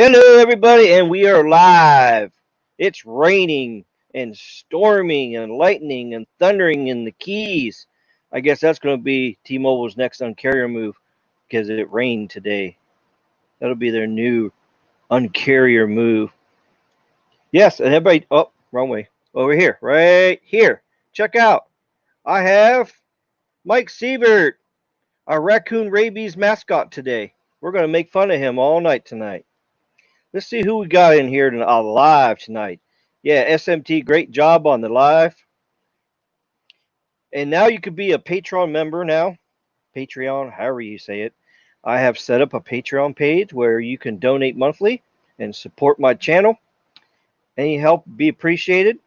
Hello, everybody, and we are live. It's raining and storming and lightning and thundering in the Keys. I guess that's going to be T-Mobile's next uncarrier move because it rained today. That'll be their new uncarrier move. Yes, and everybody, oh, wrong way. Over here, right here. Check out. I have Mike Siebert, our raccoon rabies mascot today. We're going to make fun of him all night tonight. Let's see who we got in here live tonight. Yeah, SMT, great job on the live. And now you could be a Patreon member now. Patreon, however you say it. I have set up a Patreon page where you can donate monthly and support my channel. Any help be appreciated.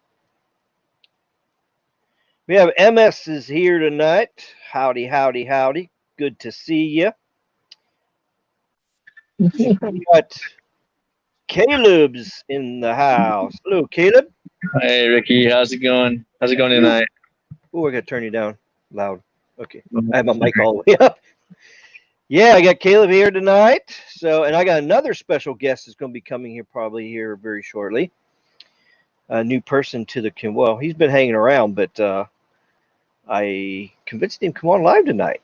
We have MS is here tonight. Howdy, howdy, howdy. Good to see you. We got Caleb's in the house. Hello, Caleb. Hey Ricky, how's it going? How's it going tonight? Oh, I got to turn you down loud. Okay. I have my mic all the way up. Yeah, I got Caleb here tonight. So, and I got another special guest that's going to be coming here probably here very shortly. A new person to the well, he's been hanging around, but I convinced him to come on live tonight.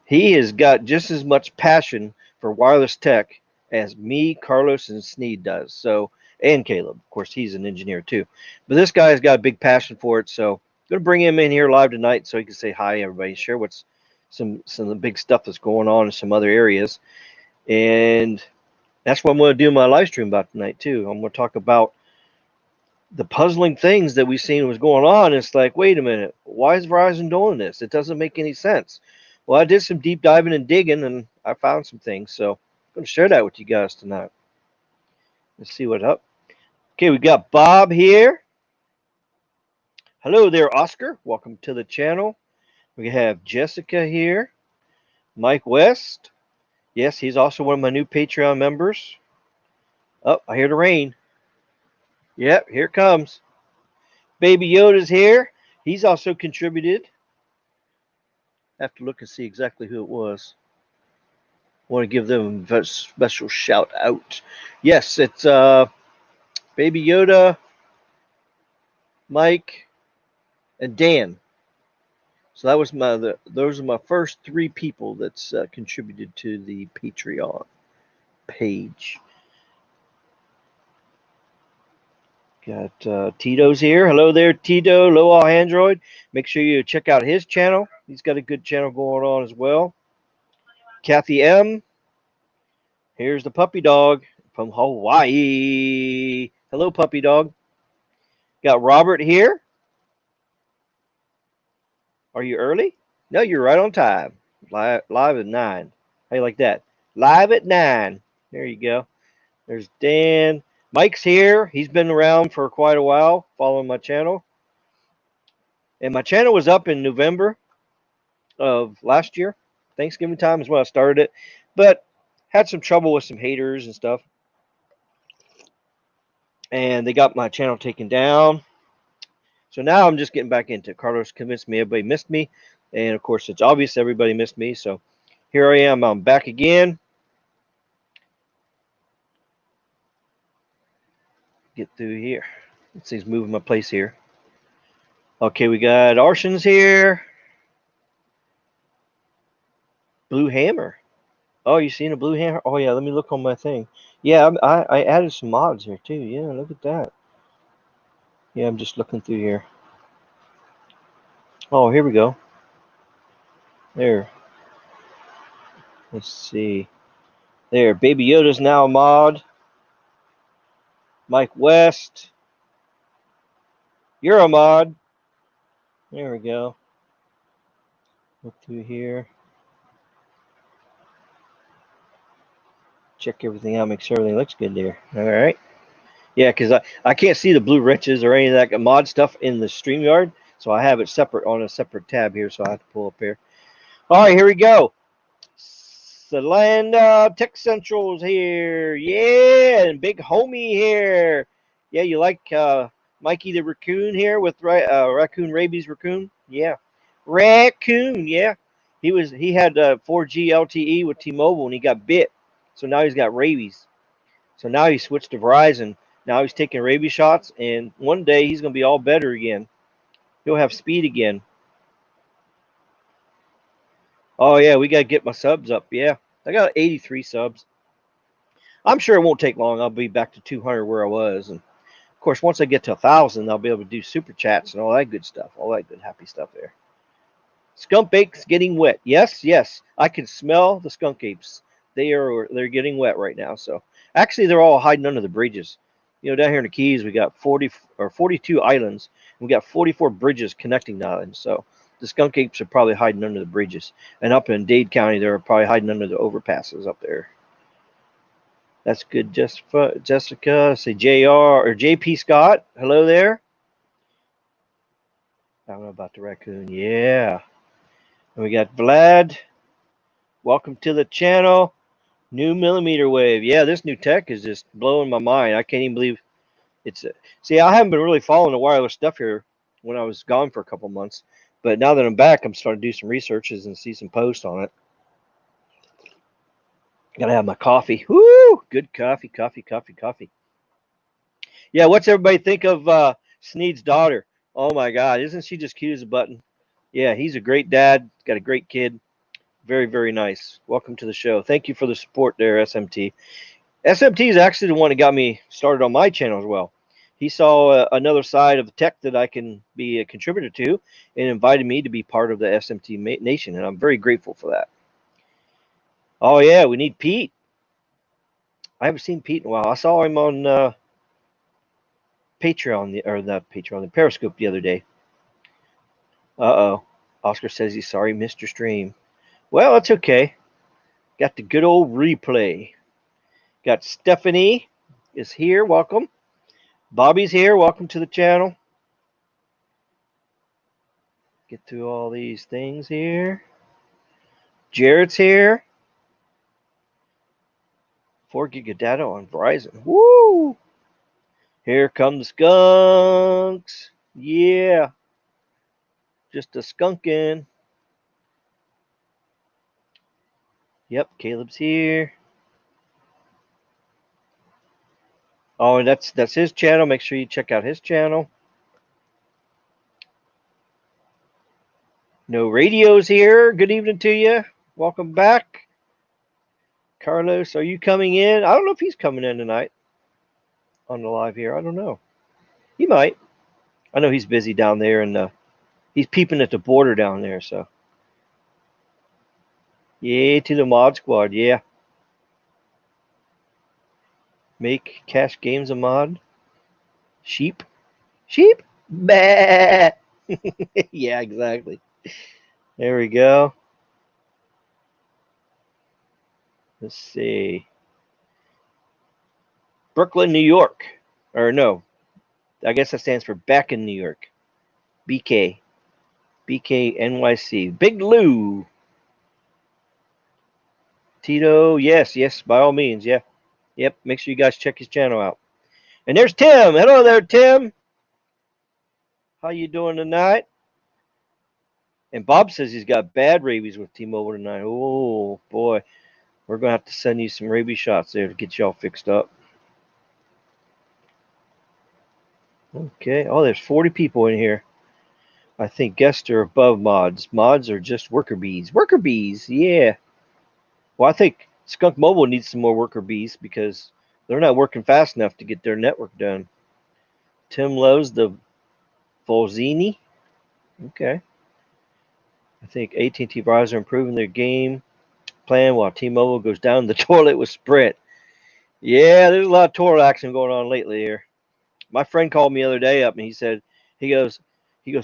He has got just as much passion for wireless tech as me, Carlos, and Sneed does. So, and Caleb, of course, he's an engineer too. But this guy's got a big passion for it. So, I'm going to bring him in here live tonight so he can say hi, everybody, share what's some of the big stuff that's going on in some other areas. And that's what I'm going to do my live stream about tonight too. I'm going to talk about the puzzling things that we've seen was going on. It's like, wait a minute, why is Verizon doing this? It doesn't make any sense. Well, I did some deep diving and digging, and I found some things. So I'm going to share that with you guys tonight. Let's see what's up. Okay, we got Bob here. Hello there, Oscar. Welcome to the channel. We have Jessica here. Mike West. Yes, he's also one of my new Patreon members. Oh, I hear the rain. Yep, here it comes. Baby Yoda's here. He's also contributed. I have to look and see exactly who it was. I want to give them a special shout out. Yes, it's Baby Yoda, Mike, and Dan. So that was those are my first three people that's contributed to the Patreon page. Got Tito's here. Hello there, Tito, Low Android. Make sure you check out his channel. He's got a good channel going on as well. Kathy M. Here's the puppy dog from Hawaii. Hello, puppy dog. Got Robert here. Are you early? No, you're right on time. Live at 9. How you like that? Live at 9. There you go. There's Dan. Mike's here. He's been around for quite a while, following my channel. And my channel was up in November of last year. Thanksgiving time is when I started it. But had some trouble with some haters and stuff. And they got my channel taken down. So now I'm just getting back into it. Carlos convinced me everybody missed me. And of course, it's obvious everybody missed me. So here I am. I'm back again. Get through here. Let's see, he's moving my place here. Okay, we got Arshan's here. Blue Hammer. Oh, you seen a blue hammer? Oh, yeah, let me look on my thing. Yeah, I added some mods here, too. Yeah, look at that. Yeah, I'm just looking through here. Oh, here we go. There. Let's see. There, Baby Yoda's now a mod. Mike West. You're a mod. There we go. Look through here. Check everything out, make sure everything looks good there. All right. Yeah, because I can't see the blue riches or any of that mod stuff in the StreamYard, so I have it separate on a separate tab here, so I have to pull up here. All right, here we go. Salanda Tech Central's here. Yeah, and big homie here. Yeah, you like Mikey the Raccoon here with Raccoon Rabies Raccoon? Yeah. Raccoon, yeah. He had 4G LTE with T-Mobile and he got bit. So now he's got rabies. So now he switched to Verizon. Now he's taking rabies shots, and one day he's going to be all better again. He'll have speed again. Oh, yeah, we got to get my subs up. Yeah, I got 83 subs. I'm sure it won't take long. I'll be back to 200 where I was. And, of course, once I get to 1,000, I'll be able to do super chats and all that good stuff. All that good, happy stuff there. Skunk apes getting wet. Yes, yes. I can smell the skunk apes. They're getting wet right now. So actually, they're all hiding under the bridges. You know, down here in the Keys, we got 42 islands. We got 44 bridges connecting the islands. So the skunk apes are probably hiding under the bridges. And up in Dade County, they're probably hiding under the overpasses up there. That's good, Jessica. Say JR or JP Scott. Hello there. I don't know about the raccoon. Yeah. And we got Vlad. Welcome to the channel. New millimeter wave. Yeah, this new tech is just blowing my mind. I can't even believe it's. See, I haven't been really following the wireless stuff here when I was gone for a couple months. But now that I'm back, I'm starting to do some researches and see some posts on it. Gotta have my coffee. Woo! Good coffee. Yeah, what's everybody think of Sneed's daughter? Oh my God, isn't she just cute as a button? Yeah, he's a great dad. Got a great kid. Very, very nice. Welcome to the show. Thank you for the support there, SMT. SMT is actually the one that got me started on my channel as well. He saw another side of tech that I can be a contributor to and invited me to be part of the SMT Nation, and I'm very grateful for that. Oh, yeah, we need Pete. I haven't seen Pete in a while. I saw him on Patreon, or not Patreon, the Periscope the other day. Uh-oh. Oscar says he's sorry, Mr. Stream. Well, it's okay. Got the good old replay. Got Stephanie is here. Welcome. Bobby's here. Welcome to the channel. Get through all these things here. Jared's here. 4 gig of data on Verizon. Woo! Here come the skunks. Yeah. Just a skunkin'. Yep, Caleb's here. Oh, and that's his channel. Make sure you check out his channel. No Radio's here. Good evening to you. Welcome back. Carlos, are you coming in? I don't know if he's coming in tonight on the live here. I don't know. He might. I know he's busy down there, and he's peeping at the border down there. So, yeah, to the mod squad. Yeah. Make Cash Games a mod. Sheep. Bah. Yeah, exactly. There we go. Let's see. Brooklyn, New York. Or no, I guess that stands for back in New York. BK. BK NYC. Big Lou. Tito. Yes, by all means. Yeah. Yep. Make sure you guys check his channel out. And there's Tim. Hello there, Tim. How you doing tonight? And Bob says he's got bad rabies with T-Mobile tonight. Oh, boy. We're going to have to send you some rabies shots there to get you all fixed up. Okay. Oh, there's 40 people in here. I think guests are above mods. Mods are just worker bees. Worker bees, yeah. Well, I think Skunk Mobile needs some more worker bees because they're not working fast enough to get their network done. Tim loves the Volzini. Okay. I think AT&T Verizon are improving their game plan while T-Mobile goes down the toilet with Sprint. Yeah, there's a lot of toilet action going on lately here. My friend called me the other day up and he goes,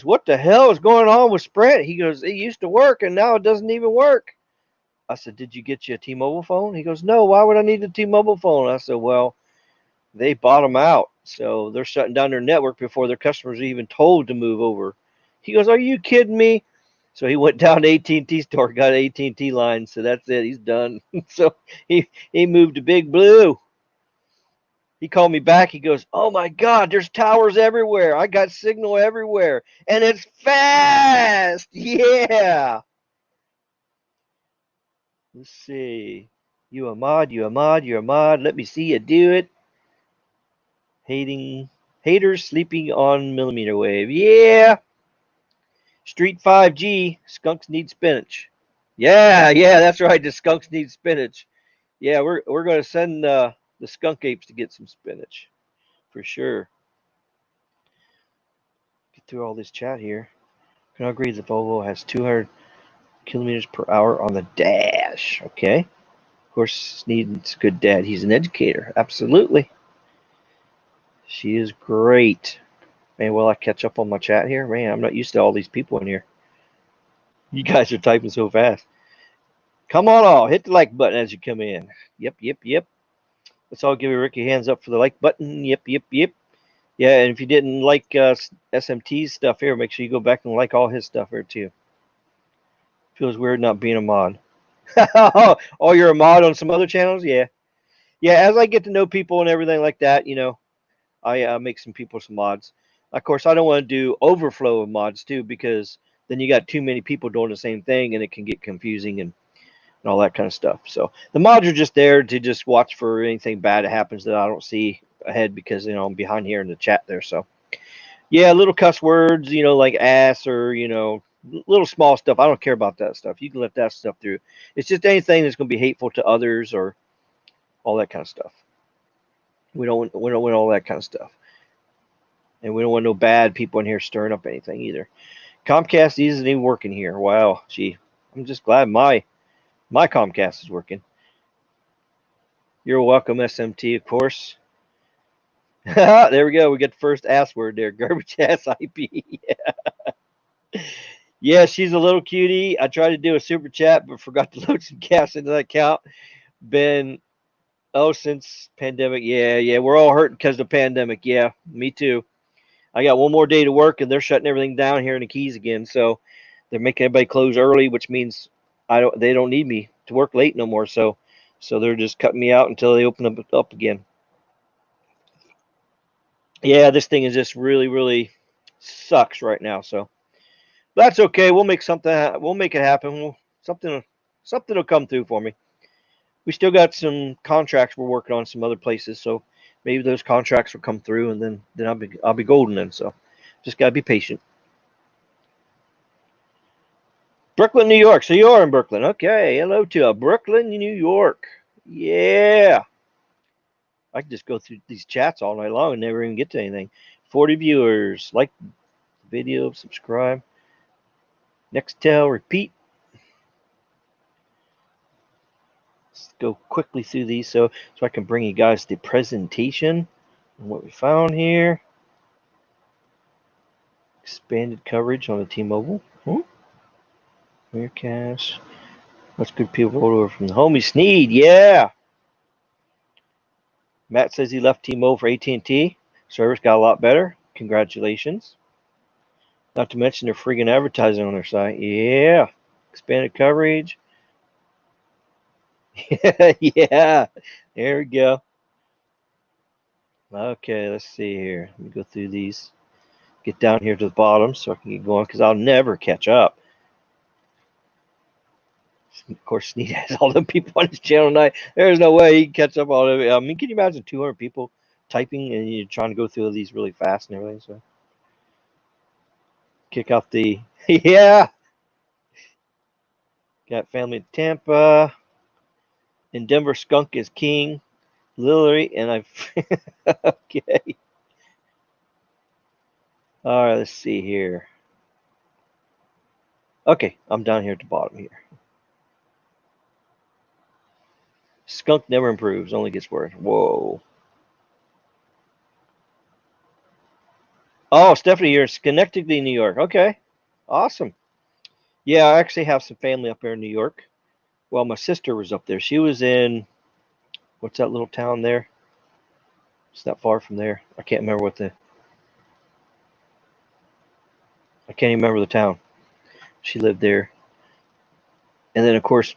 what the hell is going on with Sprint? He goes, it used to work and now it doesn't even work. I said, did you get you a T-Mobile phone? He goes, no, why would I need a T-Mobile phone? I said, well, they bought them out. So they're shutting down their network before their customers are even told to move over. He goes, are you kidding me? So he went down to AT&T store, got an AT&T line. So that's it. He's done. So he moved to Big Blue. He called me back. He goes, oh, my God, there's towers everywhere. I got signal everywhere. And it's fast. Yeah. Let's see. You a mod, you a mod, you're a mod. Let me see you do it. Haters sleeping on millimeter wave. Yeah. Street 5G. Skunks need spinach. Yeah, that's right. The skunks need spinach. Yeah, we're gonna send the skunk apes to get some spinach. For sure. Get through all this chat here. Can I agree the Volvo has 200 kilometers per hour on the dash? Okay. Of course, Sneed's a good dad. He's an educator. Absolutely. She is great. Man, will I catch up on my chat here? Man, I'm not used to all these people in here. You guys are typing so fast. Come on all. Hit the like button as you come in. Yep. Let's all give Ricky hands up for the like button. Yep. Yeah, and if you didn't like SMT's stuff here, make sure you go back and like all his stuff here too. Feels weird not being a mod. Oh, you're a mod on some other channels? Yeah. As I get to know people and everything like that, I make some people some mods. Of course, I don't want to do overflow of mods too, because then you got too many people doing the same thing and it can get confusing and all that kind of stuff. So the mods are just there to just watch for anything bad that happens that I don't see ahead, because I'm behind here in the chat there. So yeah, little cuss words, like ass, or little small stuff. I don't care about that stuff. You can let that stuff through. It's just anything that's going to be hateful to others or all that kind of stuff. We don't want all that kind of stuff, and we don't want no bad people in here stirring up anything either. Comcast isn't even working here. Wow, gee, I'm just glad my Comcast is working. You're welcome, SMT, of course. There we go. We get the first ass word there. Garbage ass IP. Yeah, she's a little cutie. I tried to do a super chat, but forgot to load some cash into that account. Been since pandemic. Yeah. We're all hurting because of the pandemic. Yeah, me too. I got one more day to work, and they're shutting everything down here in the Keys again. So they're making everybody close early, which means they don't need me to work late no more. So they're just cutting me out until they open up again. Yeah, this thing is just really, really sucks right now. So that's okay. We'll make something. We'll make it happen. Something will come through for me. We still got some contracts we're working on some other places, so maybe those contracts will come through, and then I'll be golden then. So just gotta be patient. Brooklyn, New York. So you are in Brooklyn. Okay. Hello to Brooklyn, New York. Yeah. I can just go through these chats all night long and never even get to anything. 40 viewers. Like the video, subscribe. Nextel, repeat. Let's go quickly through these so I can bring you guys the presentation and what we found here. Expanded coverage on the T-Mobile. Miracast. What's good people rolled over from the homie Sneed? Yeah. Matt says he left T-Mobile for AT&T. Service got a lot better. Congratulations. Not to mention they're friggin' advertising on their site. Yeah. Expanded coverage. Yeah. There we go. Okay, let's see here. Let me go through these. Get down here to the bottom so I can get going, because I'll never catch up. Of course, Sneed has all them people on his channel tonight. There's no way he can catch up all of it. I mean, can you imagine 200 people typing and you're trying to go through these really fast and everything? So kick out the yeah. Got family in Tampa. In Denver, skunk is king. Literally, and I've okay. All right, let's see here. Okay, I'm down here at the bottom here. Skunk never improves, only gets worse. Whoa. Oh, Stephanie, you're in Schenectady, New York. Okay, awesome. Yeah, I actually have some family up there in New York. Well, my sister was up there. She was in, what's that little town there? It's not far from there. I can't remember I can't even remember the town. She lived there. And then, of course,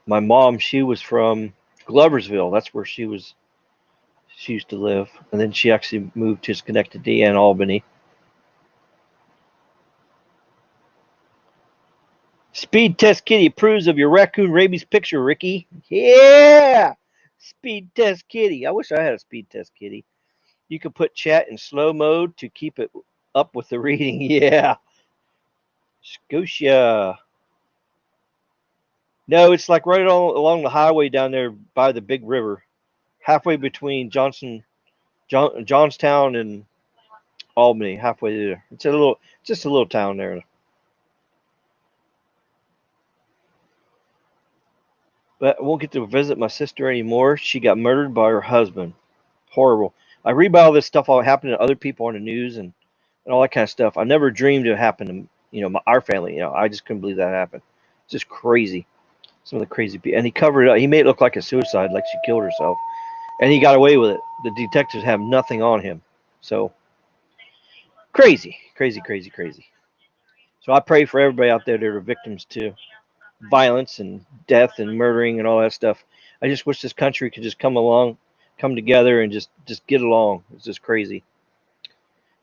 my mom, she was from Gloversville. That's where she used to live. And then she actually moved to Schenectady and Albany. Speed Test Kitty approves of your raccoon rabies picture, Ricky. Yeah! Speed Test Kitty. I wish I had a Speed Test Kitty. You can put chat in slow mode to keep it up with the reading. Yeah. Scotia. No, it's like right along the highway down there by the big river, halfway between Johnstown and Albany, halfway there. It's just a little town there. But I won't get to visit my sister anymore. She got murdered by her husband. Horrible. I read about all this stuff all happening to other people on the news and all that kind of stuff. I never dreamed it would happen to our family. I just couldn't believe that happened. It's just crazy. Some of the crazy people. And he covered it up. He made it look like a suicide, like she killed herself. And he got away with it. The detectives have nothing on him. So crazy, crazy, crazy, crazy. So I pray for everybody out there that are victims to violence and death and murdering and all that stuff. I just wish this country could just come together and just get along. It's just crazy.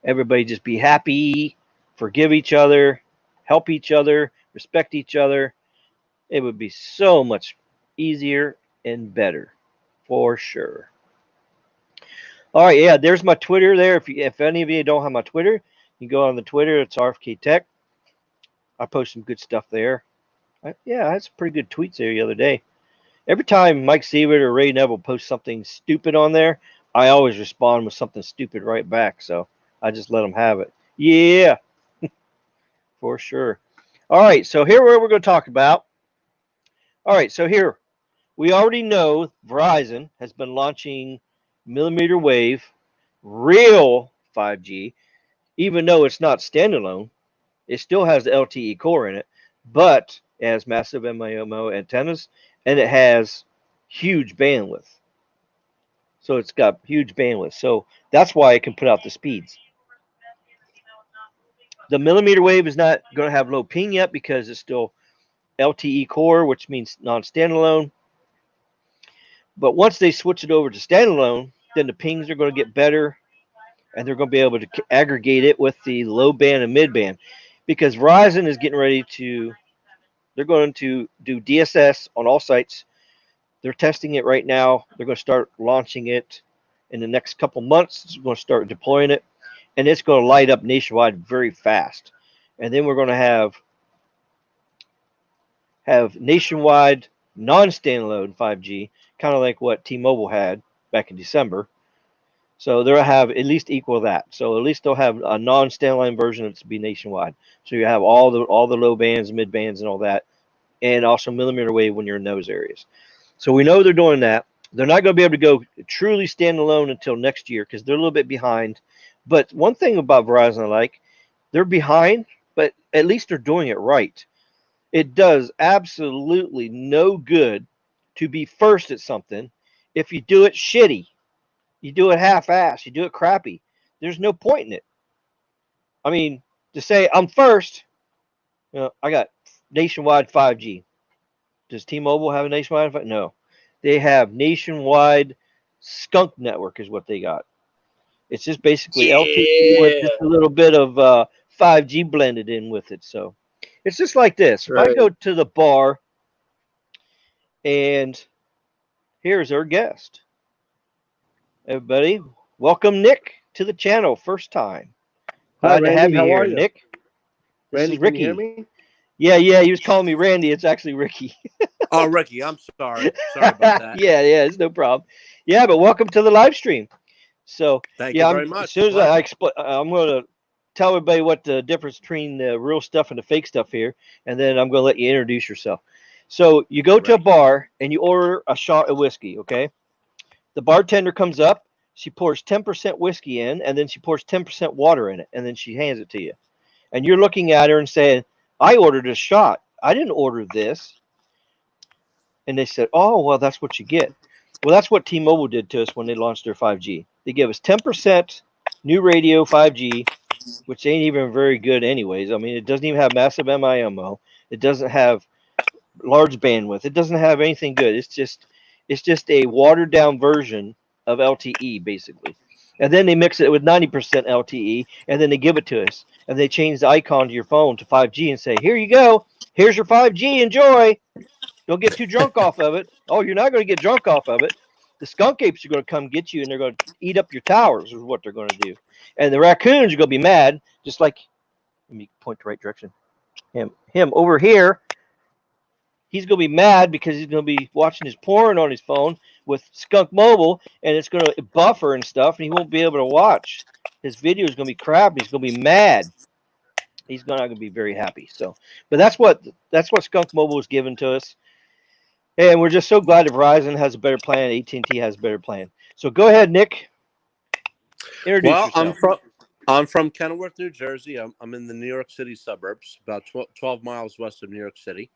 Everybody just be happy, forgive each other, help each other, respect each other. It would be so much easier and better, for sure. All right, yeah, there's my Twitter there. If any of you don't have my Twitter, you go on the Twitter. It's RFK Tech. I post some good stuff there. I had some pretty good tweets there the other day. Every time Mike Sievert or Ray Neville post something stupid on there, I always respond with something stupid right back. So I just let them have it. Yeah, for sure. All right, so here we're going to talk about. All right, so here we already know Verizon has been launching millimeter wave, real 5G, even though it's not standalone. It still has the LTE core in it, but it has massive MIMO antennas, and it has huge bandwidth. So it's got huge bandwidth. So that's why it can put out the speeds. The millimeter wave is not going to have low ping yet because it's still LTE core, which means non-standalone. But once they switch it over to standalone, then the pings are going to get better, and they're going to be able to aggregate it with the low band and mid band, because Verizon is getting ready to. They're going to do DSS on all sites. They're testing it right now. They're going to start launching it in the next couple months. They're going to start deploying it, and it's going to light up nationwide very fast. And then we're going to have nationwide non-standalone 5G, kind of like what T-Mobile had back in December. So they'll have at least equal that. So at least they'll have a non-standalone version that's be nationwide. So you have all the low bands, mid bands, and all that, and also millimeter wave when you're in those areas. So we know they're doing that. They're not going to be able to go truly standalone until next year because they're a little bit behind. But one thing about Verizon I like, they're behind, but at least they're doing it right. It does absolutely no good to be first at something if you do it shitty. You do it half-assed. You do it crappy. There's no point in it. I mean, to say I'm first, I got nationwide 5G. Does T-Mobile have a nationwide 5G? No. They have nationwide skunk network is what they got. It's just basically LTE with just a little bit of 5G blended in with it. So it's just like this. If I go to the bar and here's our guest. Everybody, welcome Nick to the channel. First time. Glad to have you here, Nick. This is Ricky. Can you hear me? Yeah, he was calling me Randy. It's actually Ricky. Oh, Ricky, I'm sorry. Sorry about that. yeah, it's no problem. Yeah, but welcome to the live stream. So, thank you very much. As soon as I explain, I'm going to tell everybody what the difference between the real stuff and the fake stuff here, and then I'm going to let you introduce yourself. So, you go to a bar and you order a shot of whiskey, okay? The bartender comes up, she pours 10% whiskey in, and then she pours 10% water in it, and then she hands it to you. And you're looking at her and saying, I ordered a shot. I didn't order this. And they said, oh, well, that's what you get. Well, that's what T-Mobile did to us when they launched their 5G. They gave us 10% new radio 5G, which ain't even very good anyways. I mean, it doesn't even have massive MIMO. It doesn't have large bandwidth. It doesn't have anything good. It's just a watered down version of LTE, basically. And then they mix it with 90% LTE, and then they give it to us. And they change the icon to your phone to 5G and say, here you go. Here's your 5G. Enjoy. Don't get too drunk off of it. Oh, you're not going to get drunk off of it. The skunk apes are going to come get you, and they're going to eat up your towers is what they're going to do. And the raccoons are going to be mad, just like, let me point the right direction. Him over here, he's going to be mad because he's going to be watching his porn on his phone with Skunk Mobile, and it's going to buffer and stuff, and he won't be able to watch. His video is going to be crap, and he's going to be mad. He's not going to be very happy. So, but that's what Skunk Mobile is given to us, and we're just so glad that Verizon has a better plan. AT&T has a better plan. So go ahead, Nick. Introduce Well, yourself. I'm from Kenilworth, New Jersey. I'm in the New York City suburbs, about 12 miles west of New York City.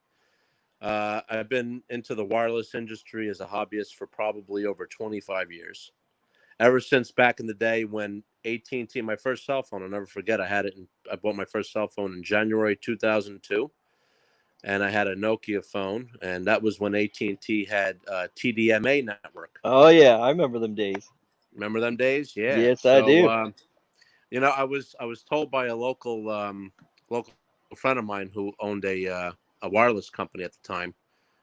I've been into the wireless industry as a hobbyist for probably over 25 years. Ever since back in the day when AT&T, my first cell phone, I'll never forget, I bought my first cell phone in January 2002, and I had a Nokia phone, and that was when AT&T had TDMA network. Oh yeah, I remember them days. Remember them days? Yeah. Yes, I do. I was told by a local friend of mine who owned a wireless company at the time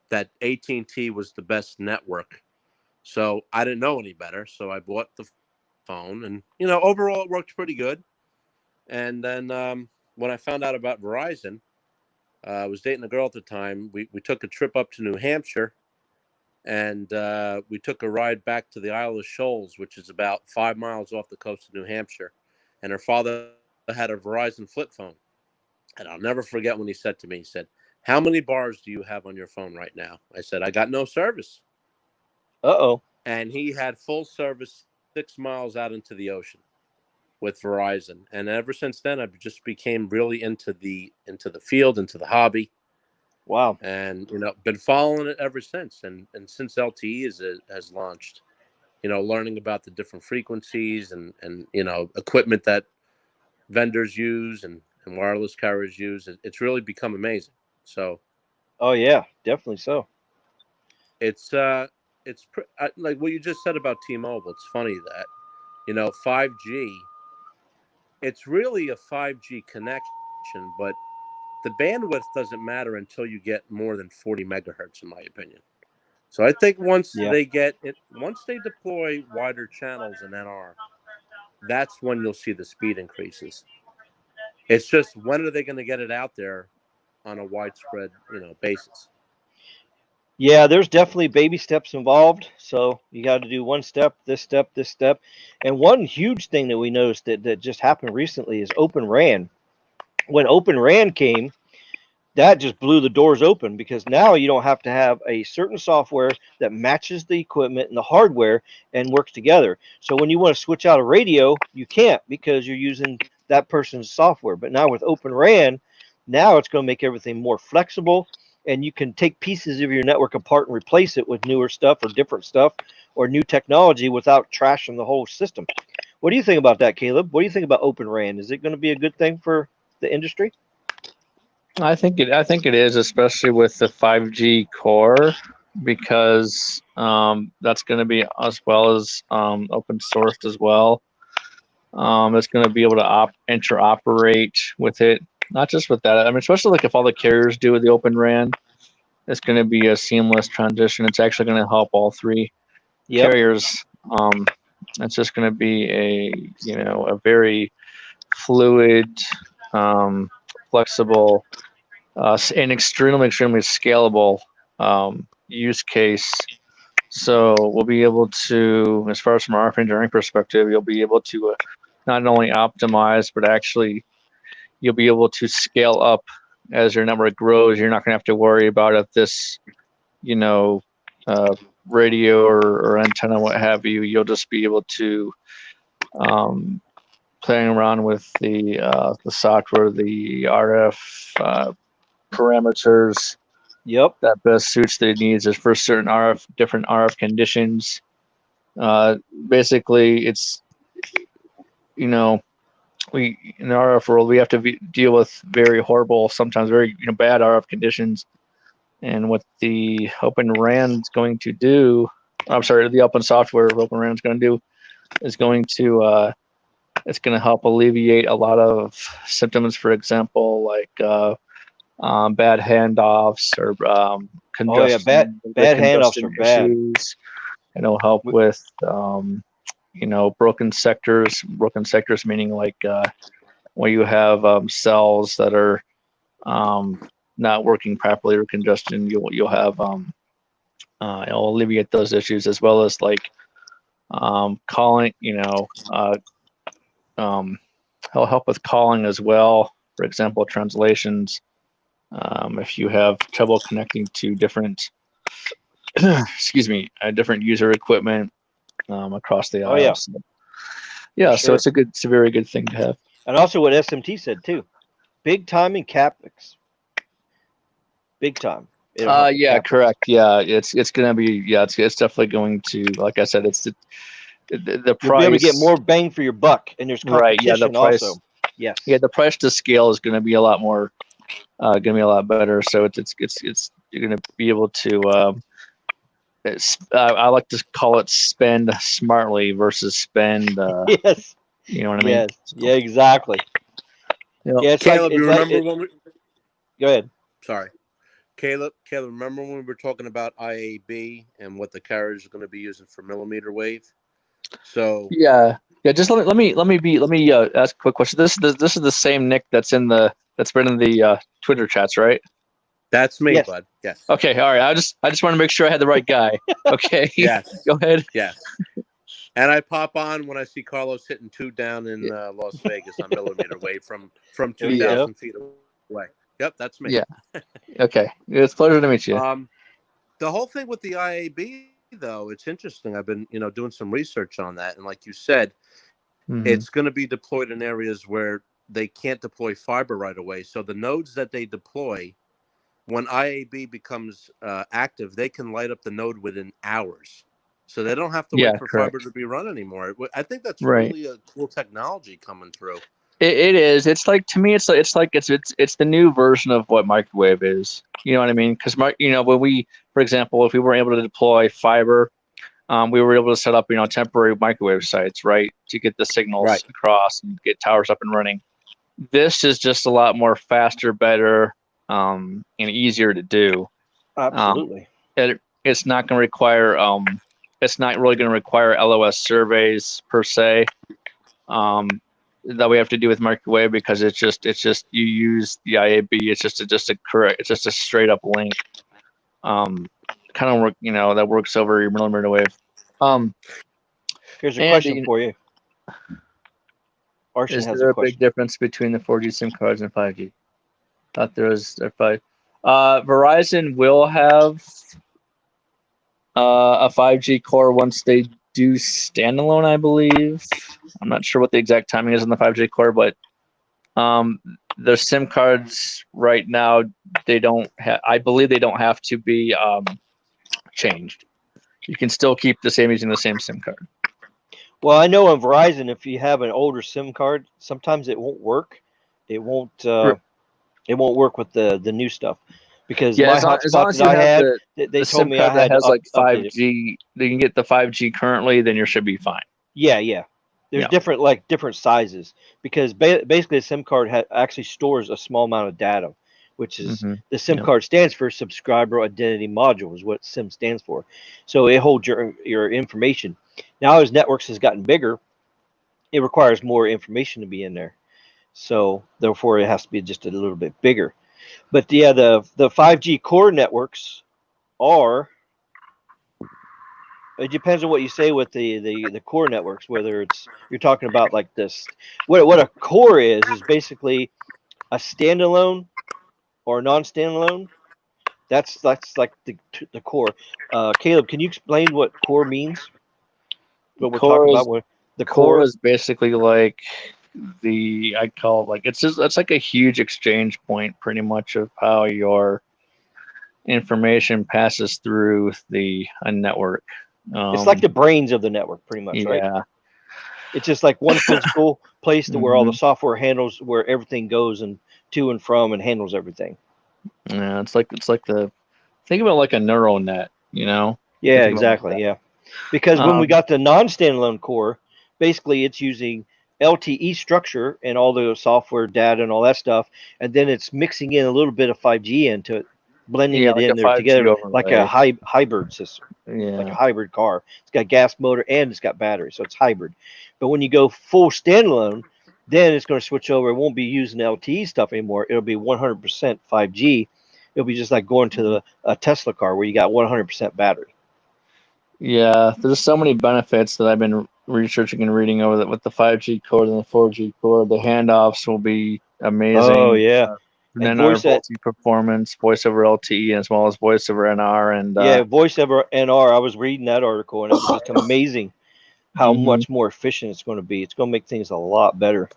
that AT&T was the best network. So I didn't know any better. So I bought the phone, and overall it worked pretty good. And then when I found out about Verizon, I was dating a girl at the time. We took a trip up to New Hampshire, and we took a ride back to the Isle of Shoals, which is about 5 miles off the coast of New Hampshire. And her father had a Verizon flip phone. And I'll never forget when he said to me, he said, "How many bars do you have on your phone right now?" I said, "I got no service." Uh-oh. And he had full service 6 miles out into the ocean with Verizon. And ever since then, I just became really into the field, into the hobby. Wow. And been following it ever since. And since LTE has launched, learning about the different frequencies and equipment that vendors use and wireless carriers use, it's really become amazing. So Oh yeah, definitely so. it's like what you just said about T-Mobile. It's funny that 5G, it's really a 5G connection, but the bandwidth doesn't matter until you get more than 40 megahertz, in my opinion. So I think once they deploy wider channels in NR, that's when you'll see the speed increases. It's just, when are they going to get it out there on a widespread, basis? Yeah, there's definitely baby steps involved. So you got to do one step, this step, this step. And one huge thing that we noticed that just happened recently is Open RAN. When Open RAN came, that just blew the doors open, because now you don't have to have a certain software that matches the equipment and the hardware and works together. So when you want to switch out a radio, you can't, because you're using that person's software. But now with Open RAN, now it's going to make everything more flexible, and you can take pieces of your network apart and replace it with newer stuff or different stuff or new technology without trashing the whole system. What do you think about that, Caleb? What do you think about Open RAN? Is it going to be a good thing for the industry? I think it is, especially with the 5G core, because that's going to be, as well as open sourced as well. It's going to be able to interoperate with it. Not just with that. I mean, especially like if all the carriers do with the Open RAN, it's going to be a seamless transition. It's actually going to help all three carriers. It's just going to be a very fluid, flexible, and extremely scalable use case. So we'll be able to, as far as from our engineering perspective, you'll be able to not only optimize, but actually you'll be able to scale up as your network grows. You're not going to have to worry about if this, radio or antenna, what have you. You'll just be able to playing around with the software, the RF parameters. Yep. That best suits their needs is for certain different RF conditions. Basically, it's we in the RF world we have to deal with very horrible, sometimes very bad RF conditions, and what the Open RAN is going to do, I'm sorry, the open software of Open RAN is going to do, is going to it's going to help alleviate a lot of symptoms. For example, like bad handoffs or Oh yeah, congestion, bad handoffs congestion are bad. issues. It'll help with broken sectors meaning like where you have cells that are not working properly or congestion. You'll have it'll alleviate those issues, as well as like calling. It'll help with calling as well. For example, translations. If you have trouble connecting to different, different user equipment across the Oh yeah, aisles. Yeah, so sure. it's a very good thing to have. And also what SMT said too, big time in CapEx, big time. It'll help with Yeah, CapEx. correct. Yeah, it's gonna be it's definitely going to, like I said, it's the You'll be able to get price. more bang for your buck, and there's Right. Yeah, the competition price. also. Yes. Yeah, the price to scale is going to be a lot more, going to be a lot better. So it's you're going to be able to. I like to call it spend smartly versus spend. Yes. You know what I mean? Yes. Yeah. Exactly. Yep. Yeah. It's Caleb, like you remember when we? Go ahead. Sorry, Caleb, remember when we were talking about IAB and what the carriers are going to be using for millimeter wave? So Yeah. Just let me ask a quick question. This is the same Nick that's been in the Twitter chats, right? that's me, Yes. bud. Yes. Okay. All right. I just want to make sure I had the right guy. Okay. Yes. Go ahead. Yes. And I pop on when I see Carlos hitting 2 down in Las Vegas on millimeter wave from 2,000 feet away. Yep, that's me. Yeah. Okay. It's a pleasure to meet you. The whole thing with the IAB, though, it's interesting. I've been, doing some research on that, and like you said, it's going to be deployed in areas where they can't deploy fiber right away. So the nodes that they deploy, when IAB becomes active, they can light up the node within hours. So they don't have to wait for fiber to be run anymore. I think that's really a cool technology coming through. It is. It's like, to me, it's the new version of what microwave is. You know what I mean? Because when we, for example, if we were able to deploy fiber, we were able to set up temporary microwave sites, right, to get the signals across and get towers up and running. This is just a lot more faster, better, and easier to do. Absolutely. It's not going to require. It's not really going to require LOS surveys per se. That we have to do with microwave, because it's just you use the IAB. It's just a straight up link. Kind of work, that works over your millimeter wave. Here's a question for you. Arshan is has there a a question. big difference between the 4G SIM cards and 5G? Thought there was. Verizon will have a 5G core once they do standalone, I believe. I'm not sure what the exact timing is on the 5G core, but the SIM cards right now, I believe they don't have to be changed. You can still keep using the same SIM card. Well, I know on Verizon, if you have an older SIM card, sometimes it won't work. It won't work with the new stuff, because my hotspot that I had, they told me I had has like 5G. Update you can get the 5G currently, then you should be fine. Yeah. There's different sizes, because basically a SIM card actually stores a small amount of data, which is the SIM card stands for subscriber identity module, is what SIM stands for. So it holds your information. Now, as networks has gotten bigger, it requires more information to be in there. So therefore it has to be just a little bit bigger. But yeah, the 5G core networks are, it depends on what you say with the core networks, whether it's, you're talking about like this, what a core is basically a standalone or a non-standalone. That's like the core. Caleb, can you explain what core means? What we're talking about with the core is basically like I call it, like, it's like a huge exchange point, pretty much, of how your information passes through a network. It's like the brains of the network, pretty much, right? Yeah. It's just like one physical place to where all the software handles where everything goes and to and from and handles everything. Yeah, it's like think about like a neural net, Yeah, exactly. Yeah, because when we got the non-standalone core, basically it's using LTE structure and all the software data and all that stuff, and then it's mixing in a little bit of 5G into it, blending Yeah, it like a in there 5G together like a overlay. hybrid system, like a Yeah. hybrid car. It's got gas motor and it's got battery, so it's hybrid. But when you go full standalone, then it's going to switch over. It won't be using LTE stuff anymore. It'll be 100% 5G. It'll be just like going to a Tesla car where you got 100% battery. Yeah, there's so many benefits that I've been researching and reading over that with the 5G core and the 4G core. The handoffs will be Oh amazing. yeah, And and then our voice that VoLTE performance, voice over LTE, as well as voice over NR. And yeah, voice over NR. I was reading that article and it was just amazing how mhm. much more efficient it's going to be. It's going to make things a lot better.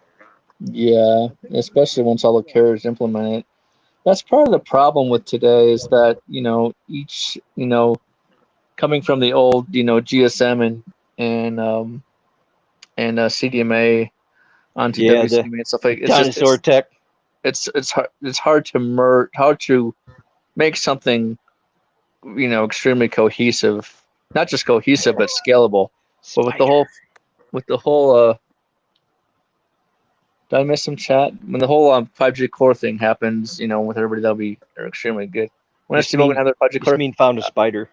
Yeah, especially once all the carriers implement it. That's part of the problem with today is that, each, coming from the old, GSM and CDMA onto Yeah, the WCMA and stuff like it's just dinosaur tech. hard to make something, extremely cohesive, not just cohesive but scalable. But with the whole did I miss some chat? When the whole 5G core thing happens, with everybody, they're extremely good. When is T-Mobile Yasmin, gonna have their 5G core? Yasmin found a spider.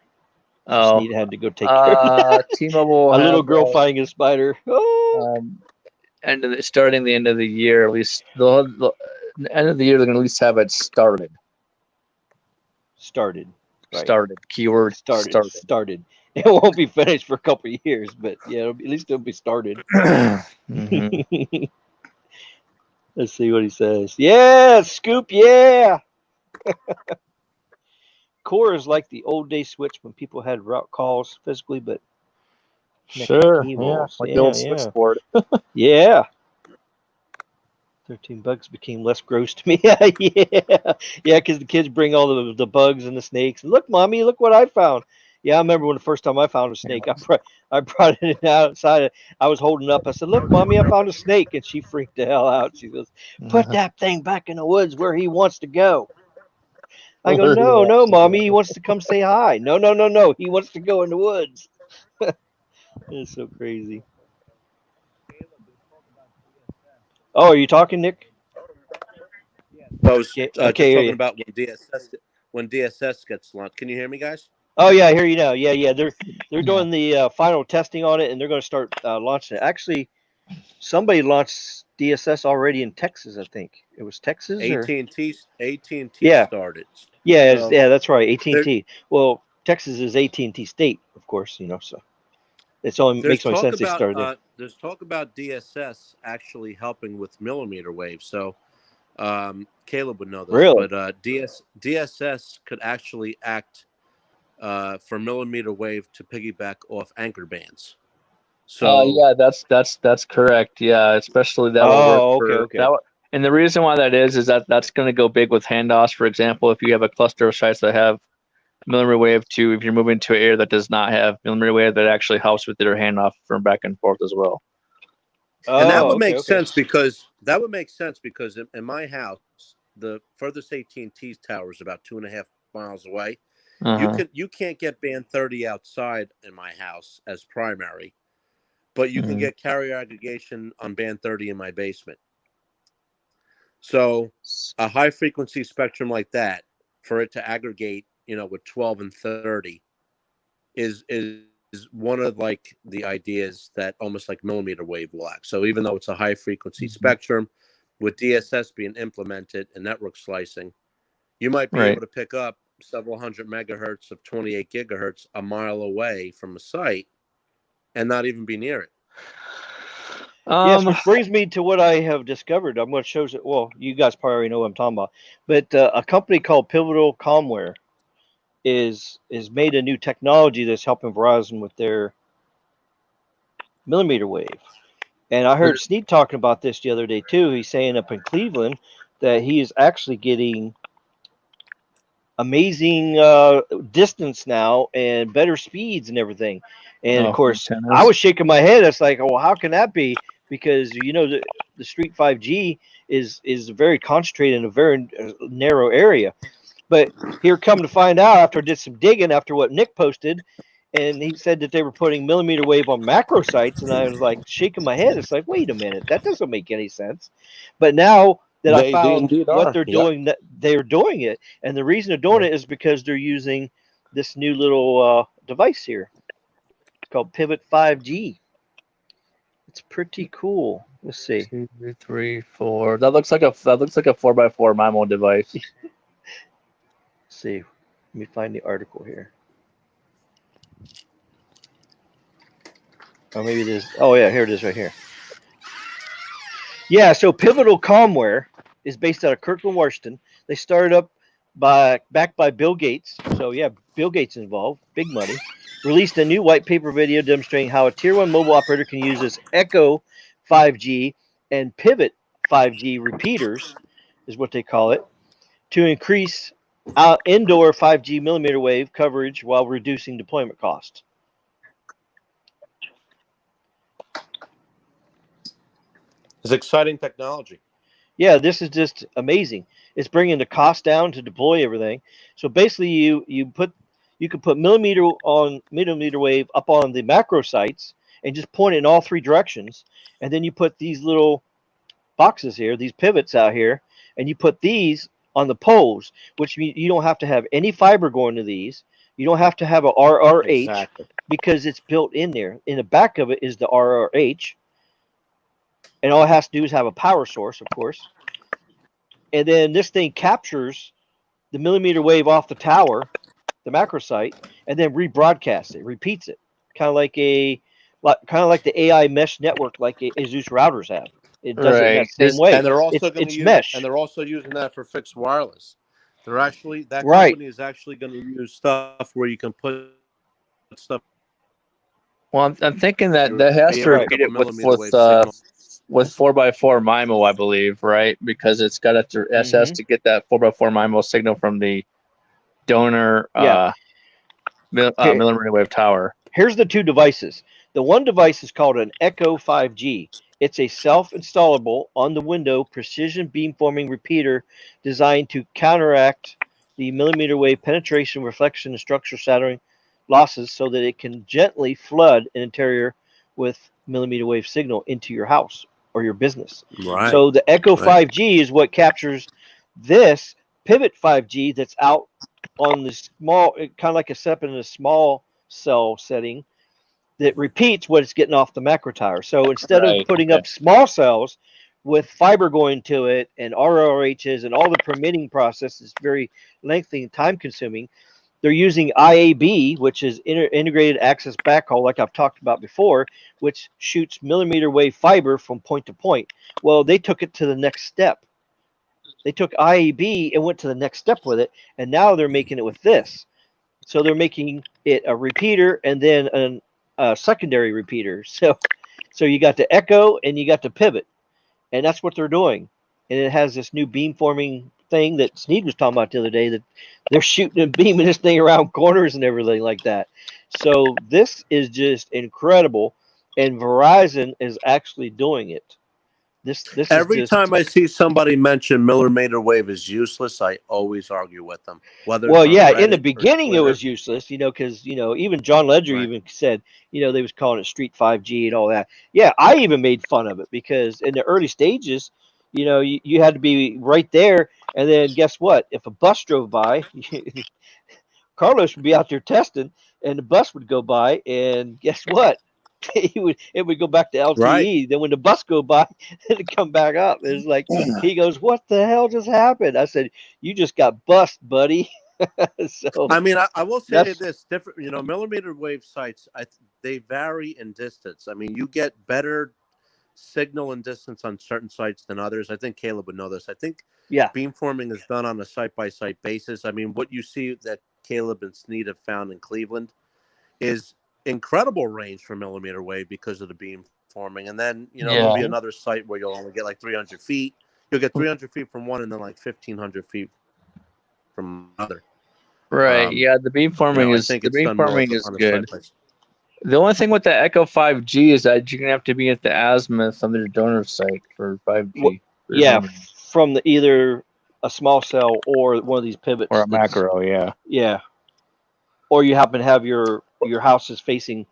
Oh, Sneed had to go take care of it. T-Mobile will A little have girl finding a spider. Oh. starting the end of the year, at least the end of the year, they're gonna at least have it started. Started. Right. Started. Keyword started. Started. It won't be finished for a couple of years, but yeah, at least it'll be started. Mm-hmm. Let's see what he says. Yeah, Scoop. Yeah. Core is like the old day switch when people had route calls physically, but connecting Sure. cables. Like the Yeah, old yeah, switchboard. yeah. 13 bugs became less gross to me. Yeah, yeah, because the kids bring all the bugs and the snakes. Look, mommy, look what I found. Yeah, I remember when the first time I found a snake. I brought it outside. I was holding up. I said, "Look, mommy, I found a snake," and she freaked the hell out. She goes, "Put that thing back in the woods where he wants to go." I go, "No, no, mommy, he wants to come say hi." No, no, no, no, he wants to go in the woods. It's so crazy. Oh, are you talking, Nick? I was Yeah, just okay, hear talking you. about when DSS gets launched. Can you hear me, guys? Oh yeah, I hear you now. Yeah, yeah. They're doing the final testing on it, and they're going to start launching it. Actually, somebody launched DSS already in Texas. I think it was Texas or AT&T yeah, started. yeah, So yeah. That's right, AT and there, T. Well, Texas is AT&T state, of course. So it's only there's makes only talk sense they about started there. DSS actually helping with millimeter wave. So Caleb would know this, Really? but DSS could actually act for millimeter wave to piggyback off anchor bands. So Yeah, that's correct. Yeah, especially that will work Oh, okay, for okay. that. And the reason why that is that that's going to go big with handoffs. For example, if you have a cluster of sites that have millimeter wave to, if you're moving to an area that does not have millimeter wave, that actually helps with their handoff from back and forth as well. and that Oh, would okay, make okay. sense because in my house, the furthest AT&T tower is about 2.5 miles away. Uh-huh. You can't get band 30 outside in my house as primary, but you can get carrier aggregation on band 30 in my basement. So a high frequency spectrum like that, for it to aggregate, with 12 and 30 is one of like the ideas that almost like millimeter wave will act. So even though it's a high frequency spectrum, with DSS being implemented and network slicing, you might be Right. able to pick up several hundred megahertz of 28 gigahertz a mile away from a site and not even be near it. Yes, which brings me to what I have discovered. I'm going to show you. Well, you guys probably already know what I'm talking about, but a company called Pivotal Comware is made a new technology that's helping Verizon with their millimeter wave. And I heard Snead talking about this the other day too. He's saying up in Cleveland that he is actually getting amazing distance now and better speeds and everything. And of course, I was shaking my head. It's like, oh, how can that be? Because the Street 5G is very concentrated in a very narrow area. But here, come to find out, after I did some digging, after what Nick posted, and he said that they were putting millimeter wave on macro sites, and I was like shaking my head. It's like, wait a minute, that doesn't make any sense. But now that I They found indeed what are. they're Yep. doing, that they're doing it, and the reason they're doing it is because they're using this new little device here. It's called Pivot 5G. It's pretty cool. Let's see. 2, 3, 4. That looks like a 4x4 MIMO device. Let's see. Let me find the article here. Or maybe it is. Oh yeah, here it is right here. Yeah, so Pivotal Comware is based out of Kirkland, Washington. They started up backed by Bill Gates. So yeah, Bill Gates involved, big money. Released a new white paper video demonstrating how a tier 1 mobile operator can use this Echo 5G and Pivot 5G repeaters, is what they call it, to increase indoor 5G millimeter wave coverage while reducing deployment costs. It's exciting technology. Yeah, this is just amazing. It's bringing the cost down to deploy everything. So basically, you can put millimeter wave up on the macro sites and just point it in all three directions, and then you put these little boxes here, these pivots out here, and you put these on the poles, which means you don't have to have any fiber going to these. You don't have to have a RRH Exactly. because it's built in there. In the back of it is the RRH, and all it has to do is have a power source, of course. And then this thing captures the millimeter wave off the tower, the macro site, and then rebroadcasts it, repeats it, kind of like the AI mesh network, like Asus routers have. It does it in that Right. same way. And they're also going to It's use, mesh, and they're also using that for fixed wireless. They're actually, that right? company is actually going to use stuff where you can put stuff. Well, I'm thinking that has Be to able to Right. repeat pick up it a millimeter wave signal. with 4x4 MIMO, I believe, right? Because it's got to SS to get that 4x4 MIMO signal from the donor Yeah. Here, millimeter wave tower. here's the two devices. The one device is called an Echo 5G. It's a self-installable on-the-window precision beamforming repeater designed to counteract the millimeter wave penetration, reflection, and structure shattering losses so that it can gently flood an interior with millimeter wave signal into your house or your business. Right. So the Echo Right. 5G is what captures this Pivot 5G that's out on the small, kind of like a step in a small cell setting that repeats what it's getting off the macro tower. So instead of Right. putting Okay. up small cells with fiber going to it and RRHs and all the permitting process is very lengthy and time consuming, they're using IAB, which is integrated access backhaul, like I've talked about before, which shoots millimeter wave fiber from point to point. Well, they took it to the next step. They took IAB and went to the next step with it, and now they're making it with this. So they're making it a repeater and then a secondary repeater. So you got the Echo and you got the Pivot, and that's what they're doing. And it has this new beamforming thing that Sneed was talking about the other day, that they're shooting and beaming this thing around corners and everything like that. So this is just incredible, and Verizon is actually doing it. This is Every just, time I see somebody mention millimeter wave is useless, I always argue with them. Whether well, it's on yeah. In the Reddit or beginning, it Twitter. was useless, because even John Ledger Right. even said, they was calling it Street 5G and all that. Yeah, I even made fun of it because in the early stages, you had to be right there, and then guess what? If a bus drove by, Carlos would be out there testing, and the bus would go by, and guess what? It would go back to Right. LTE. Then when the bus go by, it'd come back up. It's like he goes, "What the hell just happened?" I said, "You just got bust, buddy." So I mean, I will say that's this: different, millimeter wave sites, they vary in distance. I mean, you get better signal and distance on certain sites than others. I think Caleb would know this. I think yeah, beamforming is done on a site-by-site basis. I mean, what you see that Caleb and Sneed have found in Cleveland is incredible range for millimeter wave because of the beamforming. And then, there'll Yeah. be another site where you'll only get like 300 feet. You'll get 300 feet from one and then like 1,500 feet from another. Right. Yeah. The I think it's done more beamforming is on a good. site-by-site. The only thing with the Echo 5G is that you're gonna have to be at the azimuth on the donor site for 5G. yeah, from either a small cell or one of these pivots. Or a macro, yeah. Yeah, or you happen to have your your house is facing.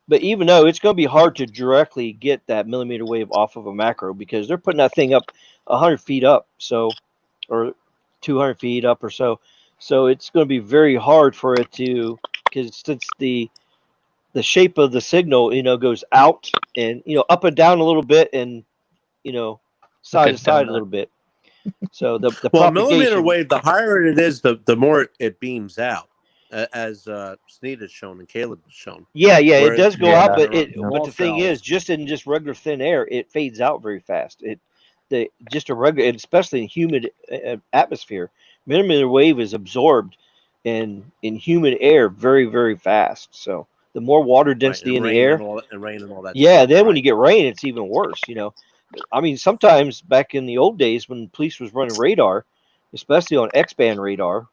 But even though it's going to be hard to directly get that millimeter wave off of a macro because they're putting that thing up 100 feet up, so or 200 feet up or so. So it's going to be very hard for it to, because since the shape of the signal, goes out and up and down a little bit and side to side a little bit. So the well, propagation. millimeter wave, the higher it is, the more it beams out, as Sneed has shown and Caleb has shown. Yeah, it Whereas does go out, but small the thing cells, is, just in just regular thin air, it fades out very fast. Just a regular, especially in humid atmosphere, millimeter wave is absorbed in humid air very, very fast. So the more water density in the air, and rain and all that. yeah, stuff, then right? when you get rain, it's even worse. I mean, sometimes back in the old days when police was running radar, especially on X-band radar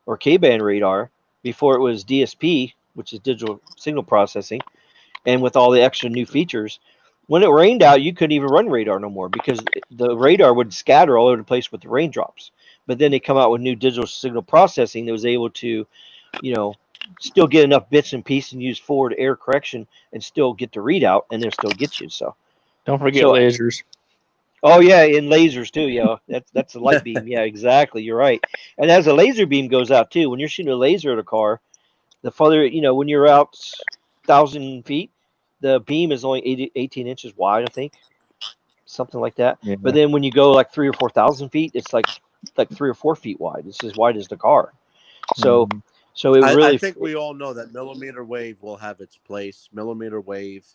or K-band radar, before it was DSP, which is digital signal processing, and with all the extra new features, when it rained out, you couldn't even run radar no more because the radar would scatter all over the place with the raindrops. But then they come out with new digital signal processing that was able to, still get enough bits and pieces and use forward air correction and still get the readout and then still get you. So don't forget lasers. Oh yeah, in lasers too. Yeah, that's a light beam. Yeah, exactly. You're right. And as a laser beam goes out too, when you're shooting a laser at a car, the farther when you're out 1,000 feet, the beam is only 18 inches wide, I think, something like that. Yeah. But then when you go like 3,000 or 4,000 feet, it's like 3 or 4 feet wide. It's as wide as the car. So so it really. I think we all know that millimeter wave will have its place. Millimeter wave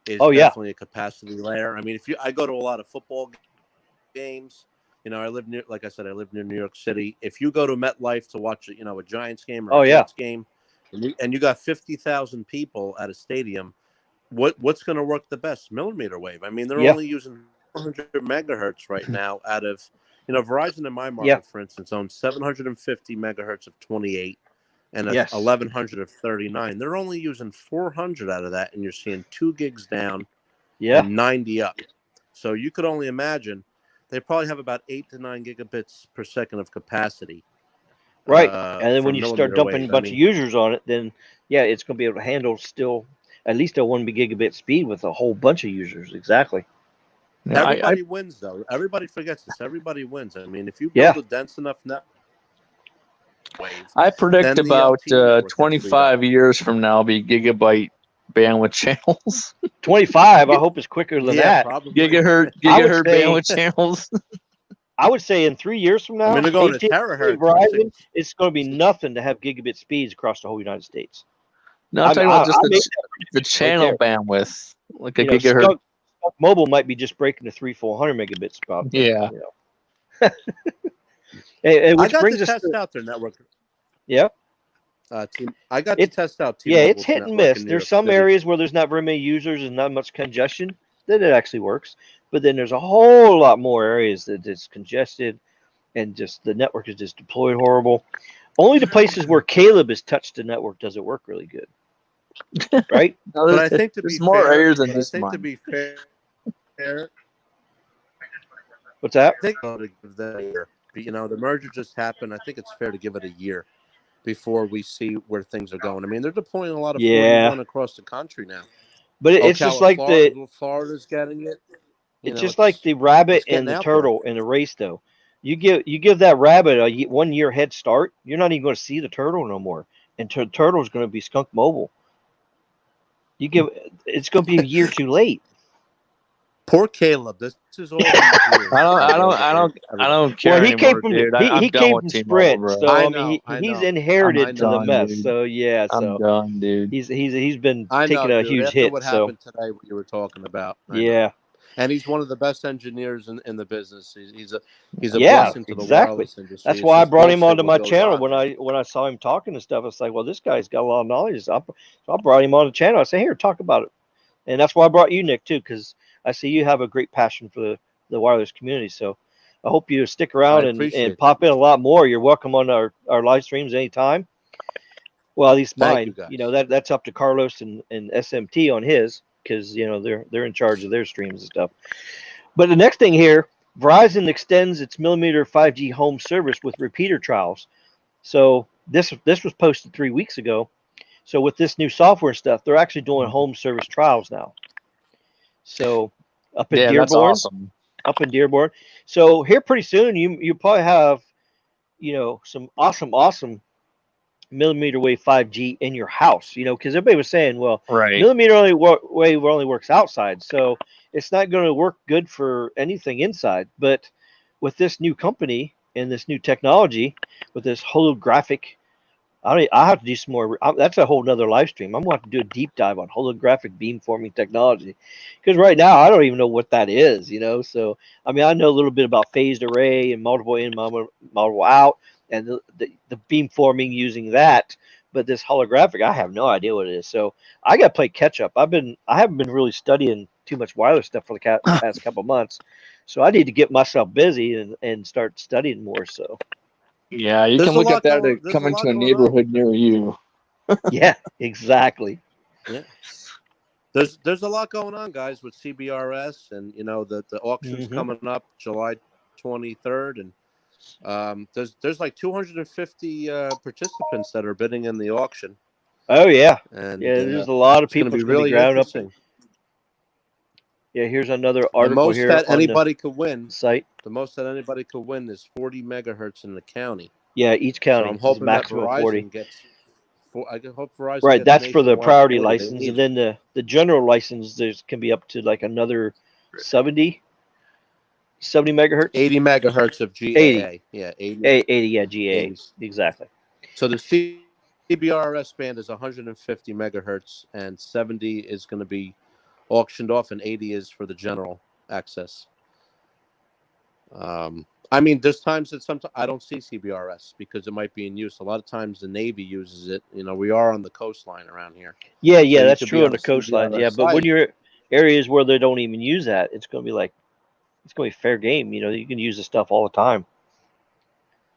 is definitely a capacity layer. I mean, I go to a lot of football games. I live near, like I said, I live near New York City. If you go to MetLife to watch, a Giants game or a Jets game, and you got 50,000 people at a stadium, what's going to work the best? Millimeter wave. I mean, they're only using 400 megahertz right now out of, Verizon in my market, for instance, owns 750 megahertz of 28 and 1,100 of 39. They're only using 400 out of that, and you're seeing 2 gigs down and 90 up. So you could only imagine they probably have about 8 to 9 gigabits per second of capacity. Right. And then when you start dumping a bunch of users on it, then, it's going to be able to handle still at least a 1 gigabit speed with a whole bunch of users. Exactly. Now, everybody wins, though. Everybody forgets this. Everybody wins. I mean, if you build a dense enough network, I predict about 25 years from now, be gigabyte bandwidth channels. 25, I hope it's quicker than that. Probably. Gigahertz bandwidth channels. I would say in 3 years from now, they're going to terahertz. Verizon, it's going to be nothing to have gigabit speeds across the whole United States. No, I'm talking about just the channel bandwidth, like a gigahertz. Skunk Mobile might be just breaking the 300-400 megabit spot. Yeah. Which I got brings to us test out their network. Yeah. I got to test out T-Mobile's it's hit and miss. There's some areas where there's not very many users and not much congestion. Then it actually works. But then there's a whole lot more areas that it's congested and just the network is just deployed horrible. Only the places where Caleb has touched the network does it work really good. Right? No, but I think to be more fair, areas than this to be fair, what's that? I think to give that a year. The merger just happened. I think it's fair to give it a year before we see where things are going. I mean, they're deploying a lot of 41 across the country now. But it's just like Florida's getting it. It's just like the rabbit and the turtle in the race, though. You give that rabbit a 1 year head start, you're not even going to see the turtle no more, and turtle is going to be Skunk Mobile. It's going to be a year too late. Poor Caleb. This is all. I don't care. Well, he came from he came from Sprint, so I mean he's inherited the mess. Dude. So yeah, I'm done, dude. He's been taking a huge hit. What happened today? What you were talking about? And he's one of the best engineers in the business. He's a blessing to the wireless industry. That's why I brought him onto my channel when I saw him talking and stuff. It's like, well, this guy's got a lot of knowledge. So I brought him on the channel. I said, here, talk about it. And that's why I brought you, Nick, too, because I see you have a great passion for the wireless community. So I hope you stick around and pop in a lot more. You're welcome on our live streams anytime. Well, at least mine. That's up to Carlos and SMT on his, because they're in charge of their streams and stuff. But the next thing here, Verizon extends its millimeter 5G home service with repeater trials. So this was posted 3 weeks ago. So with this new software stuff, they're actually doing Mhm. home service trials now. So up in Yeah, that's Dearborn, awesome. So here pretty soon, you probably have some awesome millimeter wave 5G in your house. Because everybody was saying, well, Right. millimeter wave only works outside, so it's not going to work good for anything inside. But with this new company and this new technology, with this holographic, I have to do some more. That's a whole nother live stream. I'm going to have to do a deep dive on holographic beamforming technology, because right now I don't even know what that is. So I mean, I know a little bit about phased array and multiple in, multiple out, and the beamforming using that. But this holographic, I have no idea what it is. So I got to play catch up. I haven't been really studying too much wireless stuff for the past couple months, so I need to get myself busy and start studying more. So Yeah, you can There's a look at lot that going. to There's come a into lot a going on with neighborhood near you. yeah, exactly. yeah. There's a lot going on, guys, with CBRS, and the auction's Hmm. coming up July 23rd, and there's like 250 participants that are bidding in the auction, Oh yeah, and yeah. There's a lot of it's going people to be that's going to be really ground up. interesting. Yeah, here's another The article most here that on the anybody could win, site. the most that anybody could win is 40 megahertz in the county. Yeah, each So county I'm is a hoping that maximum of 40. Verizon gets. I hope Verizon Right, gets that's for the nationwide priority 40. They license, and need it. then the general license can be up to like another 70 megahertz. 80 megahertz of 80, GAA. Yeah, 80. 80, yeah, GA 80. exactly. So the CBRS band is 150 megahertz, and 70 is going to be auctioned off, and 80 is for the general access. I mean, there's times that sometimes I don't see CBRS because it might be in use. A lot of times the Navy uses it. We are on the coastline around here, Yeah, so yeah, you that's could be true on on the a coastlines. Yeah, CBRS but when site. you're areas where they don't even use that, it's going to be like it's going to be fair game. You can use the stuff all the time.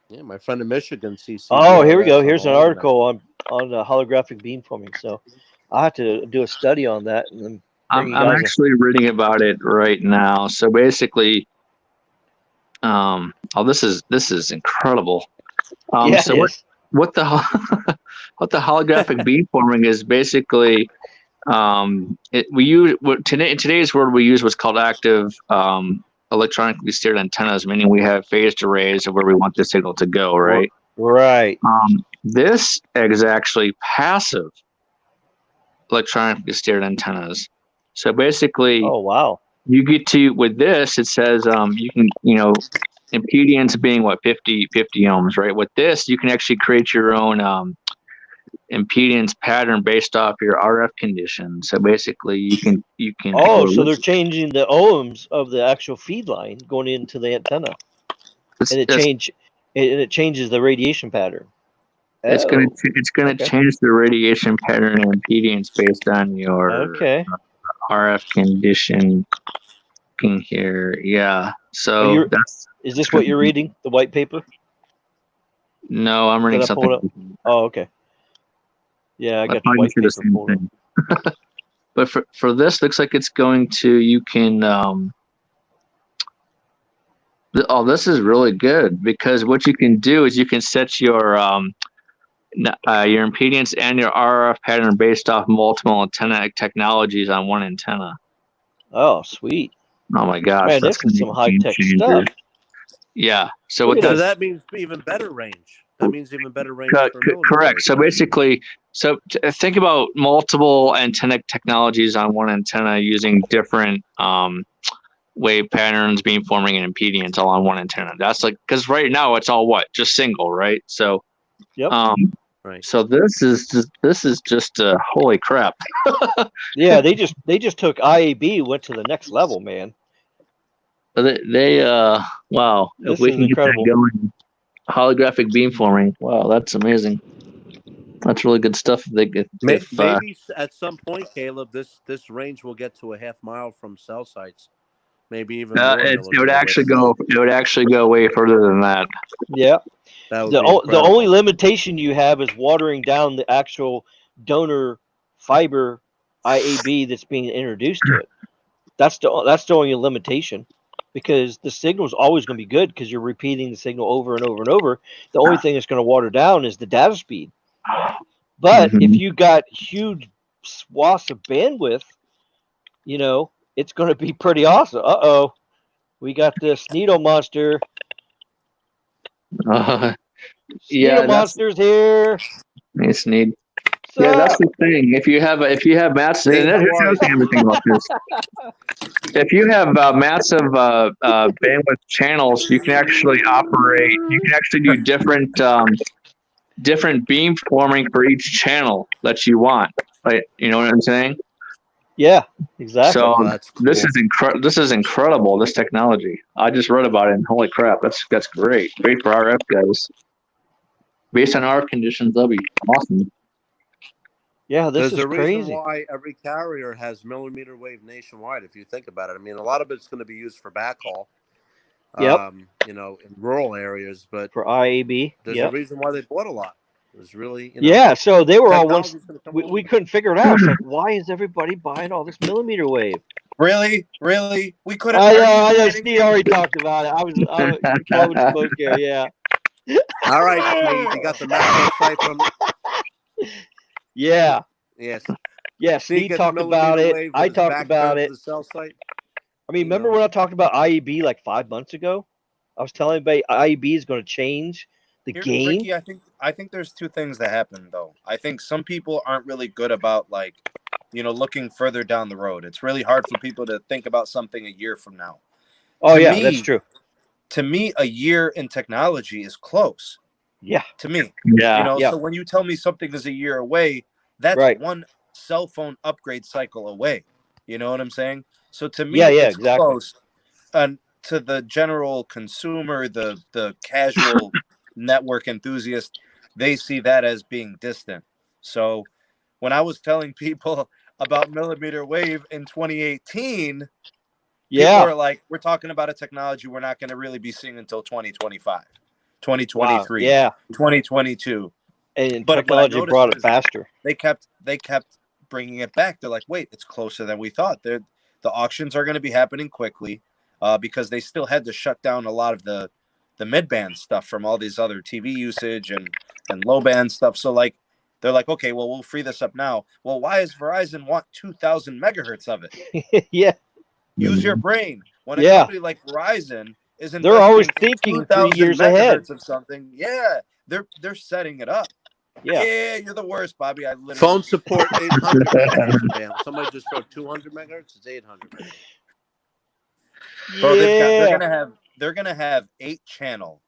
Yeah, my friend in Michigan sees Oh, here we go. CBRS on Here's an all of them. article on the holographic beamforming. So I have to do a study on that and then bring you I'm guys. actually reading about it right now. So basically, oh, this is incredible. Yeah, it So what is. what the what the holographic beamforming is basically, we use today in today's world we use what's called active electronically steered antennas, meaning we have phased arrays of where we want the signal to go, right? Right. This is actually passive electronically steered antennas. So basically, Oh wow. you get to with this, it says you can impedance being what 50 ohms, right? With this, you can actually create your own impedance pattern based off your RF conditions. So basically, you can Oh, well, so they're changing the ohms of the actual feed line going into the antenna, and it's it changes the radiation pattern. it's gonna Oh, it's gonna okay. change the radiation pattern and impedance based on your Okay. RF condition here. Yeah. Are So you? Is this what gonna you're be, reading? The white paper no, I'm reading that I something. pulled up? Oh, okay. Yeah, I I got the probably white do the paper same pulled up. thing. But for this, looks like it's going to you can oh, this is really good because what you can do is you can set your impedance and your RF pattern based off multiple antenna technologies on one antenna. Oh, sweet. Oh my gosh, Man, that's this going is to some be a high game tech changer. stuff. Yeah. So Look with at So this, this. that means even better range. That means even better range for millimeter correct. wave, So right? basically, think about multiple antenna technologies on one antenna using different wave patterns, beamforming, and impedance all on one antenna. That's like because right now it's all just single, right? So Yep. Right. so this is just holy crap. Yeah, they just took IAB, went to the next level, man. They wow, if This we is can get that incredible. going, holographic beamforming, wow, that's amazing. That's really good stuff. If they get if Maybe at some point, Caleb, this range will get to a half mile from cell sites. Maybe even more it would millimeter actually wave. go way further than that. Yeah. That would The be the only incredible. limitation you have is watering down the actual donor fiber IAB that's being introduced to it. That's the only limitation, because the signal is always going to be good because you're repeating the signal over and over and over. The only thing that's going to water down is the data speed. But if Mhm. you got huge swaths of bandwidth, it's going to be pretty awesome. Uh-oh, we got this needle monster. Uh, Sneedle yeah, that's monster's here. it's neat. What's Yeah, that's up? the thing. If you have massive, and Nate, how here's the are other you? thing I'm thinking about this. If you have massive bandwidth channels, you can actually operate. You can actually do different beam forming for each channel that you want. Right? You know what I'm saying? Yeah, exactly. So Oh, that's this cool. is This is incredible. This technology. I just read about it, and holy crap, that's great. Great for RF guys. Based on our conditions, that'll be awesome. Yeah, this There's is a reason crazy. why every carrier has millimeter wave nationwide. If you think about it, I mean, a lot of it's going to be used for backhaul, Yep, in rural areas. But for IAB. there's a Yep. reason why they bought a lot. There's really, Yeah, so they were all once technology's going to come we along. couldn't figure it out. It's like, why is everybody buying all this millimeter wave? Really? Really? We couldn't. I Are know, you I know. kidding Steve me? already talked about it. I was blowing smoke here. Yeah, All right, Sneed, you got the macro site from yeah, yes. yeah. Sneed Steve gets talked about millimeter it. wave I with his talked back about turned to it. the cell site. I mean, He remember when I knows. talked about IEB like 5 months ago? I was telling everybody IEB is going to change the Here, game. Ricky, I think there's two things that happen though. I think some people aren't really good about looking further down the road. It's really hard for people to think about something a year from now. Oh To yeah, that's me, true. to me, a year in technology is close. Yeah, To me, Yeah, yeah, so when you tell me something is a year away, that's right. one cell phone upgrade cycle away. You know what I'm saying? So to Yeah, me, yeah, it's exactly. close. And to the general consumer, the casual network enthusiast, they see that as being distant. So when I was telling people about millimeter wave in 2018, people Yeah. are like, we're talking about a technology we're not going to really be seeing until 2025, Wow. 2023, Yeah. 2022. And But what I technology noticed brought it is faster. they kept bringing it back. They're like, wait, it's closer than we thought. The auctions are going to be happening quickly, because they still had to shut down a lot of the mid band stuff from all these other TV usage and low band stuff. So like they're like, okay, well, we'll free this up now. Well, why does Verizon want 2,000 megahertz of it? Yeah. Use your brain. When a Yeah. company like Verizon is They're always investing thinking 3 years 2,000 ahead. megahertz of something, yeah, they're setting it up. Yeah. Yeah, you're the worst, Bobby. I literally Phone support 800 megahertz band. Somebody just wrote 200 megahertz. It's 800 megahertz. Bro, they're Yeah. gonna have 8-channel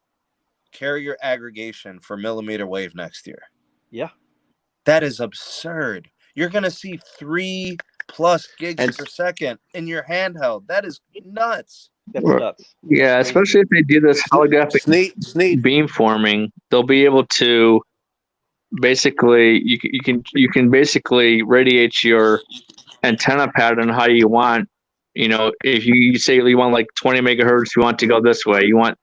carrier aggregation for millimeter wave next year. Yeah. That is absurd. You're gonna see 3+ gigs And per second in your handheld. That is nuts. That's nuts. yeah. Crazy. Especially if they do this holographic Sneed. beam forming, they'll be able to basically you can basically radiate your antenna pattern how you want. You know, if you say you want like 20 megahertz, you want to go this way. You want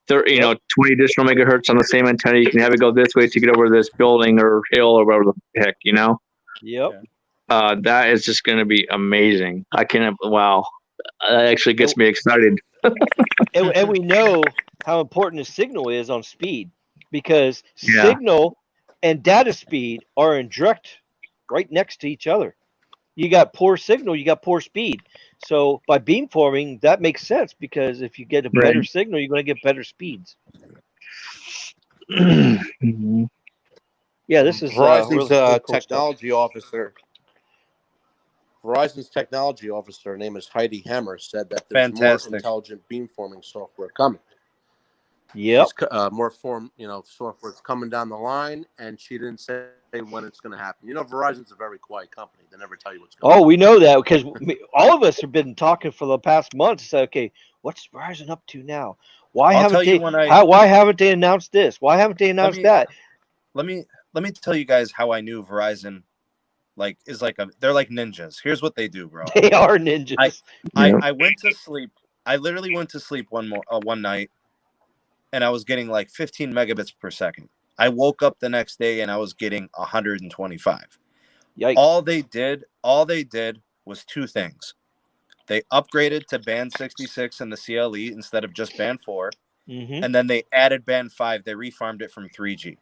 30, Yep. 20 additional megahertz on the same antenna. You can have it go this way to get over this building or hill or whatever the heck. Yep. Yeah. That is just going to be amazing. I can't. Wow, that actually gets me excited. And we know how important the signal is on speed, because Yeah, signal and data speed are in direct right next to each other. You got poor signal, you got poor speed. So by beamforming, that makes sense, because if you get a right. better signal, you're going to get better speeds. Mhm. Yeah, this is Verizon's really, really cool stuff. technology officer. Verizon's technology officer, her name is Heidi Hammer, said that there's more Fantastic. intelligent beamforming software coming. Yep. She's more software's coming down the line, and she didn't say when it's going to happen. Verizon's a very quiet company; they never tell you what's going Oh, on. we know that, because all of us have been talking for the past month. Say, okay, what's Verizon up to now? Why I'll haven't tell you they? when I Why haven't they announced this? Why haven't they let announced me that? let me let me tell you guys how I knew Verizon they're like ninjas. Here's what they do, bro. They are I ninjas. I went to sleep. I literally went to sleep one night, and I was getting like 15 megabits per second. I woke up the next day and I was getting 125. Yikes. All they did was two things. They upgraded to band 66 in the CLE instead of just band 4, Mm-hmm. and then they added band 5. They refarmed it from 3G.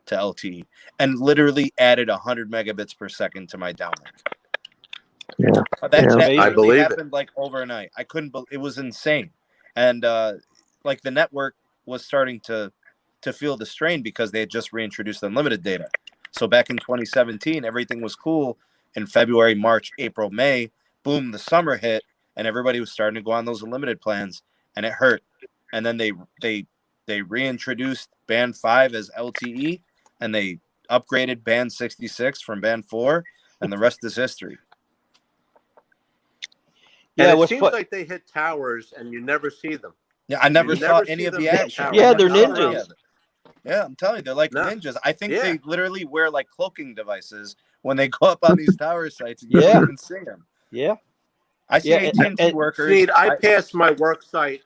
to LTE and literally added 100 megabits per second to my downlink. Yeah. That amazing. I literally believe it. happened like overnight. I couldn't believe it. Was insane. And like the network was starting to feel the strain because they had just reintroduced unlimited data. So back in 2017, everything was cool. In February, March, April, May, boom, the summer hit, and everybody was starting to go on those unlimited plans, and it hurt. And then they reintroduced Band 5 as LTE, and they upgraded Band 66 from Band 4, and the rest is history. Yeah, And it what's seems like they hit towers and you never see them. Yeah, I never You saw never any see of them the hitting action. towers. Yeah, I they're never saw any ninjas. of it. Yeah, I'm telling you, they're like No. ninjas. I think Yeah. they literally wear like cloaking devices when they go up on these tower sites. And you Yeah. don't even see them. Yeah. I see Yeah, AT&T workers. Sneed, I pass my work site.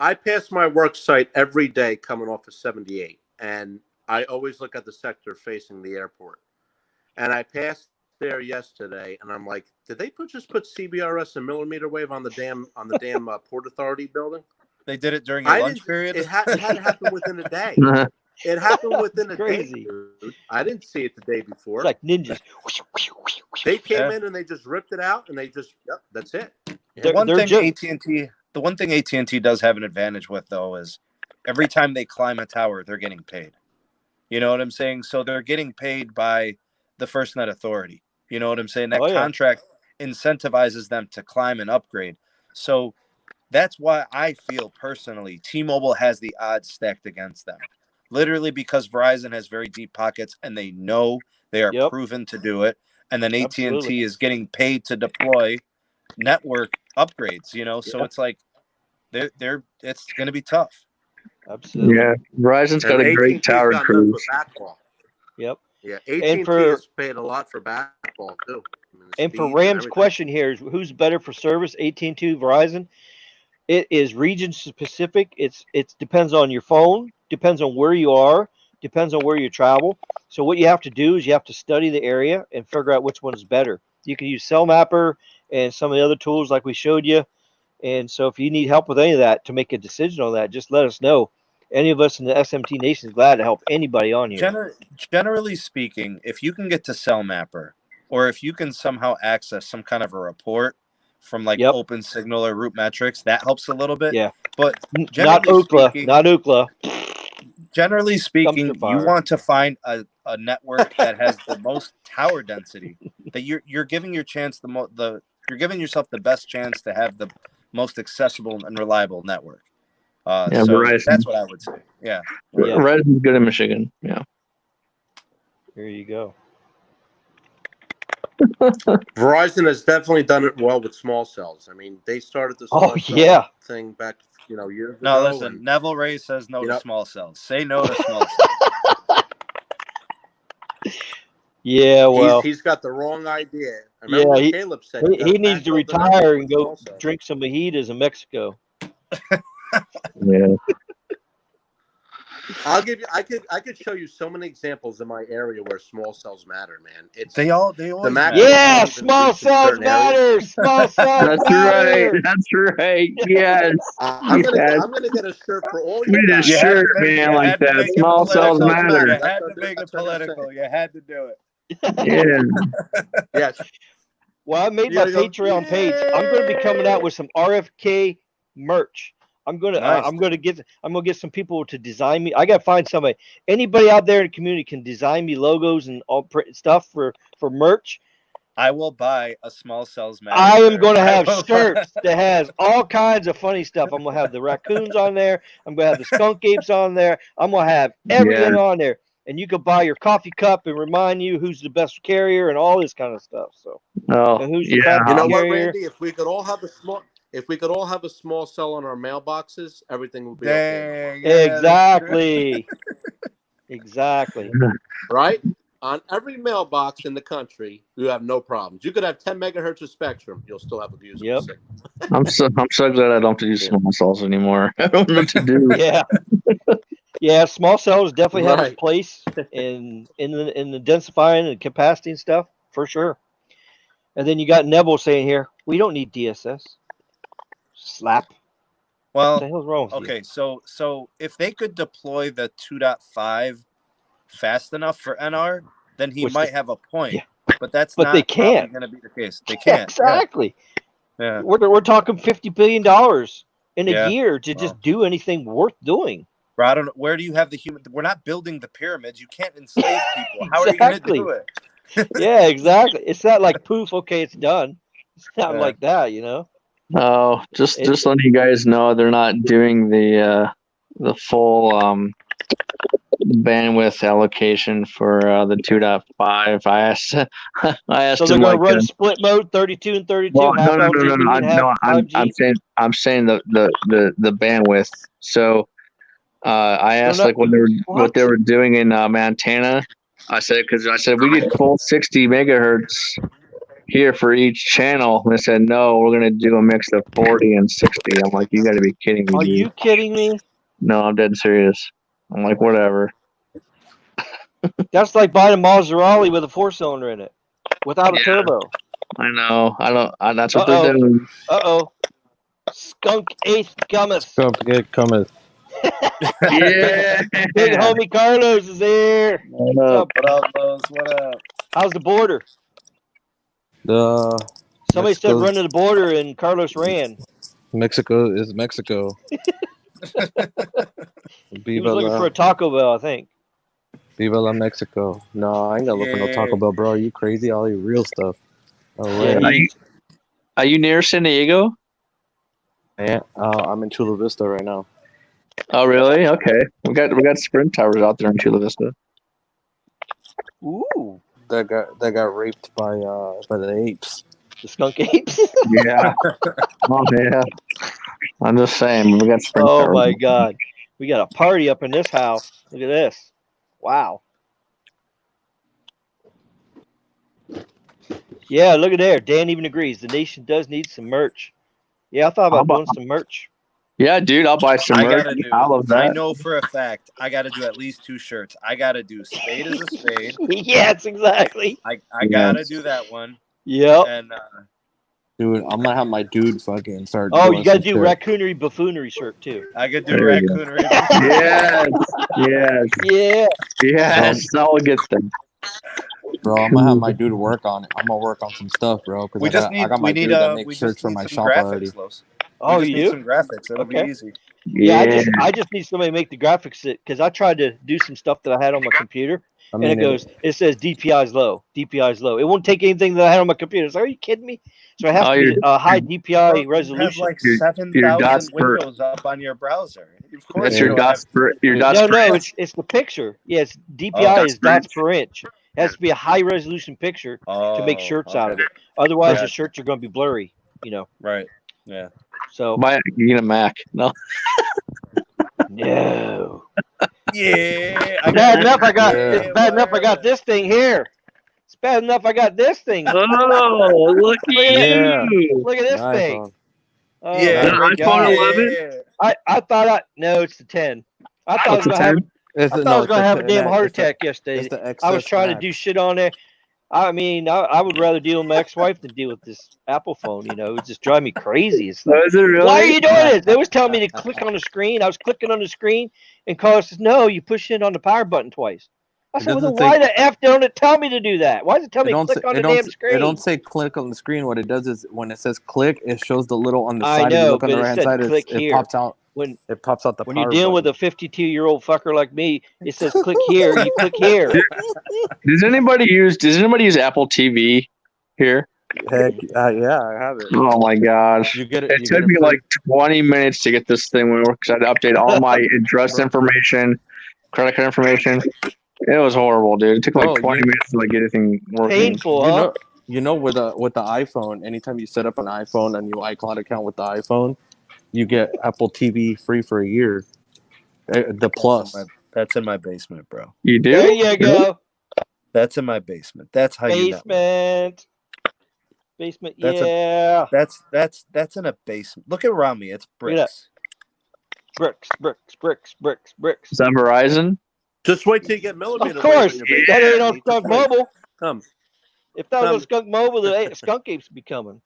I pass my work site every day coming off of 78, and I always look at the sector facing the airport. And I passed there yesterday, and I'm like, did they just put CBRS and millimeter wave on the damn Port Authority building? They did it during your lunch period. It had to happen within a day. It happened within a Crazy. day, dude. I didn't see it the day before. It's like ninjas. They came Yeah. in and they just ripped it out, and they just, yep, that's it. They're The one thing AT&T does have an advantage with, though, is every time they climb a tower, they're getting paid. You know what I'm saying? So they're getting paid by the FirstNet Authority. You know what I'm saying? That contract incentivizes them to climb and upgrade. So that's why I feel personally T-Mobile has the odds stacked against them. Literally because Verizon has very deep pockets and they know they are proven to do it. And then AT&T is getting paid to deploy network upgrades, you know? So it's like it's going to be tough. Absolutely. Yeah, Verizon's got a great tower crew. Yep. Yeah, AT&T has paid a lot for backball too. And for Ram's question here is who's better for service, AT&T, Verizon? It is region specific. It depends on your phone, depends on where you are, depends on where you travel. So what you have to do is you have to study the area and figure out which one is better. You can use Cell Mapper and some of the other tools like we showed you. And so if you need help with any of that to make a decision on that, just let us know. Any of us in the SMT Nation is glad to help anybody on here. Generally speaking, if you can get to Cell Mapper, or if you can somehow access some kind of a report from like Open Signal or Root Metrics, that helps a little bit. Yeah. But not Ookla. Generally speaking, you want to find a network that has the most tower density. That you're giving your chance you're giving yourself the best chance to have the most accessible and reliable network. So Verizon. that's what I would say. Yeah. Verizon's good in Michigan. Yeah. There you go. Verizon has definitely done it well with small cells. I mean, they started the small cell thing back, years ago. No, listen, Neville Ray says no to small cells. Say no to small cells. Yeah, well, he's got the wrong idea. I remember what Caleb said. He needs to retire and go drink some mojitos in Mexico. Yeah. I'll give you. I could show you so many examples in my area where small cells matter, man. They all matter. Small cells matter. Small cells matter. That's right. Yes. I'm gonna get a shirt for all you guys. We need a shirt, man, like that. Small cells matter. You had to make it political. You had to do it. Yeah. Yes. Well, I made my Patreon page. I'm going to be coming out with some RFK merch. I'm gonna get some people to design me. I gotta find somebody. Anybody out there in the community can design me logos and all stuff for merch. I will buy a small cells matter. I am going to have shirts that has all kinds of funny stuff. I'm going to have the raccoons on there. I'm going to have the skunk apes on there. I'm going to have everything on there. And you can buy your coffee cup and remind you who's the best carrier and all this kind of stuff. So, who's the you know what, carrier? Randy? If we could all have a small cell on our mailboxes, everything would be okay. Exactly. Exactly. Right? On every mailbox in the country, you have no problems. You could have 10 megahertz of spectrum. You'll still have a usable signal. I'm so glad I don't have to use small cells anymore. I don't know what to do. Yeah, small cells definitely have its place in the densifying and capacity and stuff, for sure. And then you got Neville saying here, we don't need DSS. Slap. What the Well, hell's wrong with you? okay, so if they could deploy the 2.5 fast enough for NR, then he Which might they- have a point. yeah. But that's But they not probably can't. going to be the case. They can't. Exactly. Yeah. We're talking $50 billion in a Yeah. year to just do anything worth doing. Bro, I don't know. Where do you have the human? We're not building the pyramids. You can't enslave people. How are you going to Exactly. do it? Yeah, exactly. It's not like poof, okay, it's done. It's not Yeah. like that, you know. Oh, just letting you guys know they're not doing the full bandwidth allocation for the 2.5. I asked So they're him going to like, run split mode, 32 and 32, well, half no, LTE and half 5G. I'm saying the bandwidth. So I asked not- like what they were doing in Montana. I said we need full 60 megahertz here for each channel. And they said no, we're gonna do a mix of 40 and 60. I'm like, you got to be kidding me, Are dude. you kidding me? No, I'm dead serious. I'm like, whatever. That's like buying a Maserati with a 4-cylinder in it without a turbo. I know. That's what they're doing. Skunk eighth cometh. Skunk it cometh. Yeah. Big homie Carlos is here. What What's up? up? What up, Lowe's? What up? How's the border? Somebody said run to the border and Carlos ran. Mexico is Mexico. He was looking for a Taco Bell, I think. Viva la Mexico. No, I ain't gonna look for no Taco Bell, bro. Are you crazy? All your real stuff. No way. Are you near San Diego? Yeah, I'm in Chula Vista right now. Oh, really? Okay. We got Sprint towers out there in Chula Vista. Ooh. That got raped by the apes. The skunk apes? Yeah. Oh, yeah. I'm just saying, we got Sprint towers. Oh, my God. We got a party up in this house. Look at this. Wow. Yeah, look at there. Dan even agrees. The nation does need some merch. Yeah, I thought about doing some merch. Yeah, dude, I'll buy some merch. I love that. I know for a fact I got to do at least 2 shirts. I got to do spade is a spade. Yes, exactly. I got to do that one. Yep. And dude, I'm gonna have my dude fucking start. Oh, you got to do raccoonery buffoonery shirt too. I could do raccoonery. Yes. Yeah. Yes. I'll get them. Bro, I'm gonna have my dude work on it. I'm gonna work on some stuff, bro. Because I got my dude that makes shirts for my shop already. Oh, you do? need some graphics. It'll be easy. Yeah, I just need somebody to make the graphics because I tried to do some stuff that I had on my computer, and it says DPI is low. DPI is low. It won't take anything that I had on my computer. It's like, are you kidding me? So it has to be a high DPI resolution. You have like 7,000 windows up on your browser. Of course, that's your dots per No, it's the picture. Yes, DPI is dots per inch. It has to be a high resolution picture to make shirts out of it. Otherwise, the shirts are going to be blurry. You know. Right. Yeah. So you get a Mac. No. No. Yeah. It's bad enough I got this thing here. It's bad enough I got this thing. Oh, look at you. Look at this thing. Oh, yeah. iPhone 11? I thought no, it's the 10. I thought I was going to have a damn heart attack yesterday. I was trying to do shit on there. I mean, I would rather deal with my ex-wife than deal with this Apple phone. You know, it just drive me crazy. It's like, is it really? Why are you doing this? They was telling me to click on the screen. I was clicking on the screen, and Carlos says, "No, you push in on the power button twice." I said, "Well, then why the f don't it tell me to do that? Why does it tell me to click on the damn screen?" It don't say click on the screen. What it does is when it says click, it shows the little on the side. If you look on the right hand side, it pops out. When When you're dealing with a 52-year-old fucker like me, it says click here. You click here. Does anybody use Apple TV here? Heck, yeah, I have it. Oh my gosh! You get it. It took me like 20 minutes to get this thing when because I had to update all my address information, credit card information. It was horrible, dude. It took like 20 minutes to like get everything working. Painful, huh? You know, with the iPhone, anytime you set up an iPhone, a new iCloud account with the iPhone, you get Apple TV free for a year. The Plus. That's in my basement, bro. You do? There you go. That's in my basement. That's how you know. Basement. Yeah. That's in a basement. Look around me. It's bricks. Bricks. Is that Verizon? Just wait till you get millimeter. Of course. Wave That ain't on Skunk Mobile. Come. If that was on Skunk Mobile, the skunk apes would be coming.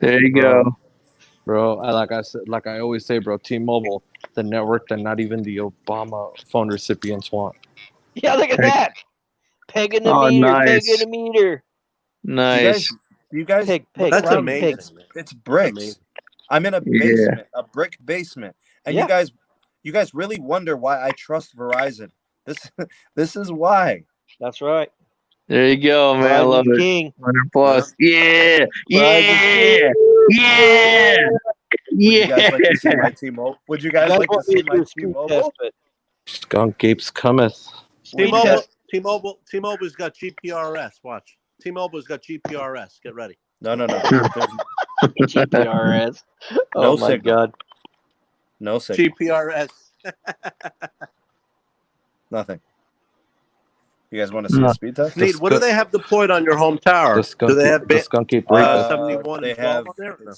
There you go. Bro, like I always say, bro, T-Mobile, the network that not even the Obama phone recipients want. Yeah, look at that. Pegging the Oh, meter, nice. pegging the meter. Nice. You guys Peg, look peg, That's around peg, me. peg. amazing. Man. It's That's bricks. amazing. I'm in a Yeah. basement, a brick basement, and Yeah. you guys really wonder why I trust Verizon. This is why. That's right. There you go, man. I love Verizon's it. king. 100 plus. Yeah. Verizon's king. Yeah. Would you guys like to see Yeah. my T-Mobile? Would you You guys guys like to want me see to my do a speed test, T-Mobile? but Skunk Gapes cometh. speed T-Mobile. test. T-Mobile's got GPRS. Watch. T-Mobile's got GPRS. Get ready. No. There's GPRS. Oh No my signal. God. no signal. GPRS. Nothing. You guys want to see No. a speed test? Sneed, what do they have deployed on your home tower? The skunk, Do they have the Skunk Ape break us. 71 they and 12 have. on there? No.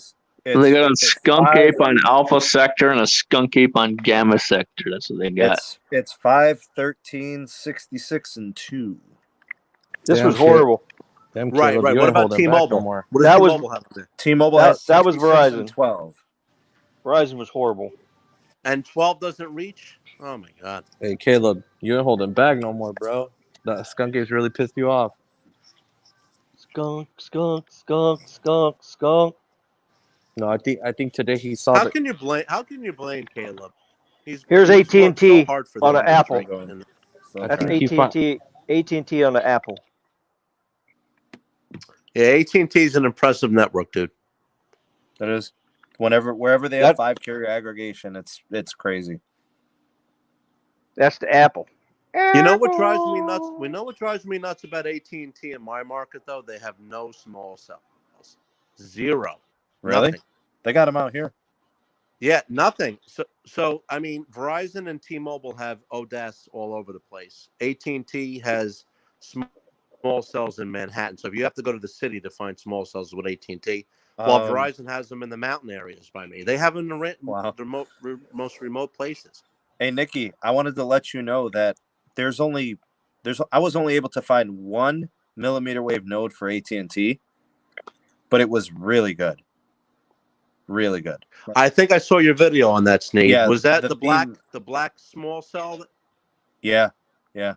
They got a it's skunk five- ape on alpha sector and a skunk ape on gamma sector. That's what they got. It's 5, 13, 66, and 2. This Damn was shit. horrible. Damn, Right. Caleb, you What ain't about holding back T-Mobile? no more. What does That was- T-Mobile have on there? T-Mobile That- has that was 66 Verizon. and 12. Verizon was horrible. And 12 doesn't reach? Oh, my God. Hey, Caleb, you ain't holding back no more, bro. That Skunk Ape's really pissed you off. Skunk, skunk, skunk, skunk, skunk. No, I think today he saw How that. can you blame Caleb? He's Here's worked AT&T so hard for on them an Apple. this week, and- That's think he AT&T on the Apple. Yeah, AT&T is an impressive network, dude. That is. Wherever they That- have 5 carrier aggregation, it's crazy. That's the Apple. You know what drives me nuts? We know what drives me nuts about AT&T in my market, though? They have no small cells. Zero. Really? Nothing. They got them out here. Yeah, nothing. So I mean, Verizon and T-Mobile have ODAS all over the place. AT&T has small cells in Manhattan. So if you have to go to the city to find small cells with AT&T, while Verizon has them in the mountain areas by me. They have them in the Wow. most remote places. Hey, Nikki, I wanted to let you know that I was only able to find 1 millimeter wave node for AT&T, but it was really good. Really good. I think I saw your video on that, Sneed. Yeah, Was that the the black small cell? Yeah. Yeah.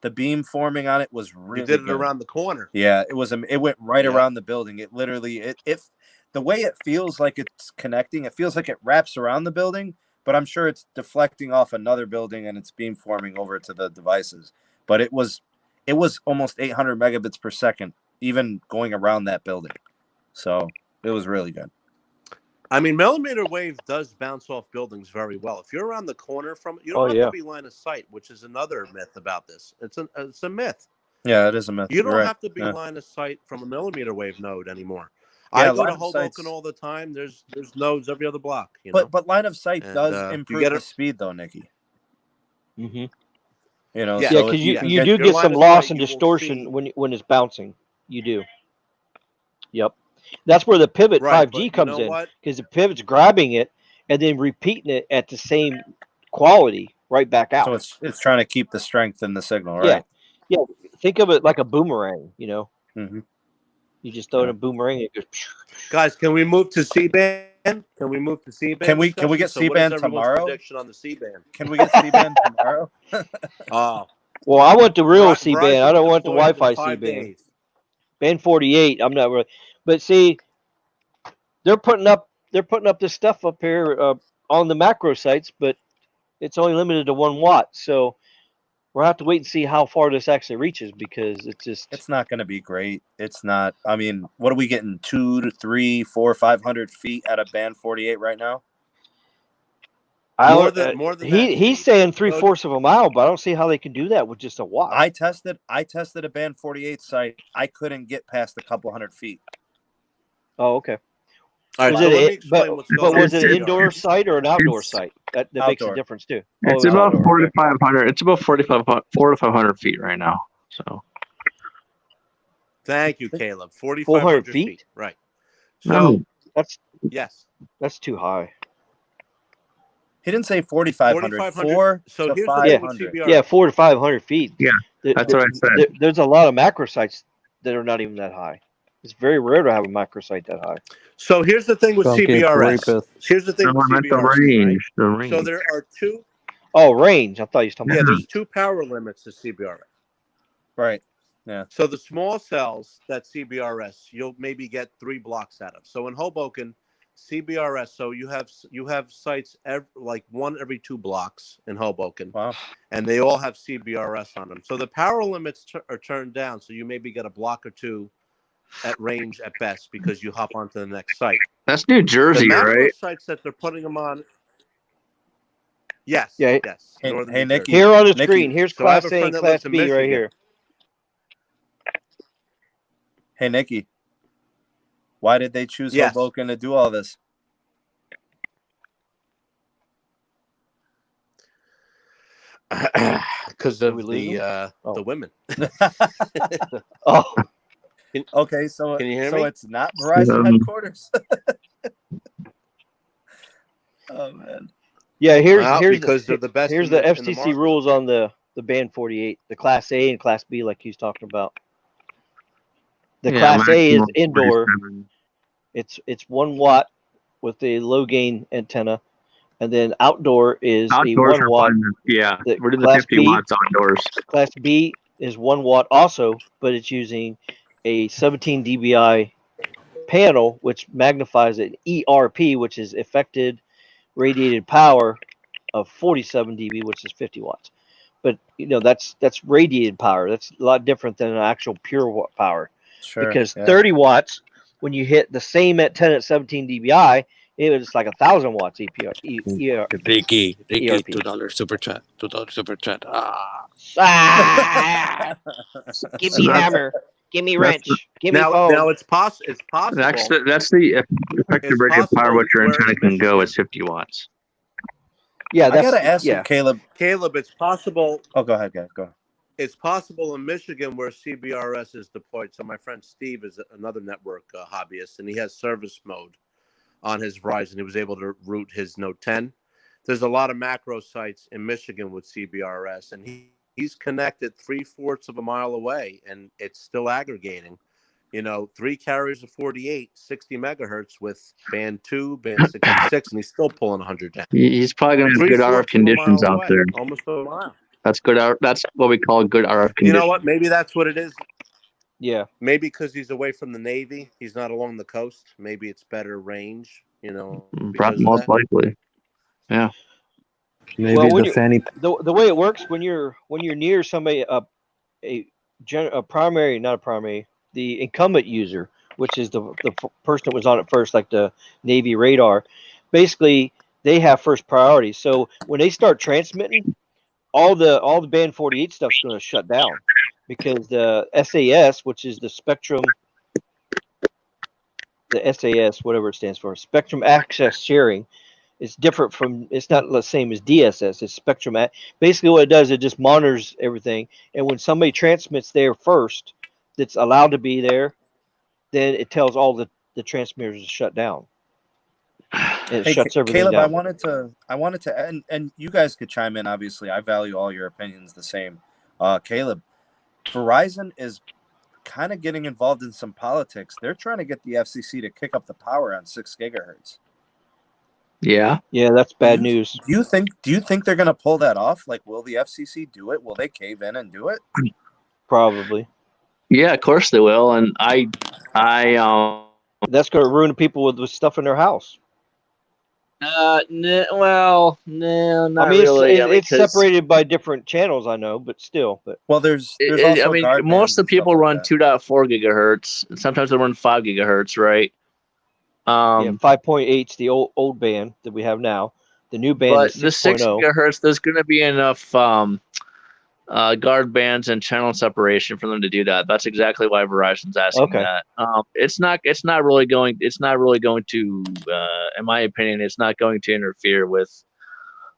The beam forming on it was really You did it good. around the corner. Yeah, it went right Yeah. around the building. It literally if the way it feels like it's connecting, it feels like it wraps around the building, but I'm sure it's deflecting off another building and it's beam forming over to the devices. But it was almost 800 megabits per second, even going around that building. So it was really good. I mean, millimeter wave does bounce off buildings very well. If you're around the corner from it, you don't have to be line of sight, which is another myth about this. It's a myth. Yeah, it is a myth. You don't You're right. have to be line of sight from a millimeter wave node anymore. Yeah, I go line to of Hoboken sight's- all the time. There's nodes every other block. You know? But line of sight And, does you improve get the it- speed, though, Nikki. Mm-hmm. You know, Yeah, Yeah, so because if you can do your get line some of loss sight, and you will distortion see- when it's bouncing. You do. Yep. That's where the pivot Right, 5G but you comes know in, what? because the pivot's grabbing it and then repeating it at the same quality right back out. So it's trying to keep the strength in the signal, right? Yeah. Think of it like a boomerang. Mm-hmm. You just throw in a boomerang and it goes. Guys, can we move to C-band? Can we move to C-band? Can we get discussion? So what is C-band everyone's tomorrow? prediction on the C-band? Can we get C-band tomorrow? Oh, Well, I want the real C band. Verizon I don't want the deployed it in Wi-Fi 5 C band. days. Band 48. I'm not really, but see, they're putting up this stuff up here on the macro sites, but it's only limited to 1 watt. So we'll have to wait and see how far this actually reaches, because It's not going to be great. It's not. I mean, what are we getting? 2 to 3, 4, 500 feet at a band 48 right now? More than that. He's saying 3/4 of a mile, but I don't see how they can do that with just a watt. I tested a band 48 site. I couldn't get past a couple hundred feet. Oh, okay. All right, Was so it let me but explain what's going on. was it an indoor site or an outdoor It's site? That makes a outdoor. difference too. It's Oh, about outdoor. 4,500. It's about 4 to 500 feet right now. So Thank you, Caleb. 400 4,500 feet? feet. Right. So, yes. That's too high. He didn't say 4,500. 4,500. 4 So to here's the thing with 500. CBR. Yeah, 400 to 500 feet. Yeah, that's what I said. There's a lot of macro sites that are not even that high. It's very rare to have a microsite that high. So here's the thing with Don't get CBRS. rapist. Here's the thing No, with I meant the CBRS, range. right? The range. So there are two. Oh, range. I thought you were talking Yeah, about there's heat. 2 power limits to CBRS. Right. Yeah. So the small cells that CBRS, you'll maybe get 3 blocks out of. So in Hoboken, CBRS, so you have sites like 1 every 2 blocks in Hoboken. Wow. And they all have CBRS on them. So the power limits are turned down. So you maybe get a block or 2 at range at best because you hop onto the next site. That's New Jersey, The macro right? sites that they're putting them on. Yes. Yeah. Yes. Hey, Northern hey, New Jersey. Nikki. Here on the Nikki, screen, here's So I have Class a A friend and that lives Class in B right Michigan. here. Hey, Nikki. Why did they choose Yes. Hoboken to do all this? Because Did of we lose the women. Oh, Okay, so Can you hear me? it's not Verizon headquarters. Oh man. yeah. Well, because they're the best here's in the the FCC market. rules on the band 48, the Class A and Class B, like he's talking about. The Class A is indoor. It's 1 watt with a low gain antenna, and then outdoor is Outdoors a 1 are watt. fun. Yeah, The we're in the Class 50 B, watts outdoors. Class B is 1 watt also, but it's using a 17 dBi panel, which magnifies an ERP, which is affected radiated power of 47 dB, which is 50 watts. But that's radiated power. That's a lot different than an actual pure watt power. Sure. Because yeah. 30 watts, when you hit the same antenna at 17 dBi, it was like 1,000 watts Ricky, ERP. $2 super chat. $2 super chat. Ah, give me hammer, give me wrench, give me Now phone. it's possible. It's possible. That's the effective It's rated power possible which your where antenna in can go Michigan- is 50 watts. Yeah, I that's gotta ask yeah. you, Caleb. Caleb, it's possible. Oh, go ahead, guys. Go. It's possible in Michigan where CBRS is deployed. So my friend Steve is another network hobbyist, and he has service mode on his Verizon. He was able to route his Note 10. There's a lot of macro sites in Michigan with CBRS, and he's connected 3/4 of a mile away, and it's still aggregating. 3 carriers of 48, 60 megahertz with band 2, band 66, and he's still pulling 100 down. He's probably going to have good 3/4 RF of a conditions mile out away, there. almost a mile. That's good. That's what we call good RF You conditions. know what? Maybe that's what it is. Yeah. Maybe because he's away from the Navy, he's not along the coast. Maybe it's better range. Because of Most that. likely. Yeah. Maybe Well, when the fanny. the way it works when you're near somebody, a primary, not a primary, the incumbent user, which is the person that was on it first, like the Navy radar, basically they have first priority. So when they start transmitting, all the band 48 stuff's going to shut down because the SAS, which is the spectrum, the SAS, whatever it stands for, spectrum access sharing, it's different from, it's not the same as DSS. It's spectrum. Basically what it does, it just monitors everything. And when somebody transmits there first, that's allowed to be there, then it tells all the transmitters to shut down. And it shuts everything Caleb, down. I wanted to, and you guys could chime in. Obviously, I value all your opinions the same. Caleb, Verizon is kind of getting involved in some politics. They're trying to get the FCC to kick up the power on 6 gigahertz. Yeah. Yeah, that's bad news. Do you think they're going to pull that off? Like, will the FCC do it? Will they cave in and do it? Probably. Yeah, of course they will. And I that's going to ruin people with stuff in their house. no, not I mean, really. it's separated by different channels, I know, but still. But well, there's also guard most of the people run like 2.4 gigahertz. And sometimes they run 5 gigahertz, right? Yeah, 5.8 is the old band that we have now. The new band is 6.0. The 6 gigahertz, there's going to be enough guard bands and channel separation for them to do that. That's exactly why Verizon's asking that. It's not really going to, in my opinion, it's not going to interfere with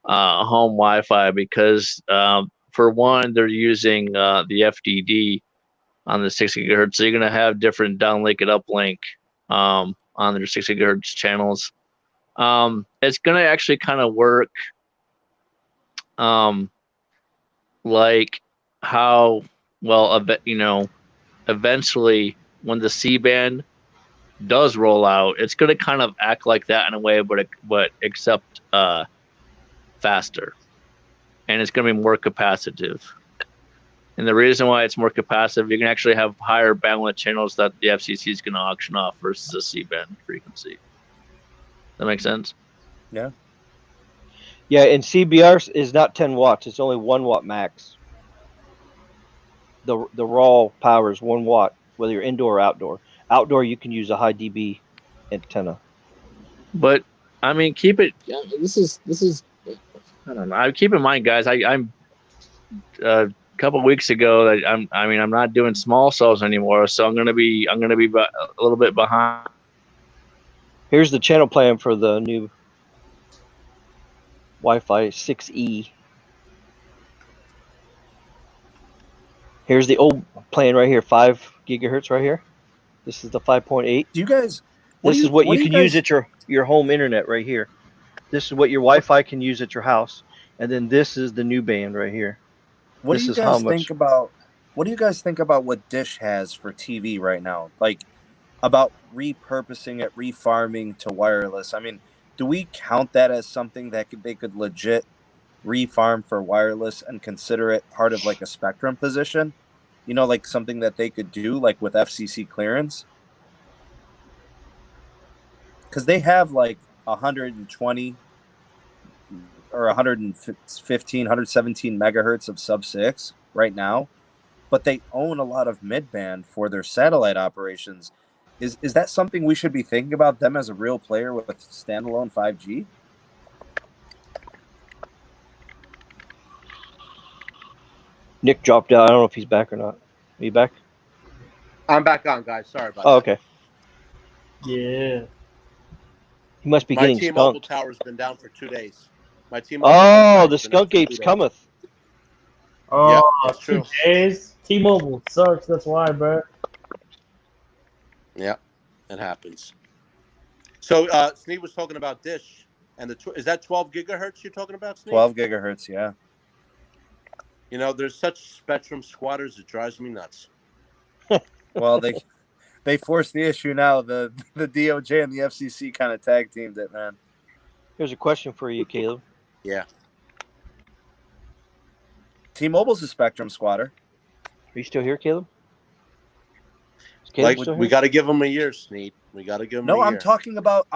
home Wi-Fi because for one, they're using the FDD on the 6 gigahertz, so you're going to have different downlink and uplink on their 6 gigahertz channels. It's going to actually kind of work like how, eventually when the C-band does roll out, it's going to kind of act like that in a way, but except faster, and it's going to be more capacitive. And the reason why it's more capacitive, you can actually have higher bandwidth channels that the FCC is going to auction off versus a C-band frequency. That makes sense? Yeah. Yeah, and CBR is not 10 watts. It's only 1 watt max. The raw power is 1 watt, whether you're indoor or outdoor. Outdoor, you can use a high dB antenna. But I mean, keep it. This is. I don't know. Keep in mind, guys. I'm a couple weeks ago. I'm not doing small cells anymore, so I'm gonna be a little bit behind. Here's the channel plan for the new Wi-Fi 6E. Here's the old plan right here, 5 gigahertz right here. This is the 5.8. Do you guys? This is what you can use at your home internet right here. This is what your Wi-Fi can use at your house, and then this is the new band right here. What do you guys think about? What do you guys think about what Dish has for TV right now? Like about repurposing it, refarming to wireless. I mean, do we count that as something that they could legit refarm for wireless and consider it part of like a spectrum position? You know, like something that they could do like with FCC clearance? Because they have like 120 or 115, 117 megahertz of sub-6 right now, but they own a lot of mid-band for their satellite operations. Is that something we should be thinking about them as a real player with standalone 5G? Nick dropped out. I don't know if he's back or not. Are you back? I'm back on, guys. Sorry about that. Okay. Yeah. He must be getting skunked. My T-Mobile tower's been down for 2 days. My T-Mobile the skunk apes cometh. Oh, yep, that's true. 2 days? T-Mobile sucks. That's why, bro. Yeah, it happens. So, Sneed was talking about Dish, and is that 12 gigahertz you're talking about, Sneed? 12 gigahertz, yeah. You know, there's such spectrum squatters, it drives me nuts. Well, they forced the issue now. The DOJ and the FCC kind of tag teamed it, man. Here's a question for you, Caleb. Yeah. T-Mobile's a spectrum squatter. Are you still here, Caleb? Like, we got to give them a year, Sneed. We got to give them a year. No, I'm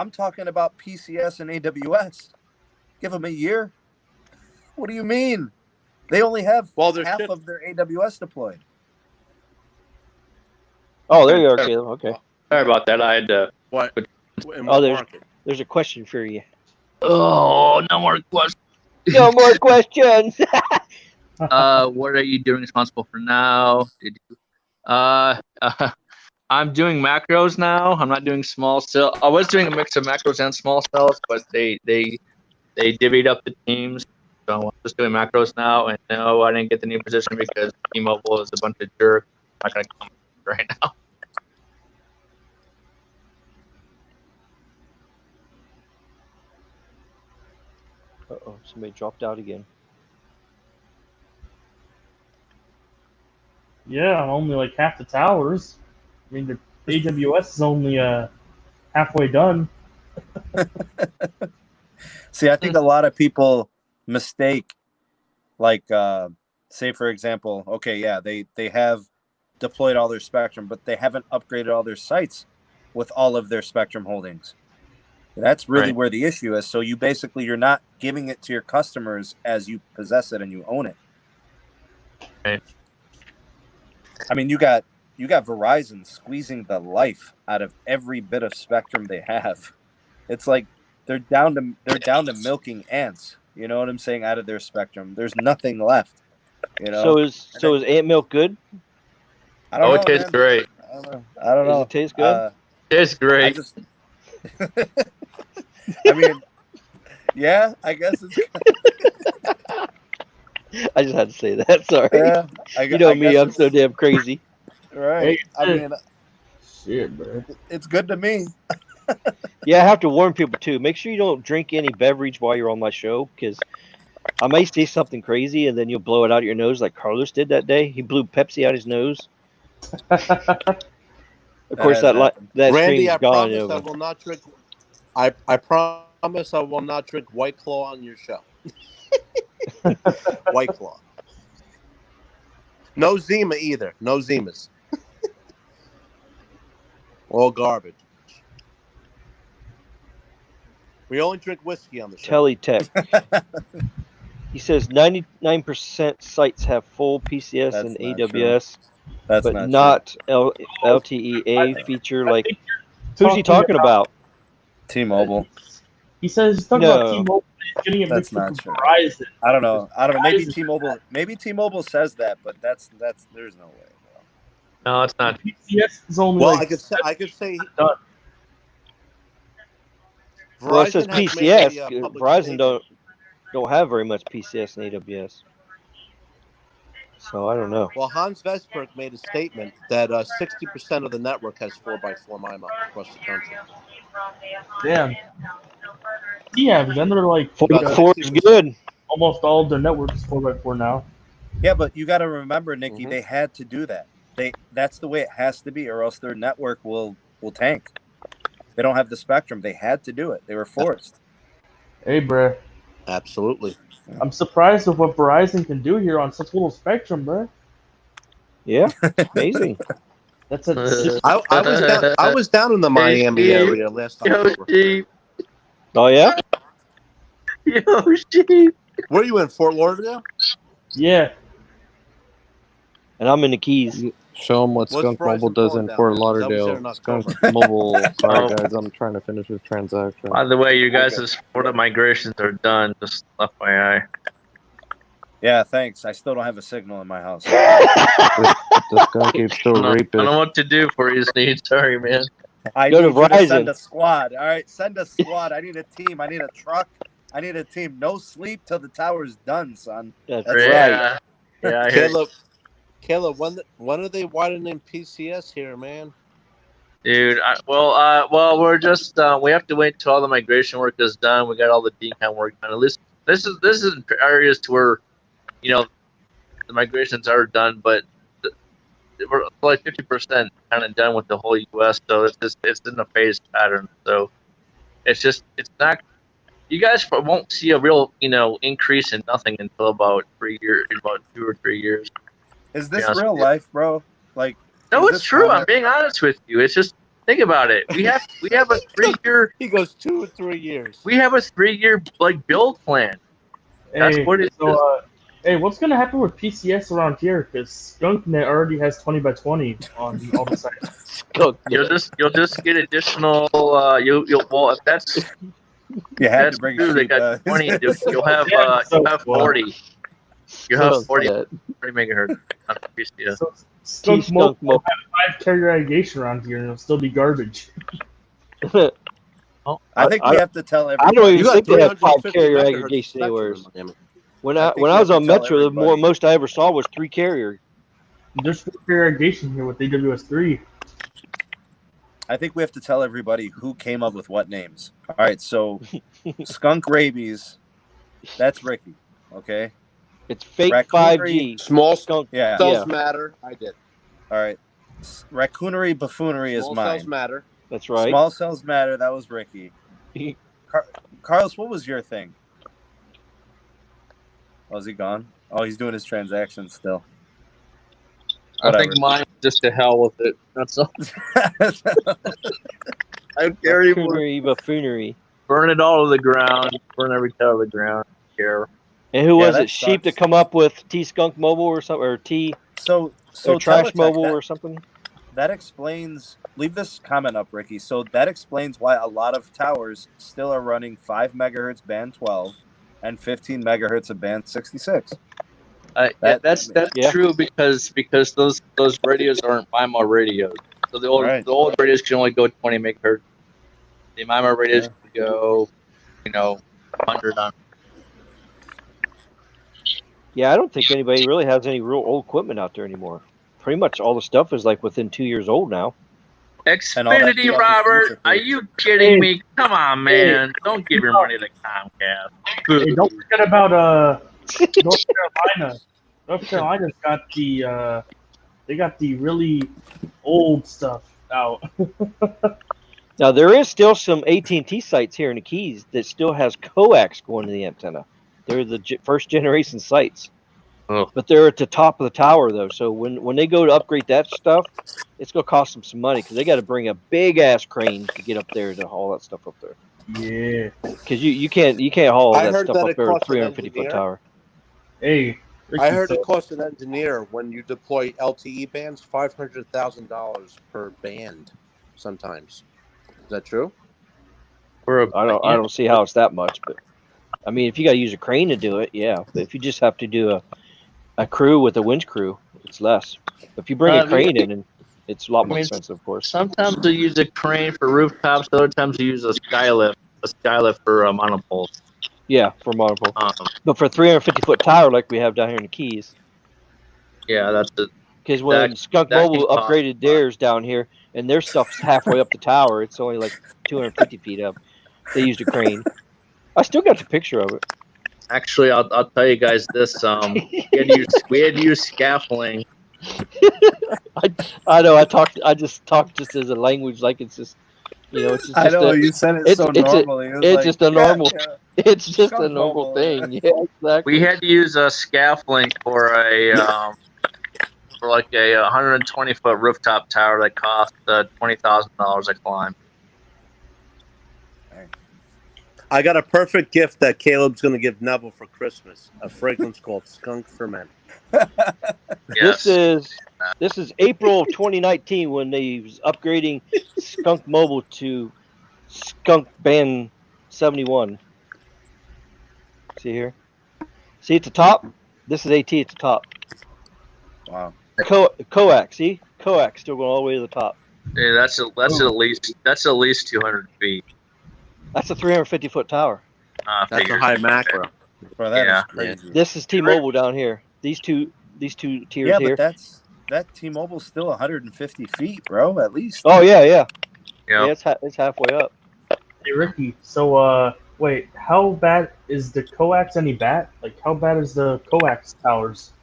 talking about PCS and AWS. Give them a year. What do you mean? They only have half of their AWS deployed. Oh, there you are, Caleb. Okay. Sorry about that. I had to. What? There's a question for you. Oh, no more questions. No more questions. What are you doing responsible for now? I'm doing macros now. I'm not doing small cell. I was doing a mix of macros and small cells, but they divvied up the teams. So I'm just doing macros now. And no, I didn't get the new position because T-Mobile is a bunch of jerks. I'm not going to come right now. Uh-oh, somebody dropped out again. Yeah, only like half the towers. I mean, the AWS is only halfway done. See, I think a lot of people mistake, like, say, for example, okay, yeah, they have deployed all their spectrum, but they haven't upgraded all their sites with all of their spectrum holdings. That's really where the issue is. So you're not giving it to your customers as you possess it and you own it. Right. I mean, you got Verizon squeezing the life out of every bit of spectrum they have. It's like they're down to milking ants. You know what I'm saying? Out of their spectrum, there's nothing left. You know. So is ant milk good? I don't know. It tastes great. I don't know. Does it taste good? It's great. I mean, yeah, I guess it's. I just had to say that. Sorry. Yeah, you know me. I'm so damn crazy. Right. I mean, shit, bro. It's good to me. Yeah, I have to warn people too. Make sure you don't drink any beverage while you're on my show, because I may say something crazy and then you'll blow it out of your nose like Carlos did that day. He blew Pepsi out his nose. Of course, that Randy, stream's I gone. promise I will not drink. I promise I will not drink White Claw on your show. White Claw. No Zima either. No Zimas. All garbage. We only drink whiskey on the show. Teletech. He says 99% sites have full PCS That's and not AWS, That's but not not LTE-A feature. Like, think who's he talking about? T-Mobile. He says he's talking about No. T-Mobile. He's getting it That's mixed up not with true. Verizon. I don't know. Maybe Verizon- T-Mobile. Maybe T-Mobile says that, but that's there's no way, bro. No, it's not. PCS is only Well, like I could say done. Well, it says Verizon has PCS. made a public Verizon statement. don't have very much PCS and AWS. So I don't know. Well, Hans Vesperk made a statement that 60% of the network has 4x4 MIMO across the country. Damn. Yeah, but then they're like 4x4 is good. almost all of their networks is 4x4 now. Yeah, but you got to remember, Nikki, Mhm. they had to do that. That's the way it has to be, or else their network will tank. They don't have the spectrum. They had to do it. They were forced. Hey, bruh. Absolutely. I'm surprised with what Verizon can do here on such little spectrum, bruh. Yeah, amazing. That's at 6. I was down in the Miami area last October. Sheep. Oh yeah. Yo, sheep. Were you in Fort Lauderdale? Yeah. And I'm in the Keys. Show them what What's Skunk Verizon Mobile does calling in down Fort there? 'Cause I was there Lauderdale. in Skunk October. Mobile. Sorry, Oh. guys. I'm trying to finish this transaction. By the way, you guys' Florida migrations are done. Just FYI. Yeah, thanks. I still don't have a signal in my house. The skunk ape's still I don't rapist. know what to do for you, Sneed. Sorry, man. I Go to need you to send Verizon. a squad. All right, send a squad. I need a team. I need a truck. I need a team. No sleep till the tower's done, son. That's That's right. Yeah, I hear you. Caleb, when are they widening PCS here, man? Dude. Well, we're just we have to wait till all the migration work is done. We got all the decom work done. At least this is areas to where, you know, the migrations are done, but we're like 50% kind of done with the whole U.S. So it's in a phased pattern. So it's not. You guys won't see a real increase in nothing until about 2 or 3 years. Is this Yeah. real life, bro? Like, No, is it's this true. I'm comment- being honest with you. It's just think about it. We have a 3-year He goes 2 or 3 years. we have a 3-year like build plan. That's Hey, what it is. so, hey, what's gonna happen with PCS around here? Because SkunkNet already has 20x20 on all the sites. You'll just get additional. You'll well if that's You had that's to bring true. They sheep, got 20. You'll have Yeah, so, 40. You have Skunk 40 net. megahertz on PCS. So Skunk Skunk Mobile will Mobile. have 5 carrier aggregation around here, and it'll still be garbage. I think we have to tell I everybody. don't even You got think they have 5 350 carrier megahertz aggregation spectrum anywhere. in Miami. When I I think when we I was have to on tell Metro, the everybody. most I ever saw was 3 carrier. There's 4 carrier aggregation here with AWS3. I think we have to tell everybody who came up with what names. All right, so Skunk Rabies, that's Ricky. Okay. It's fake Raccoonry. 5G. Small Skunk. Yeah. cells matter. I did. All right. Raccoonery Buffoonery is Small mine. cells matter. That's right. Small cells matter. That was Ricky. Carlos, what was your thing? Oh, is he gone? Oh, he's doing his transactions still. I think mine just to hell with it. That's all. I don't care anymore. Buffoonery. Burn it all to the ground. Burn every tail to the ground. I don't care. And who Yeah, was that it? Sheep sucks. to come up with T Skunk Mobile or something, or T So Trash Teletech, Mobile or something? that explains. Leave this comment up, Ricky. So that explains why a lot of towers still are running 5 megahertz band 12 and 15 megahertz of band 66. That's Yeah. true because those radios aren't MIMO radios. So the Right. old radios can only go 20 megahertz. The MIMO radios can go, 100 on. Yeah, I don't think anybody really has any real old equipment out there anymore. Pretty much all the stuff is like within 2 years old now. And all that Xfinity, stuff is Robert, future-proof. are you kidding me? Come on, man! Don't give your money to Comcast. Hey, don't forget about North Carolina. North Carolina's got the they got the really old stuff. out. Now there is still some AT&T sites here in the Keys that still has coax going to the antenna. They're the first generation sites, but they're at the top of the tower though. So when they go to upgrade that stuff, it's gonna cost them some money because they got to bring a big ass crane to get up there to haul that stuff up there. Yeah. Because you can't haul all I that heard stuff that up it there with costs an 350-foot engineer. tower. Hey, Ricky, I heard so it costs an engineer when you deploy LTE bands $500,000 per band. Sometimes, is that true? I don't see how it's that much, but I mean if you got to use a crane to do it, yeah. But if you just have to do a crew with a winch crew, it's less. If you bring a crane in, and it's a lot more expensive, of course. Sometimes they use a crane for rooftops. Other times they use a skylift for monopoles. Yeah, for monopole. But for 350-foot tower like we have down here in the Keys. Yeah, that's it. Because when Skunk Mobile upgraded theirs down here, and their stuff's halfway up the tower, it's only like 250 feet up. They used a crane. I still got the picture of it. Actually, I'll tell you guys this. We had to use scaffolding. I know. I just talked just as a language, like it's just, it's just. I know you said it so normally. It's just a normal. It's just a normal thing. Yeah, exactly. We had to use a scaffolding for a for like a 120-foot rooftop tower that cost $20,000 a climb. I got a perfect gift that Caleb's going to give Neville for Christmas. A fragrance called Skunk Ferment. Yes. This is April 2019 when they was upgrading Skunk Mobile to Skunk Band 71. See here? See at the top? This is AT at the top. Wow. Coax, see? Coax still going all the way to the top. Yeah, that's at least 200 feet. That's a 350-foot tower. That's a high macro. Bro, that is crazy. This is T-Mobile down here. These two tiers here. Yeah, but that T-Mobile's still 150 feet, bro, at least. Oh yeah. It's halfway up. Hey Ricky, so wait, how bad is the coax any bad? Like how bad is the coax towers?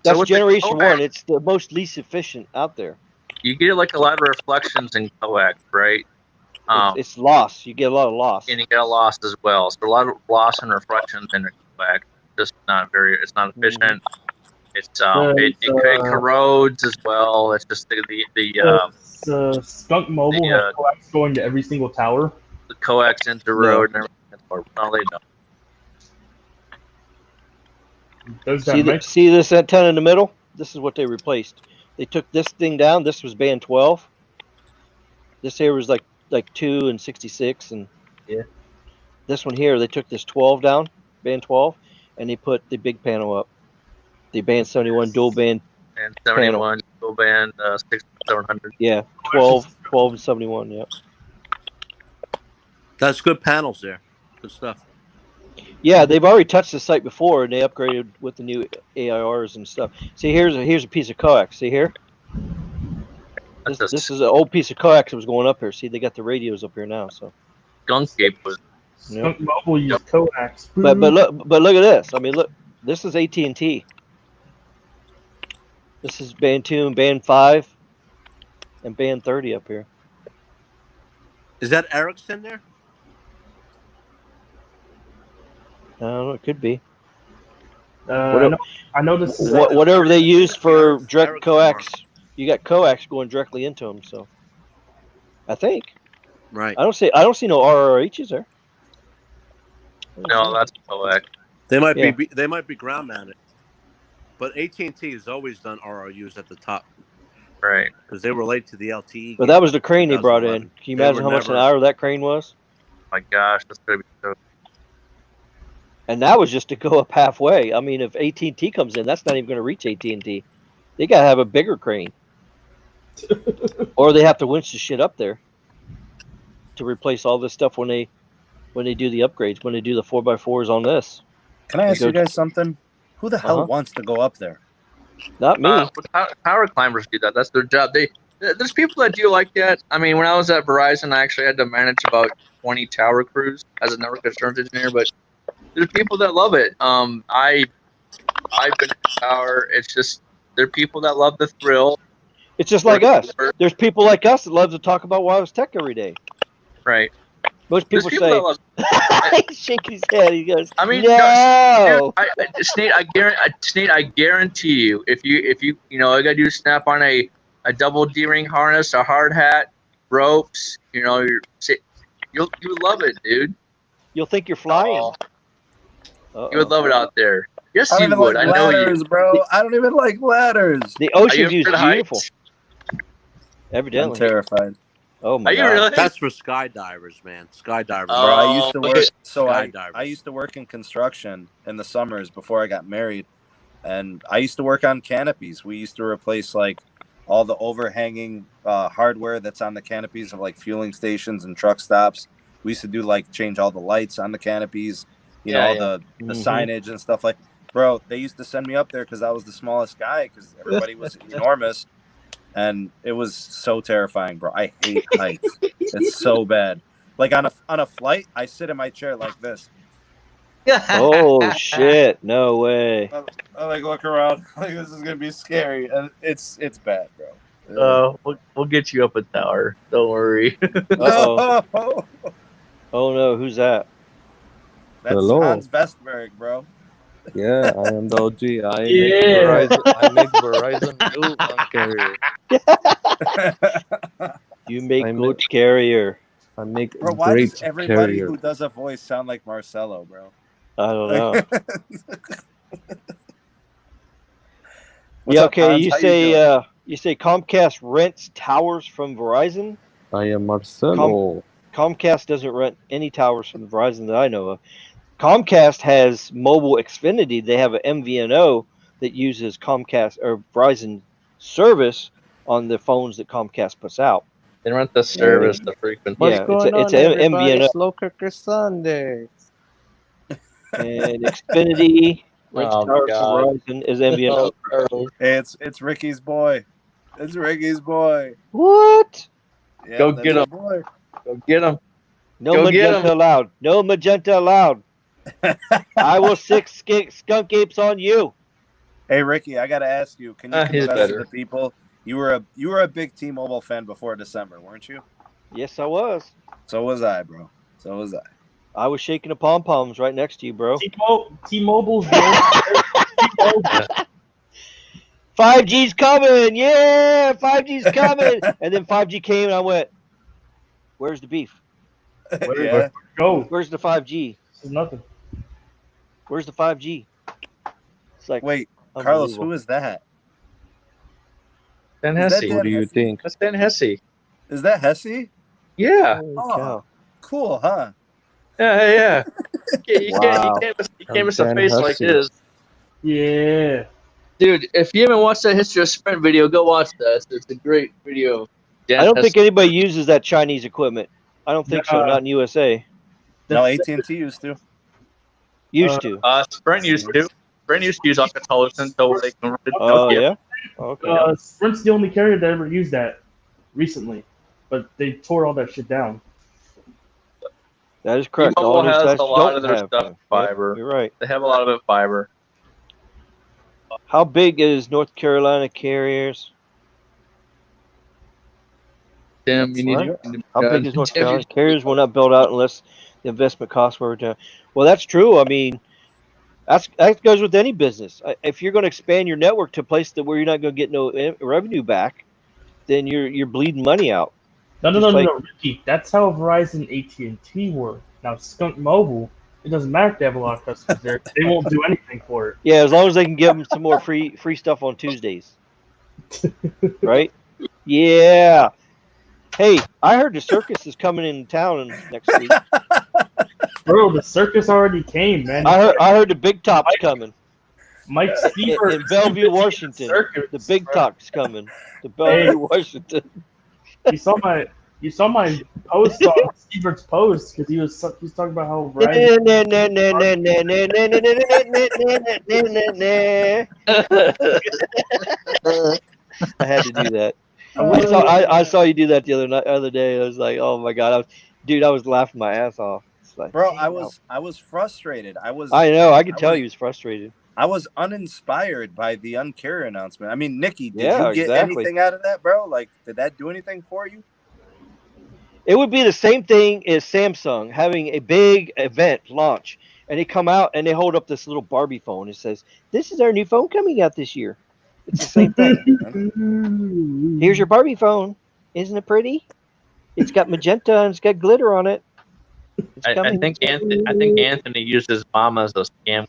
That's generation 1. It's the most least efficient out there. You get like a lot of reflections in coax, right? It's loss. You get a lot of loss. And you get a loss as well. So a lot of loss and reflections in the coax. Just it's not efficient. It's it corrodes as well. It's just the Skunk Mobile has coax going to every single tower. The coax into road and everything. No, they don't. See this antenna in the middle? This is what they replaced. They took this thing down. This was band 12. This here was like 2 and 66, and this one here they took this 12 down, band 12, and they put the big panel up, the band 71 dual band. And 71 dual band 6700. Yeah, 12 and 71. Yeah. That's good panels there. Good stuff. Yeah, they've already touched the site before, and they upgraded with the new AIRs and stuff. See, here's a piece of coax. See here? This is an old piece of coax that was going up here. See, they got the radios up here now. So Skunk Mobile used coax. But look at this. I mean, look, this is AT&T. This is band 2 and band 5 and band 30 up here. Is that Ericsson there? I don't know. It could be. I know this is whatever they use for direct coax. You got coax going directly into them, so I think. Right. I don't see no RRHs there. No, that's coax. They might be ground mounted, but AT&T has always done RRUs at the top, right? Because they were late to the LTE. But that was the crane they brought in. Can you imagine how much an hour that crane was? Oh my gosh, that's gonna be so. And that was just to go up halfway. I mean, if AT&T comes in, that's not even going to reach AT&T. They got to have a bigger crane. Or they have to winch the shit up there to replace all this stuff when they do the upgrades, when they do the 4x4s on this. Can I ask you guys something? Who the hell wants to go up there? Not me. Power climbers do that. That's their job. There's people that do like that. I mean, when I was at Verizon, I actually had to manage about 20 tower crews as a network assurance engineer, but there's people that love it. I've been in tower. It's just there are people that love the thrill. It's just like us. There's people like us that love to talk about wireless tech every day. Right. Most There's people say, that love- he's shaking his head. He goes, I mean, no. Snake, I guarantee you, if you all you gotta do is snap on a double D-ring harness, a hard hat, ropes, you'll love it, dude. You'll think you're flying. You would love it out there. Yes, I don't you even would. like I know ladders, you. bro. I don't even like ladders. The Are ocean you view is afraid of beautiful. heights? I'm Evidently. terrified. Oh my Are you god. really? That's for skydivers, man. Skydivers. Bro, I Oh, used to look work. at- So I skydivers. used to work in construction in the summers before I got married, and I used to work on canopies. We used to replace like all the overhanging hardware that's on the canopies of like fueling stations and truck stops. We used to do like change all the lights on the canopies, all the signage and stuff like. Bro, they used to send me up there because I was the smallest guy because everybody was enormous. And it was so terrifying, bro. I hate heights. It's so bad. Like on a flight, I sit in my chair like this. Oh shit! No way. I like look around. Like this is gonna be scary, and it's bad, bro. We'll get you up a tower. Don't worry. Uh-oh. Oh no, who's that? That's Hello. Hans Vestberg, bro. Yeah, I am the OG. I Yeah. make Verizon new carrier. You make I good make- carrier. I make Bro, why great does everybody carrier. who does a voice sound like Marcelo, bro? I don't know. What's Yeah, up, okay. Hans? You How say doing? Comcast rents towers from Verizon. I am Marcelo. Comcast doesn't rent any towers from Verizon that I know of. Comcast has mobile Xfinity. They have an MVNO that uses Comcast or Verizon service on the phones that Comcast puts out. They rent the service, the frequency. Yeah, it's a MVNO. Slow Cooker Sunday. And Xfinity rents Oh, towers God. from Verizon is MVNO. Hey, it's Ricky's boy. It's Ricky's boy. What? Yeah, Go that's get our him. boy. Go get them. No Go get 'em. magenta allowed. No magenta allowed. I will sick skunk apes on you. Hey Ricky, I gotta ask you, can you He's confess to better. the people you were a big T-Mobile fan before December, weren't you? Yes, I was. So was I, bro. So was I. I was shaking the pom poms right next to you, bro. T-Mobile's T-Mobile. 5G's coming, yeah, 5G's coming. And then 5G came, and I went, "Where's the beef? Yeah. Go. Where's the 5G? This is nothing. Where's the 5G?" It's like, Wait, Carlos, unbelievable. who is that? Dan Is that Hesse. Dan What do you Hesse? think? That's Dan Hesse. Is that Hesse? Yeah. Holy Oh. cow. Cool, huh? Yeah. You Wow. can't miss a Dan face like Hesse. his. Yeah. Dude, if you haven't watched that History of Sprint video, go watch that. It's a great video. Dan I don't Hesse. think anybody uses that Chinese equipment. I don't think so. Nah. Not in USA. No, AT&T used to. Used to. Sprint used to. Sprint used to use Alcatel until they converted to Oh Nokia. yeah. Okay. Sprint's the only carrier that ever used that recently, but they tore all that shit down. That is correct. T-Mobile All those has guys a lot of don't their have stuff them. fiber. Yep, you're right. They have a lot of it fiber. How big is North Carolina carriers? Tim, you need What? to. How big is North Carolina? Carriers will not build out unless the investment costs were down. Well, that's true. I mean, that goes with any business. If you're going to expand your network to a place that where you're not going to get no revenue back, then you're bleeding money out. No, Just like- Ricky. That's how Verizon AT&T work. Now, Skunk Mobile, it doesn't matter if they have a lot of customers there. They won't do anything for it. Yeah, as long as they can give them some more free stuff on Tuesdays, right? Yeah. Hey, I heard the circus is coming in town next week. Bro, the circus already came, man. I heard the big top's coming Mike Stever in Bellevue, Washington. Circus, The big bro. top's coming to Bellevue, Washington. You saw my post on Stever's post because he was talking about how Verizon. I had to do that. I saw you do that the other day. I was like, oh my god, I was laughing my ass off. It's like, Bro, dang, I was frustrated. I know. I could tell you was frustrated. I was uninspired by the Uncarrier announcement. I mean, Nikki, did Yeah, you get exactly. anything out of that, bro? Like, did that do anything for you? It would be the same thing as Samsung having a big event launch, and they come out and they hold up this little Barbie phone. It says, "This is our new phone coming out this year." It's the same thing. Here's your Barbie phone. Isn't it pretty? It's got magenta and it's got glitter on it. It's I coming. think Anthony used his mom as a scam.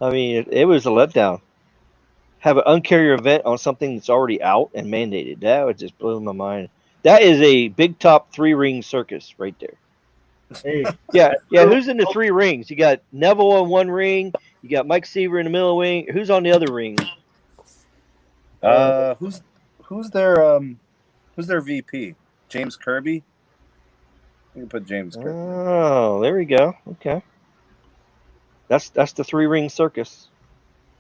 I mean, it was a letdown. Have an Uncarrier event on something that's already out and mandated. That would just blow my mind. That is a big top 3-ring circus right there. Hey, Yeah. Who's in the 3 rings? You got Neville on one ring. You got Mike Seaver in the middle ring. Who's on the other ring? Who's their VP? James Kirby. You can put James Kirby. Oh, there we go. Okay. That's the 3-ring circus.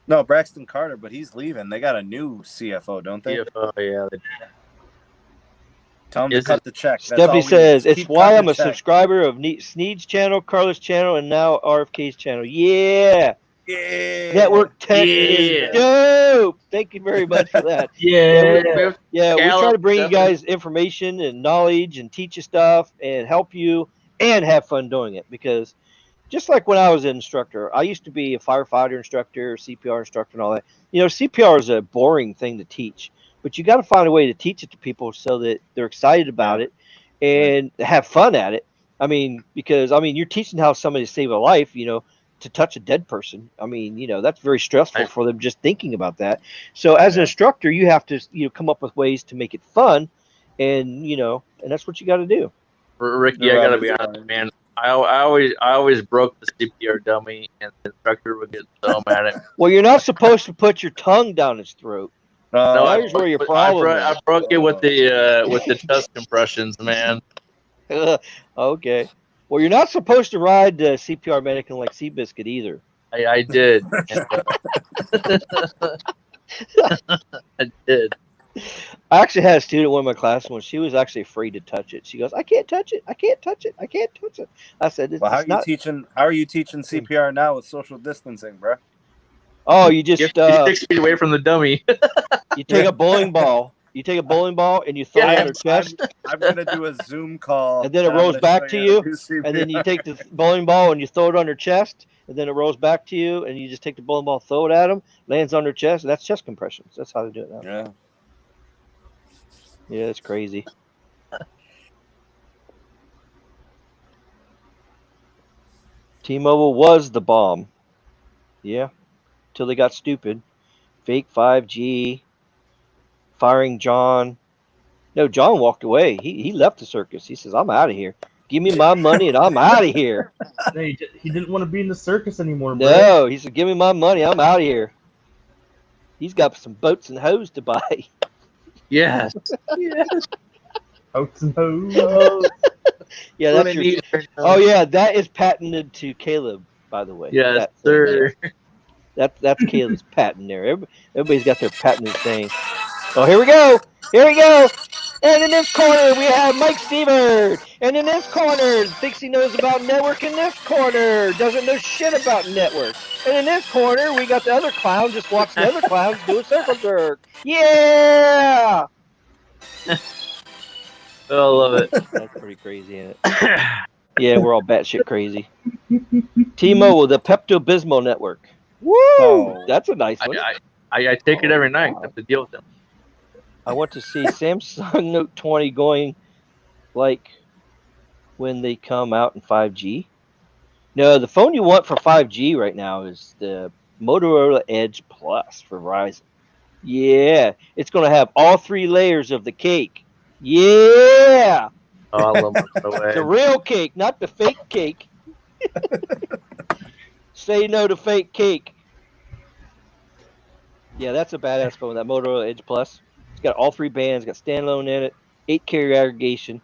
No, Braxton Carter, but he's leaving. They got a new CFO, don't they? CFO, yeah. Tell him to cut the check. That's Stephanie all we says, need. it's Keep why cutting I'm the a check. subscriber of Sneed's channel, Carla's channel, and now RFK's channel. Yeah. Yeah. Network tech Yeah. is dope. Thank you very much for that. yeah. We try to bring you guys information and knowledge and teach you stuff and help you and have fun doing it, because just like when I was an instructor, I used to be a firefighter instructor, CPR instructor, and all that. You know, CPR is a boring thing to teach, but you got to find a way to teach it to people so that they're excited about it and have fun at it. I mean, because you're teaching how somebody save a life, to touch a dead person. I mean, that's very stressful for them just thinking about that. So as an instructor, you have to, come up with ways to make it fun, and and that's what you got to do. Ricky, I gotta be honest, man. I always broke the CPR dummy, and the instructor would get so mad at me. Well, you're not supposed to put your tongue down its throat. No, Here's where your problem is. I broke it with the chest compressions, man. Okay. Well, you're not supposed to ride the CPR mannequin like Seabiscuit either. I did. I did. I actually had a student in one of my classes when she was actually afraid to touch it. She goes, "I can't touch it. I can't touch it. I can't touch it." I said, "Well, how are you teaching CPR now with social distancing, bro?" Oh, you just you're 6 feet away from the dummy. You take a bowling ball. You take a bowling ball and you throw it on her chest. I'm gonna do a Zoom call, and then it rolls back to you. And then you take the bowling ball and you throw it on her chest, and then it rolls back to you, and you just take the bowling ball, throw it at them, lands on her chest. And that's chest compressions. That's how they do it now. Yeah. Yeah, it's crazy. T-Mobile was the bomb. Yeah, till they got stupid. Fake 5G. Firing John. No, John walked away. He left the circus. He says, "I'm out of here. Give me my money and I'm out of here." He didn't want to be in the circus anymore, bro. No, he said, "Give me my money. I'm out of here." He's got some boats and hoes to buy. Yes. Boats and hoes. Yeah, that's your. Oh yeah, that is patented to Caleb, by the way. Yes, sir. That's Caleb's patent there. Everybody's got their patented thing. Oh, here we go. Here we go. And in this corner, we have Mike Seaver. And in this corner, thinks he knows about network. In this corner, doesn't know shit about network. And in this corner, we got the other clown just watching the other clowns do a circle jerk. Yeah! I love it. That's pretty crazy, ain't it? Yeah, we're all batshit crazy. T-Mobile, the Pepto-Bismol network. Woo! Oh, that's a nice one. I take it every night. I have to deal with them. I want to see Samsung Note 20 going like when they come out in 5G. No, the phone you want for 5G right now is the Motorola Edge Plus for Verizon. Yeah, it's going to have all 3 layers of the cake. Yeah! Oh, I love the real cake, not the fake cake. Say no to fake cake. Yeah, that's a badass phone, that Motorola Edge Plus. It's got all 3 bands, got standalone in it, 8 carrier aggregation.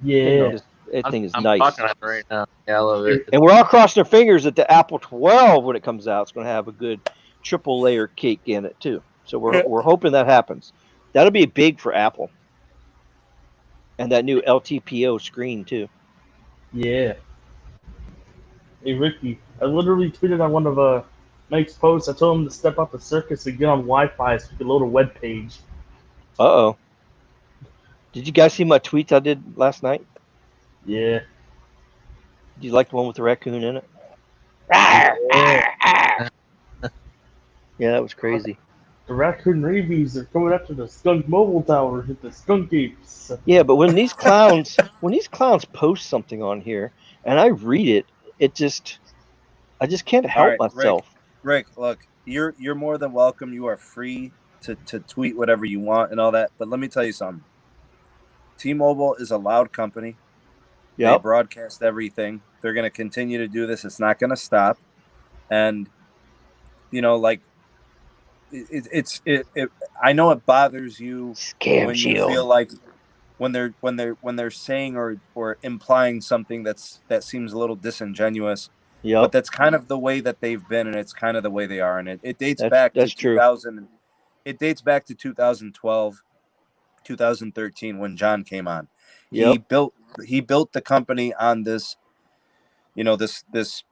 Yeah. That thing is I'm nice. talking on it right now. Yeah, I love it. And we're all crossing our fingers that the Apple 12, when it comes out, is going to have a good triple layer cake in it too. So we're hoping that happens. That'll be big for Apple. And that new LTPO screen too. Yeah. Hey Ricky, I literally tweeted on one of Mike's posts. I told him to step out the circus and get on Wi-Fi so we could load a web page. Uh-oh. Did you guys see my tweets I did last night? Yeah. Did you like the one with the raccoon in it? Yeah. Yeah, that was crazy. The raccoon rabies are coming after the skunk mobile tower hit the skunk apes. Yeah, but when these clowns post something on here and I read it, I just can't All help right, Rick. myself. Rick, look, you're more than welcome. You are free to tweet whatever you want and all that. But let me tell you something. T-Mobile is a loud company. They Yep. broadcast everything. They're going to continue to do this. It's not going to stop. And like I know it bothers you Scam when you shield. feel like when they're saying or implying something that seems a little disingenuous. Yep. But that's kind of the way that they've been, and it's kind of the way they are. And it dates back to That's true. 2000. It dates back to 2012, 2013 when John came on. Yep. He built the company on this, this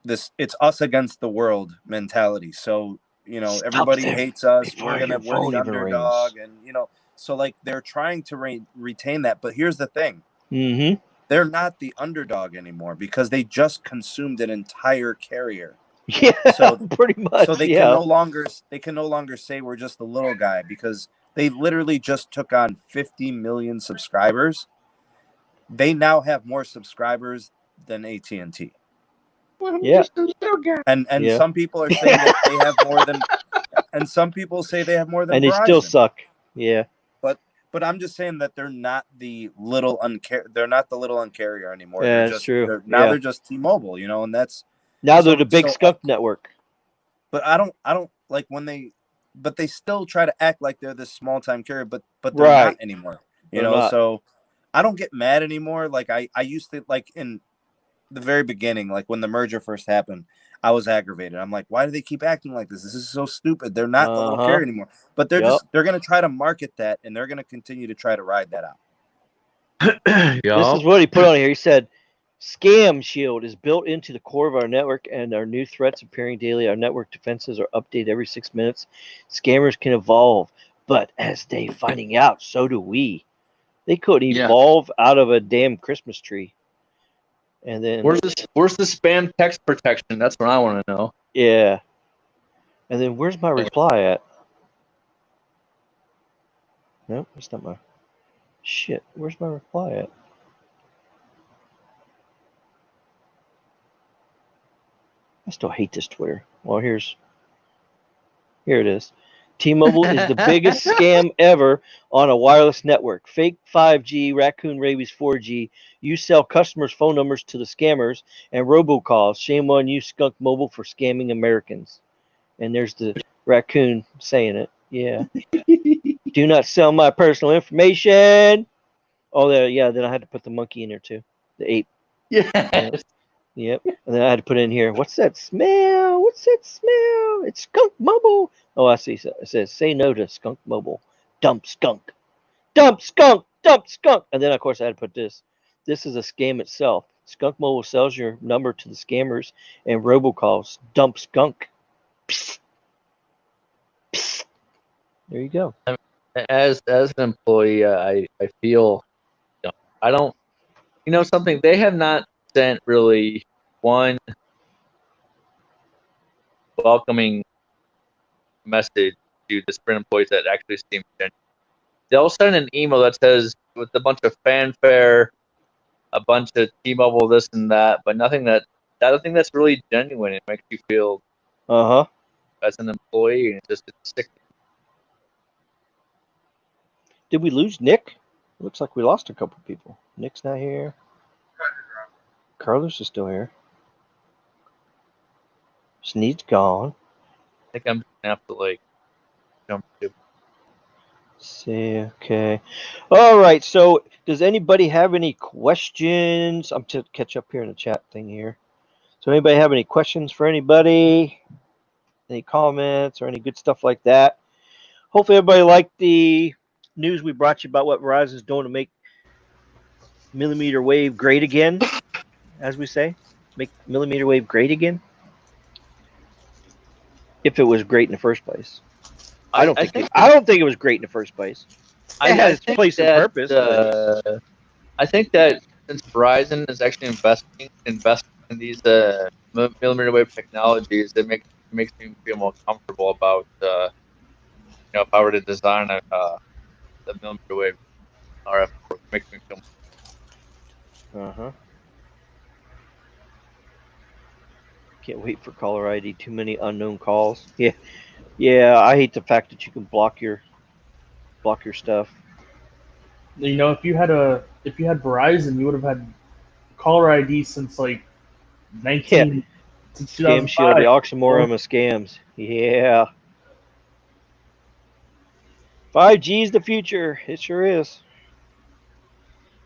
it's us against the world mentality. So, Stop everybody them hates us. before We're your the phone even underdog, rings. and so like they're trying to retain that. But here's the thing. Mm-hmm. They're not the underdog anymore because they just consumed an entire carrier. Yeah, So pretty much. so they can no longer say we're just the little guy because they literally just took on 50 million subscribers. They now have more subscribers than AT&T. Yeah. And Yeah. some people are saying that they have more than and some people say they have more than And they Verizon. still suck. Yeah. But I'm just saying that they're not the little uncarrier anymore. Yeah, They're that's just true. they're just T-Mobile, and that's Now they're so the big so skunk network. but I don't like when but they still try to act like they're this small time carrier, but they're Right. not anymore. They're not. So I don't get mad anymore. Like I used to, like in the very beginning, like when the merger first happened, I was aggravated. I'm like, why do they keep acting like this? This is so stupid. They're not the little carrier anymore. But they're gonna try to market that, and they're gonna continue to try to ride that out. This is what he put on here. He said, Scam Shield is built into the core of our network, and our new threats appearing daily. Our network defenses are updated every 6 minutes. Scammers can evolve, but as they finding out, so do we. They could evolve out of a damn Christmas tree. And then where's the spam text protection? That's what I want to know. Yeah. And then where's my reply at? Nope, that's not my shit. Where's my reply at? I still hate this Twitter. Well, here it is. T-Mobile is the biggest scam ever on a wireless network. Fake 5G, raccoon rabies 4G. You sell customers' phone numbers to the scammers and robocalls. Shame on you, Skunk Mobile, for scamming Americans. And there's the raccoon saying it. Yeah. Do not sell my personal information. Oh, yeah. Then I had to put the monkey in there too. The ape. Yes. Yep. And then I had to put in here, what's that smell? What's that smell? It's Skunk Mobile. Oh, I see. It says, say no to Skunk Mobile. Dump skunk. Dump skunk. Dump skunk. And then, of course, I had to put this. This is a scam itself. Skunk Mobile sells your number to the scammers and robocalls. Dump skunk. Psst. Psst. There you go. As an employee, I feel, I don't, something, they have not sent really one welcoming message to the Sprint employees that actually seem genuine. They'll send an email that says with a bunch of fanfare, a bunch of T-Mobile this and that, but nothing that's really genuine. It makes you feel as an employee, and it's sick. Did we lose Nick? It looks like we lost a couple people. Nick's not here. Carlos is still here. Sneed's gone. I think I'm gonna have to jump to. See, okay. All right. So, does anybody have any questions? I'm to catch up here in the chat thing here. So, anybody have any questions for anybody? Any comments or any good stuff like that? Hopefully, everybody liked the news we brought you about what Verizon is doing to make millimeter wave great again, as we say. make millimeter wave great again? If it was great in the first place, I don't think it was great in the first place. It had its place and purpose. I think that since Verizon is actually investing in these millimeter wave technologies, it makes me feel more comfortable about if I were to design the millimeter wave RF, it makes me feel. Can't wait for caller ID. Too many unknown calls. Yeah. I hate the fact that you can block your stuff. You know, if you had Verizon, you would have had caller ID since like 19 since Scam Shield, 2005. the oxymoron of scams. Yeah. 5G is the future. It sure is.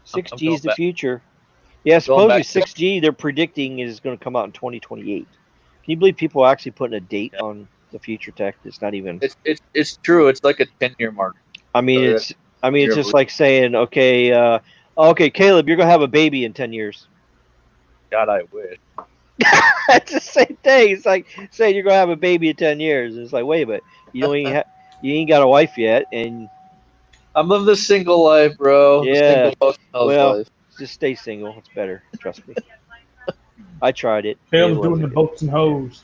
6G is the future. Yeah, supposedly 6G they're predicting is going to come out in 2028. Can you believe people are actually putting a date on the future tech? It's not even. It's true. It's like a 10-year mark. I mean, it's just like saying, okay, Caleb, you're gonna have a baby in 10 years. God, I wish. That's the same thing. It's like saying you're gonna have a baby in 10 years. It's like, wait a minute, you ain't got a wife yet, and I'm living the single life, bro. Yeah. The single life. Just stay single. It's better. Trust me. I tried it. Caleb's doing the boats and hoes.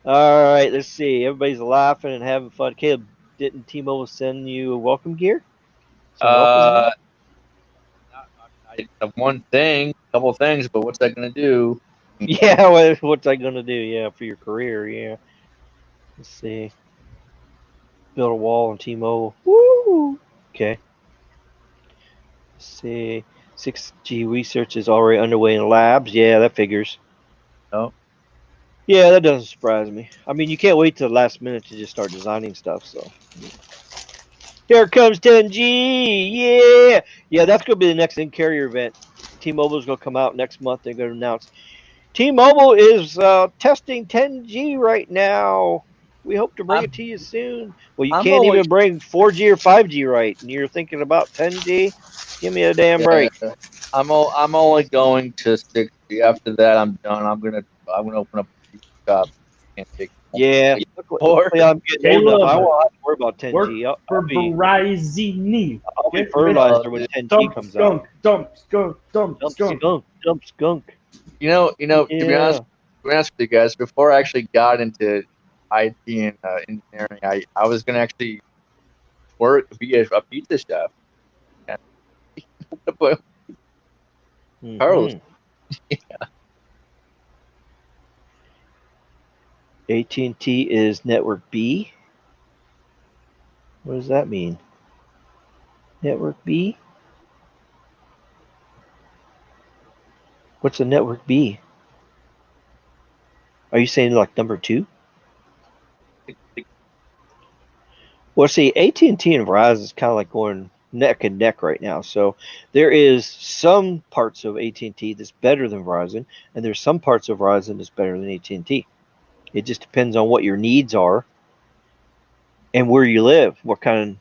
All right, let's see. Everybody's laughing and having fun. Caleb, didn't T-Mobile send you a welcome gear? One thing, couple things, but what's that going to do? Yeah, what's that going to do? Yeah, for your career, yeah. Let's see. Build a wall on T-Mobile. Woo! Okay. Let's see. 6G research is already underway in labs. Yeah, that figures. Oh. Yeah, that doesn't surprise me. I mean, you can't wait till the last minute to just start designing stuff, so. Here comes 10G! Yeah, that's going to be the next in-carrier event. T-Mobile is going to come out next month. They're going to announce. T-Mobile is testing 10G right now. We hope to bring it to you soon. Well, you can't even bring 4G or 5G right, and you're thinking about 10G? Give me a damn break. I'm only going to 6G. After that, I'm done. I'm gonna open up a shop. Can't take. Yeah. Hopefully I'm getting old enough. I won't have to worry about 10G. I'll be Verizon. I'll be fertilizer when 10G comes out. Dump skunk. You know. To be honest with you guys, before I actually got into IT and engineering, I was gonna actually be a pizza chef. Carlos. Yeah. AT&T is network B. What does that mean? Network B? What's a network B? Are you saying like number 2? Well, see, AT&T and Verizon is kind of like going neck and neck right now. So there is some parts of AT&T that's better than Verizon, and there's some parts of Verizon that's better than AT&T. It just depends on what your needs are and where you live, what kind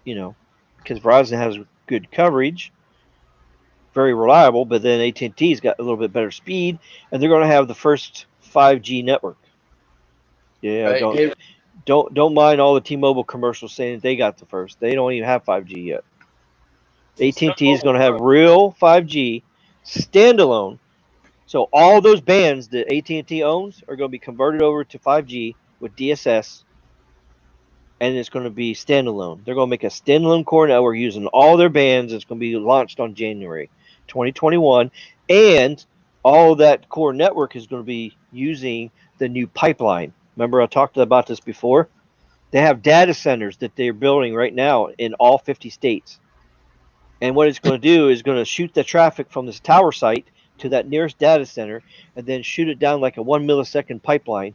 of, because Verizon has good coverage, very reliable, but then AT&T's got a little bit better speed, and they're going to have the first 5G network. Yeah, right. Don't mind all the T-Mobile commercials saying they got the first. They don't even have 5G yet. AT&T is going to have real 5G standalone. So all those bands that AT&T owns are going to be converted over to 5G with DSS, and it's going to be standalone. They're going to make a standalone core network using all their bands. It's going to be launched on January 2021, and all of that core network is going to be using the new pipeline. Remember, I talked about this before? They have data centers that they're building right now in all 50 states. And what it's going to do is going to shoot the traffic from this tower site to that nearest data center, and then shoot it down like a 1 millisecond pipeline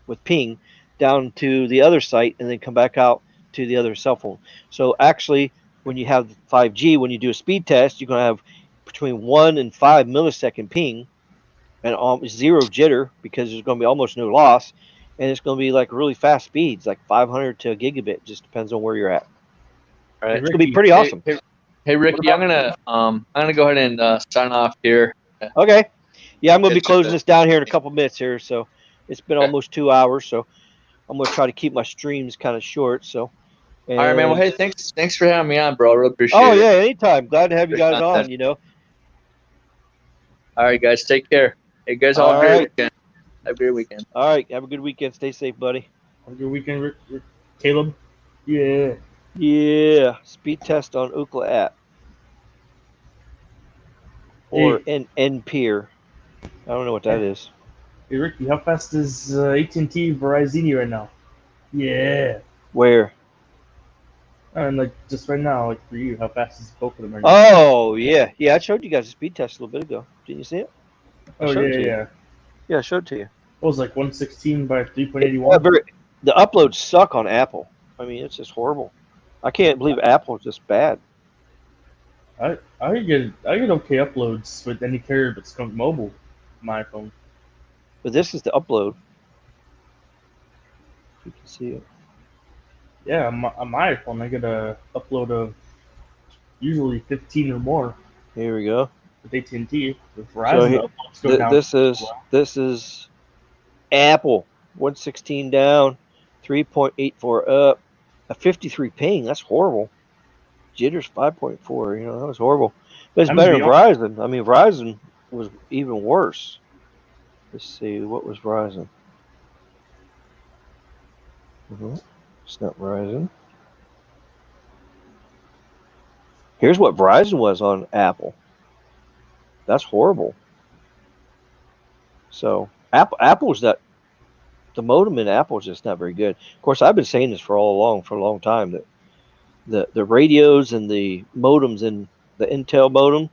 with ping down to the other site, and then come back out to the other cell phone. So actually, when you have 5G, when you do a speed test, you're going to have between 1 and 5 millisecond ping, and zero jitter, because there's going to be almost no loss, and it's going to be like really fast speeds, like 500 to a gigabit. Just depends on where you're at. Right. It's going to be pretty awesome. Hey Ricky, I'm gonna go ahead and sign off here. Okay. Yeah, I'm gonna be It's closing this down here in a couple minutes here. So it's been almost 2 hours. So I'm gonna try to keep my streams kind of short. So. All right, man. Well, And, hey, thanks for having me on, bro. I really oh appreciate it. yeah, anytime. Glad to have you Good guys content. on. You know. All right, guys, take care. Hey, guys, all All have a great right. weekend. Have a great weekend. All right. Have a good weekend. Stay safe, buddy. Have a good weekend, Caleb. Yeah. Yeah. Speed test on Ookla app or Hey, NPeer. I don't know what that is. hey, Ricky, how fast is AT&T Verizon right now? Yeah. Where? And like just right now, like for you, how fast is both of them right now? Oh yeah, yeah. I showed you guys a speed test a little bit ago. Didn't you see it? I Oh showed it yeah, to you. yeah. Yeah, I showed it to you. What was it, like 116 by Yeah, 3.81? the uploads suck on Apple. I mean, it's just horrible. I can't believe Apple is just bad. I get okay uploads with any carrier but Skunk Mobile, my iPhone. But this is the upload. You can see it. Yeah, on my iPhone I get a upload of usually 15 or more Here we go. with AT&T. With So Verizon, the uploads go down. this is Apple 116 down, 3.84 up, a 53 ping. That's horrible. Jitters 5.4. You know that was horrible. But it's I'm gonna better be than Verizon. I mean, Verizon was even worse. Let's see, what was Verizon? It's not Verizon. Here's what Verizon was on Apple. That's horrible. So Apple's that the modem in Apple is just not very good. Of course, I've been saying this for a long time that the radios and the modems in the Intel modem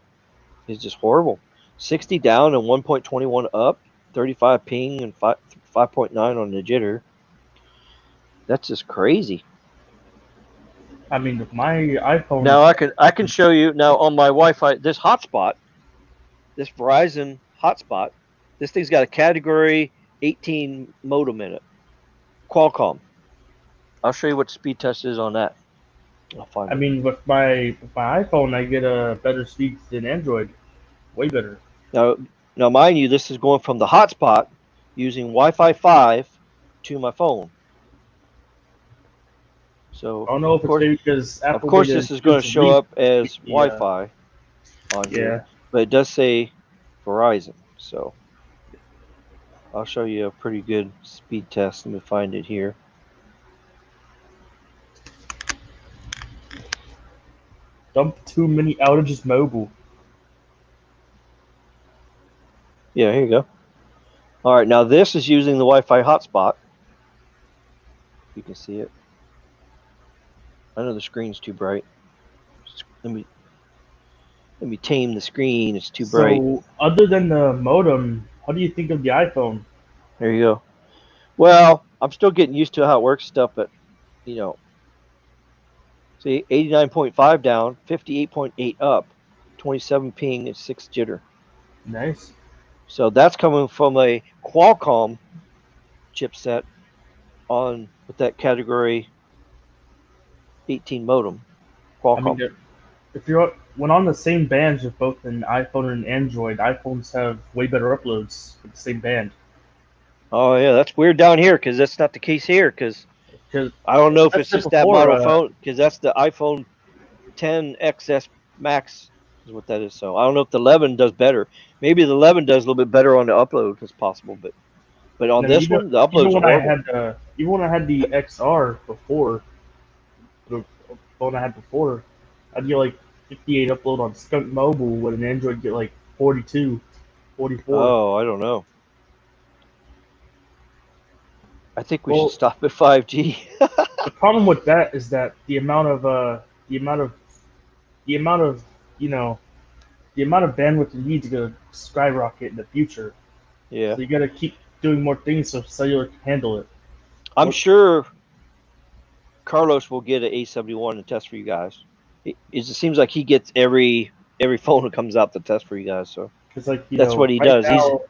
is just horrible. 60 down and 1.21 up, 35 ping and 5.9 on the jitter. That's just crazy. I mean, with my iPhone, Now I can show you now on my Wi-Fi this hotspot, this Verizon hotspot. This thing's got a category 18 modem in it, Qualcomm. I'll show you what the speed test is on that. I'll find I it. mean, with my iPhone, I get a better speed than Android, way better. Now, mind you, this is going from the hotspot using Wi-Fi 5 to my phone. So, I don't know if it's maybe because of Apple course, made this is going to show up as Wi-Fi on here, but it does say Verizon. So, I'll show you a pretty good speed test. Let me find it here. Dump too many outages mobile. Yeah, here you go. All right, now this is using the Wi-Fi hotspot. You can see it. I know the screen's too bright. Let me tame the screen. It's too bright. So, other than the modem, how do you think of the iPhone? There you go. Well, I'm still getting used to how it works stuff, but you know, see, 89.5 down, 58.8 up, 27 ping, and 6 jitter. Nice. So that's coming from a Qualcomm chipset on with that category 18 modem. I mean, Qualcomm. if you're when on the same bands with both an iPhone and an Android, iPhones have way better uploads with the same band. Oh yeah, that's weird down here because that's not the case here. Because Because I don't know if that's it's it just that before. model phone. Because that's the iPhone 10 XS Max is what that is. So I don't know if the 11 does better. Maybe the 11 does a little bit better on the upload. It's possible, but on No, this one, the uploads are horrible. Even when I had the XR before, the phone I had before, I'd get like 58 upload on Skunk Mobile, with an Android get like 42, 44. Oh, I don't know. I think we should Well, stop at 5G. the problem with that is that the amount of the amount of the amount of you know the amount of bandwidth you need to go skyrocket in the future. Yeah, So you got to keep doing more things so cellular can handle it. I'm sure Carlos will get an A71 to test for you guys. It seems like he gets every phone that comes out to test for you guys. So Because like that's what he right does. now,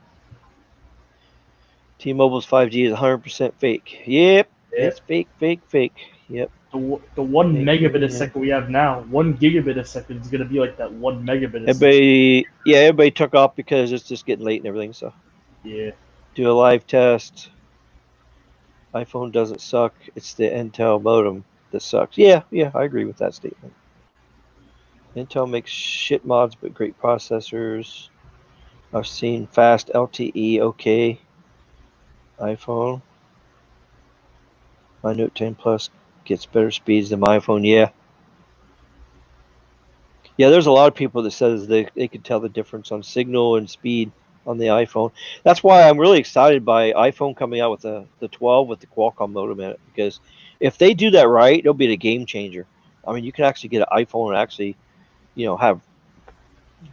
T-Mobile's 5G is 100% fake. Yep, yeah, it's fake. Yep. the 1 Thank megabit you. a second we have now, 1 gigabit a second is gonna be like that 1 megabit a second. Everybody took off because it's just getting late and everything. So Yeah. do a live test. iPhone doesn't suck. It's the Intel modem that sucks. Yeah, I agree with that statement. Intel makes shit mods but great processors. I've seen fast LTE. Okay. iPhone. My Note 10 Plus gets better speeds than my iPhone. Yeah. Yeah, there's a lot of people that says they could tell the difference on signal and speed on the iPhone. That's why I'm really excited by iPhone coming out with the 12 with the Qualcomm modem in it, because if they do that right, it'll be a game changer. I mean, you can actually get an iPhone and actually, have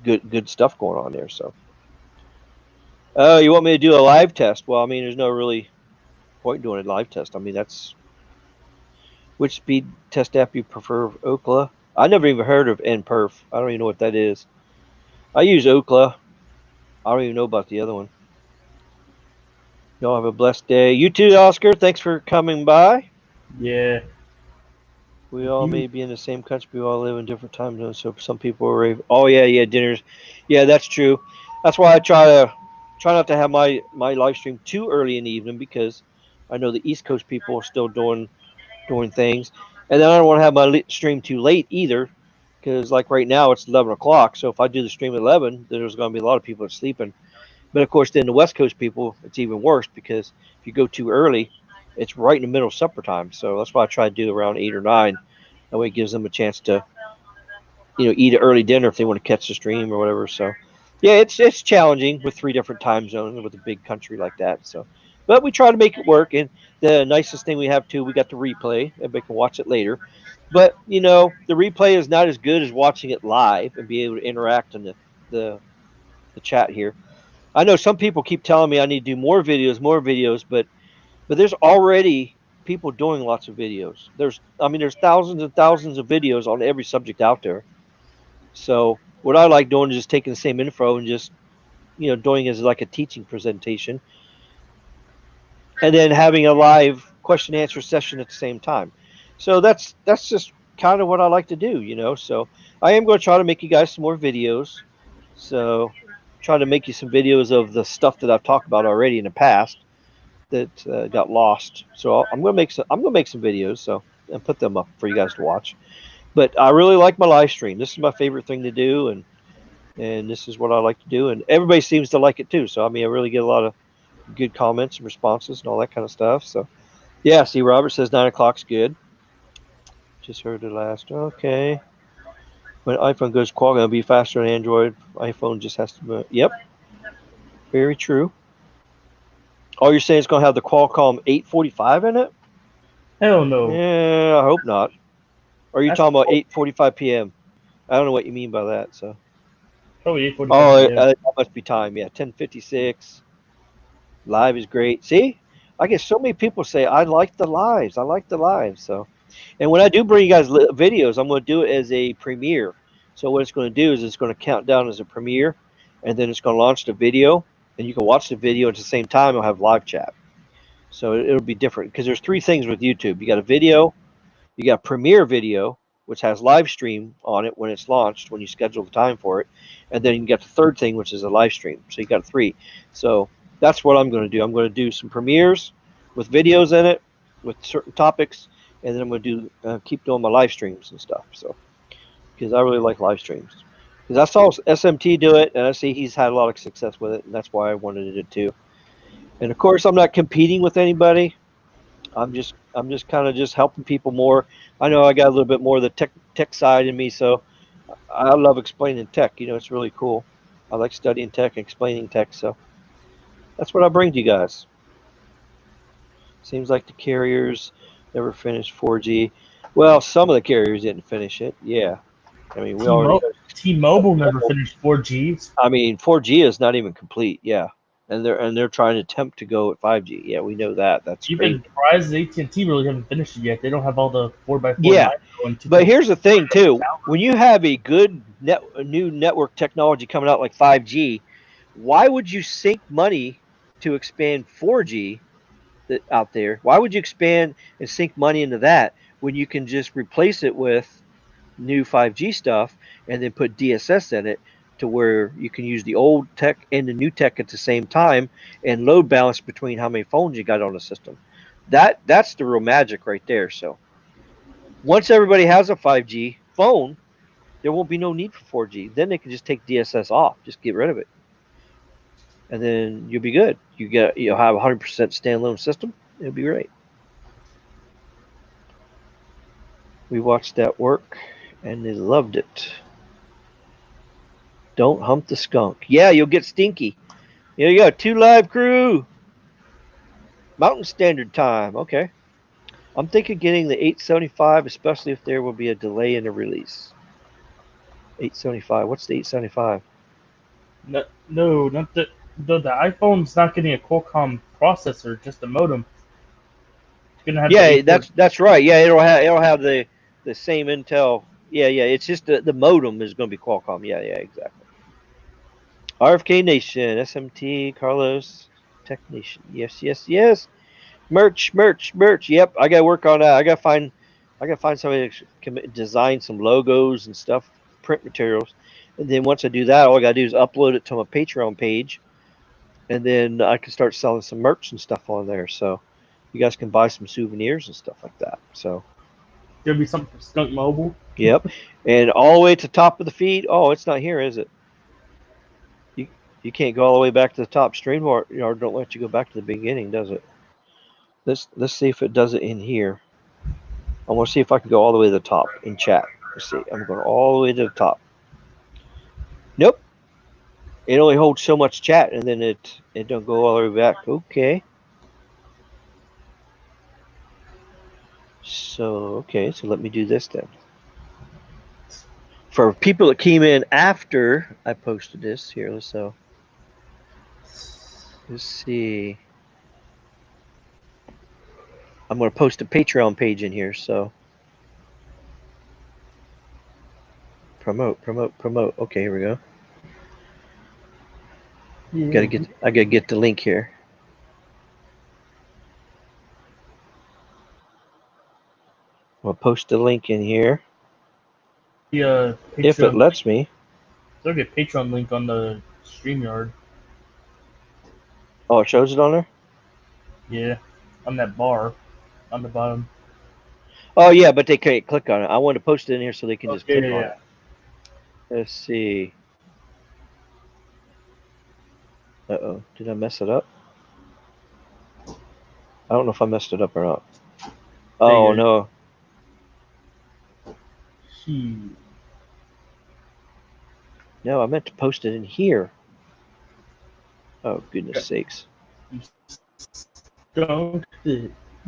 good stuff going on there. So, you want me to do a live test? Well, I mean, there's no really point in doing a live test. I mean, that's which speed test app you prefer, Ookla? I never even heard of NPerf. I don't even know what that is. I use Ookla. I don't even know about the other one. Y'all have a blessed day. You too, Oscar. Thanks for coming by. Yeah. We all may be in the same country. We all live in different time zones. So some people are. Oh yeah, dinners. Yeah, that's true. That's why I try not to have my live stream too early in the evening, because I know the East Coast people are still doing things, and then I don't want to have my stream too late either, because like right now it's 11 o'clock. So if I do the stream at 11, then there's going to be a lot of people that are sleeping. But of course, then the West Coast people, it's even worse, because if you go too early, it's right in the middle of supper time. So that's why I try to do around 8 or 9. That way it gives them a chance to, eat an early dinner if they want to catch the stream or whatever. So, yeah, it's challenging with 3 different time zones with a big country like that. So, but we try to make it work. And the nicest thing we have too, we got the replay. Everybody can watch it later. But the replay is not as good as watching it live and be able to interact in the chat here. I know some people keep telling me I need to do more videos, but there's already people doing lots of videos. There's thousands and thousands of videos on every subject out there. So what I like doing is just taking the same info and just doing it as like a teaching presentation, and then having a live question answer session at the same time. So that's just kind of what I like to do. So I am going to try to make you guys some more videos. So try to make you some videos of the stuff that I've talked about already in the past that got lost. So I'm gonna make some videos, so, and put them up for you guys to watch. But I really like my live stream. This is my favorite thing to do, and this is what I like to do, and everybody seems to like it too. So I mean, I really get a lot of good comments and responses and all that kind of stuff. So yeah, see, Robert says 9 o'clock's good. Just heard it last. Okay. When iPhone goes Qualcomm, it'll be faster than Android. iPhone just has to. Yep. Very true. Oh, you're saying it's going to have the Qualcomm 845 in it? Hell no. Yeah, I hope not. Or are you That's talking about 8:45 p.m.? I don't know what you mean by that. So. probably 8:45 Oh, p.m. that must be time. Yeah, 10:56. Live is great. See, I get so many people say I like the lives. I like the lives. So, and when I do bring you guys videos, I'm going to do it as a premiere. So what it's going to do is it's going to count down as a premiere, and then it's going to launch the video, and you can watch the video at the same time. It'll have live chat. So it'll be different, because there's 3 things with YouTube. You got a video, you got premiere video, which has live stream on it when it's launched, when you schedule the time for it, and then you get the third thing, which is a live stream. So you got 3. So that's what I'm going to do. I'm going to do some premieres with videos in it, with certain topics, and then I'm going to do keep doing my live streams and stuff. So because I really like live streams, because I saw SMT do it, and I see he's had a lot of success with it, and that's why I wanted to do it too. And of course, I'm not competing with anybody. I'm just kind of just helping people more. I know I got a little bit more of the tech side in me, so I love explaining tech. It's really cool. I like studying tech and explaining tech, so that's what I bring to you guys. Seems like the carriers never finished 4G. Well, some of the carriers didn't finish it. Yeah, I mean we already. T-Mobile never finished 4G. I mean 4G is not even complete. Yeah. And they're trying to attempt to go at 5G. Yeah, we know that. That's even Verizon, AT&T really haven't finished it yet. They don't have all the 4x4. Yeah, but here's the thing too. When you have a good new network technology coming out like 5G, why would you sink money to expand 4G out there? Why would you expand and sink money into that when you can just replace it with new 5G stuff and then put DSS in it to where you can use the old tech and the new tech at the same time and load balance between how many phones you got on the system. That's the real magic right there. So once everybody has a 5G phone, there won't be no need for 4G. Then they can just take DSS off, just get rid of it, and then you'll be good. You'll have a 100% standalone system. It'll be great. We watched that work, and they loved it. Don't hump the skunk. Yeah, you'll get stinky. Here you go. 2 live crew. Mountain Standard Time. Okay. I'm thinking getting the 875, especially if there will be a delay in the release. 875. What's the 875? No, not the iPhone's not getting a Qualcomm processor, just a modem. It's gonna have Yeah, that's right. Yeah, it'll have the same Intel. Yeah. It's just the modem is going to be Qualcomm. Yeah, exactly. RFK Nation, SMT, Carlos, Tech Nation. Yes. Merch. Yep, I got to work on that. I got to find somebody to design some logos and stuff, print materials, and then once I do that, all I got to do is upload it to my Patreon page, and then I can start selling some merch and stuff on there. So you guys can buy some souvenirs and stuff like that. So there'll be something for Skunk Mobile. Yep, and all the way to the top of the feed. Oh, it's not here, is it? You can't go all the way back to the top. StreamYard don't let you go back to the beginning, does it? Let's see if it does it in here. I want to see if I can go all the way to the top in chat. Let's see. I'm going all the way to the top. Nope. It only holds so much chat, and then it don't go all the way back. Okay. So let me do this then. For people that came in after I posted this, here, let's see. I'm going to post a Patreon page in here, so promote. Okay, here we go. Yeah. I gotta get the link here. I'll post the link in here. Yeah. If it lets me. There'll be a Patreon link on the StreamYard. Oh, it shows it on there? Yeah. On that bar on the bottom. Oh yeah, but they can't click on it. I want to post it in here so they can just click on it. Let's see. Uh-oh. Did I mess it up? I don't know if I messed it up or not. Oh no. No, I meant to post it in here. Oh goodness sakes. No.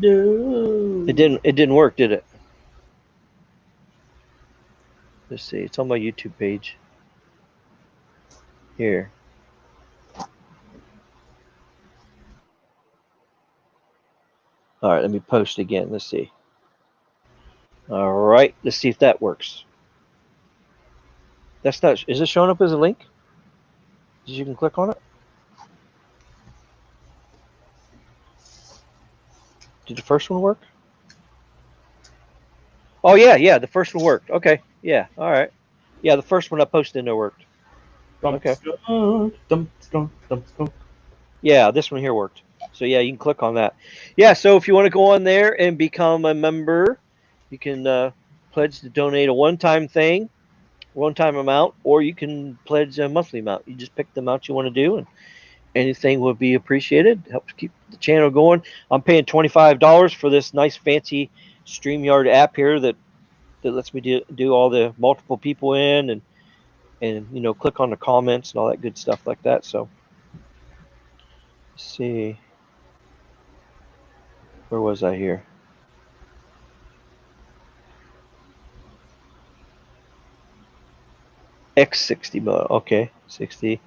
It didn't work, did it? Let's see. It's on my YouTube page. Here. All right, let me post again. Let's see. All right, let's see if that works. That's not. Is it showing up as a link? You can click on it. Did the first one work? Oh yeah. The first one worked. Okay. Yeah. All right. Yeah, the first one I posted in there worked. Okay. Yeah, this one here worked. So yeah, you can click on that. Yeah. So if you want to go on there and become a member, you can pledge to donate a one-time amount, or you can pledge a monthly amount. You just pick the amount you want to do, and anything would be appreciated. It helps keep the channel going. I'm paying $25 for this nice fancy StreamYard app here that lets me do all the multiple people in and click on the comments and all that good stuff like that. So let's see, where was I here? X60 mode. Okay, 60.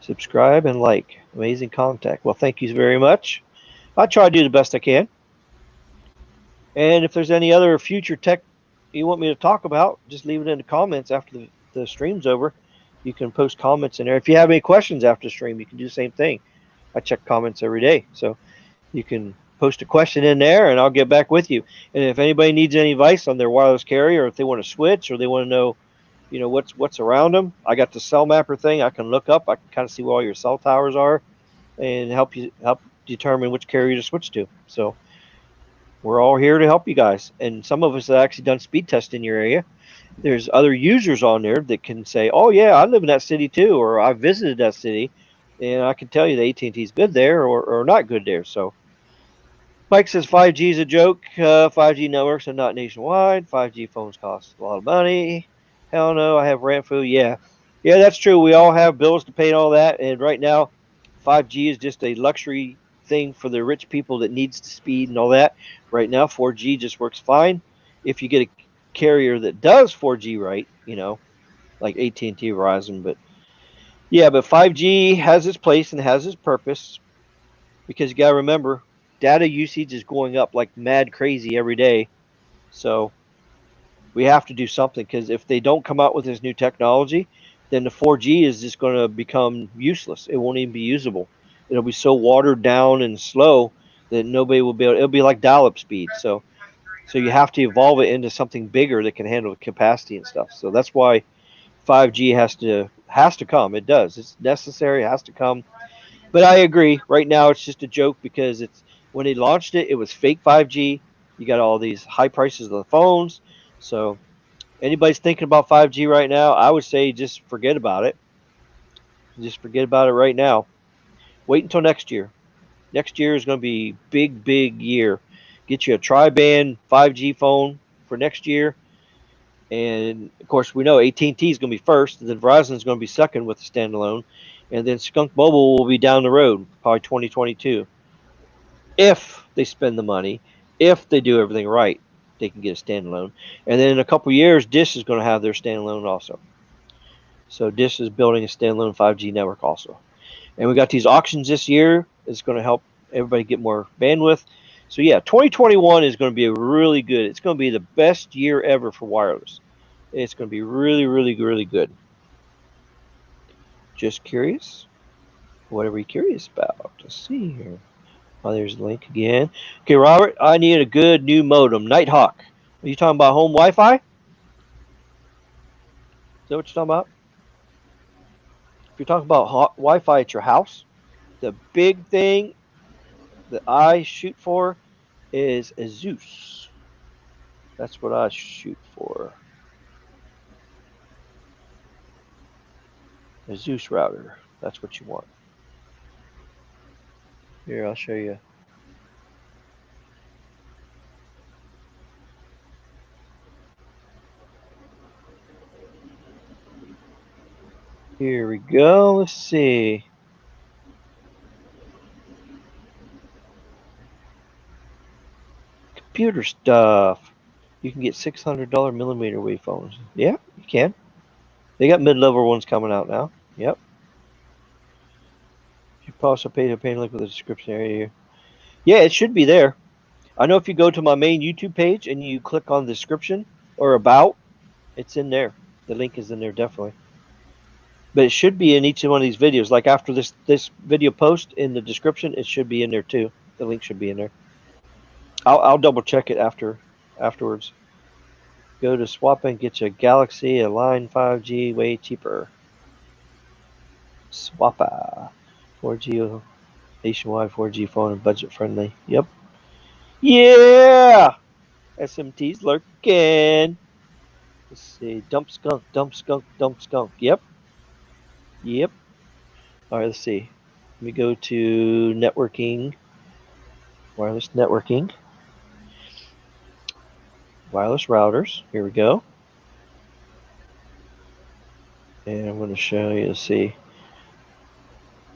Subscribe and like. Amazing contact. Well, thank you very much. I try to do the best I can. And if there's any other future tech you want me to talk about, just leave it in the comments after the stream's over. You can post comments in there. If you have any questions after the stream, you can do the same thing. I check comments every day, so you can post a question in there, and I'll get back with you. And if anybody needs any advice on their wireless carrier, or if they want to switch, or they want to know, what's around them, I got the cell mapper thing. I can look up. I can kind of see where all your cell towers are, and help determine which carrier to switch to. So we're all here to help you guys. And some of us have actually done speed tests in your area. There's other users on there that can say, "Oh yeah, I live in that city too," or "I visited that city, and I can tell you the AT&T is good there or not good there." So Mike says 5G is a joke. 5G networks are not nationwide. 5G phones cost a lot of money. Hell no, I have rent food. Yeah, that's true. We all have bills to pay and all that. And right now, 5G is just a luxury thing for the rich people that needs the speed and all that. Right now, 4G just works fine. If you get a carrier that does 4G right, like AT&T, Verizon, but 5G has its place and has its purpose, because you got to remember, data usage is going up like mad crazy every day. So we have to do something, because if they don't come out with this new technology, then the 4G is just going to become useless. It won't even be usable. It'll be so watered down and slow that nobody will be able. It'll be like dial-up speed. So you have to evolve it into something bigger that can handle the capacity and stuff. So that's why 5G has to come. It does. It's necessary. It has to come. But I agree. Right now, it's just a joke, because it's when they launched it, it was fake 5G. You got all these high prices of the phones. So anybody's thinking about 5G right now, I would say just forget about it. Just forget about it right now. Wait until next year. Next year is going to be big, big year. Get you a tri-band 5G phone for next year. And of course, we know AT&T is going to be first, and then Verizon is going to be second with the standalone, and then Skunk Mobile will be down the road, probably 2022. If they spend the money, if they do everything right, they can get a standalone. And then in a couple years, Dish is going to have their standalone also. So Dish is building a standalone 5G network also. And we got these auctions this year. It's going to help everybody get more bandwidth. So 2021 is going to be really good. It's going to be the best year ever for wireless. It's going to be really, really, really good. Just curious? Whatever you're curious about. Let's see here. Oh, there's the link again. Okay, Robert, I need a good new modem. Nighthawk. Are you talking about home Wi-Fi? Is that what you're talking about? If you're talking about Wi-Fi at your house, the big thing that I shoot for is a Zeus. That's what I shoot for. A Zeus router. That's what you want. Here, I'll show you. Here we go. Let's see. Computer stuff. You can get $600 millimeter wave phones. Yeah, you can. They got mid-level ones coming out now. Yep. You also pay to look at the description area here. Yeah, it should be there. I know if you go to my main YouTube page and you click on the description or about, it's in there. The link is in there definitely. But it should be in each one of these videos. Like after this video post, in the description, it should be in there too. The link should be in there. I'll double check it afterwards. Go to swap and get you a Galaxy, a Line 5G, way cheaper. Swappa. 4G nationwide 4G phone and budget friendly. Yep. Yeah! SMT's lurking. Let's see. Dump skunk, dump skunk, dump skunk. Yep. Yep. All right, let's see. Let me go to networking. Wireless networking. Wireless routers. Here we go. And I'm going to show you, let's see.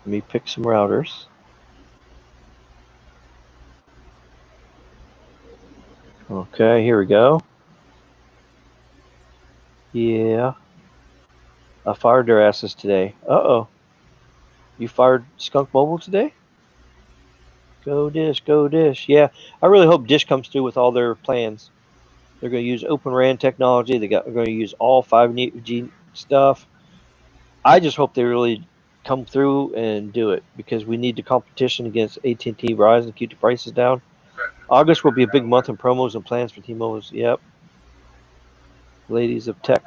Let me pick some routers. Okay, here we go. Yeah. I fired their asses today. Uh-oh. You fired Skunk Mobile today? Go Dish, go Dish. Yeah, I really hope Dish comes through with all their plans. They're going to use Open RAN technology. They're going to use all 5G stuff. I just hope they really come through and do it, because we need the competition against AT&T, Verizon, keep the prices down. August will be a big month in promos and plans for T-Mobile's. Yep. Ladies of Tech.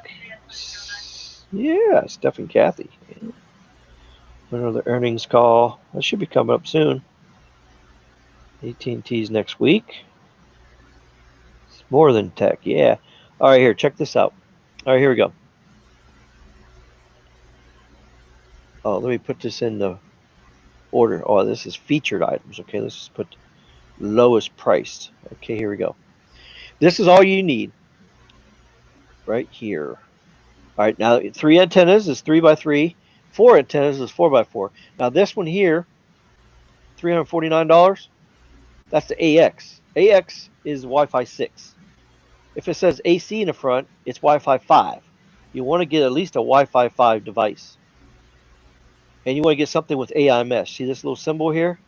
Yeah, Steph and Kathy. Another earnings call. That should be coming up soon. AT&T's next week. It's more than tech. Yeah. All right, here. Check this out. All right, here we go. Oh, let me put this in the order. Oh, this is featured items. Okay, let's just put lowest priced. Okay, here we go. This is all you need right here. All right, now 3 antennas is 3x3. 4 antennas is 4x4. Now this one here, $349. That's the AX. AX is Wi-Fi 6. If it says AC in the front, it's Wi-Fi 5. You want to get at least a Wi-Fi 5 device. And you want to get something with AI mesh. See this little symbol here?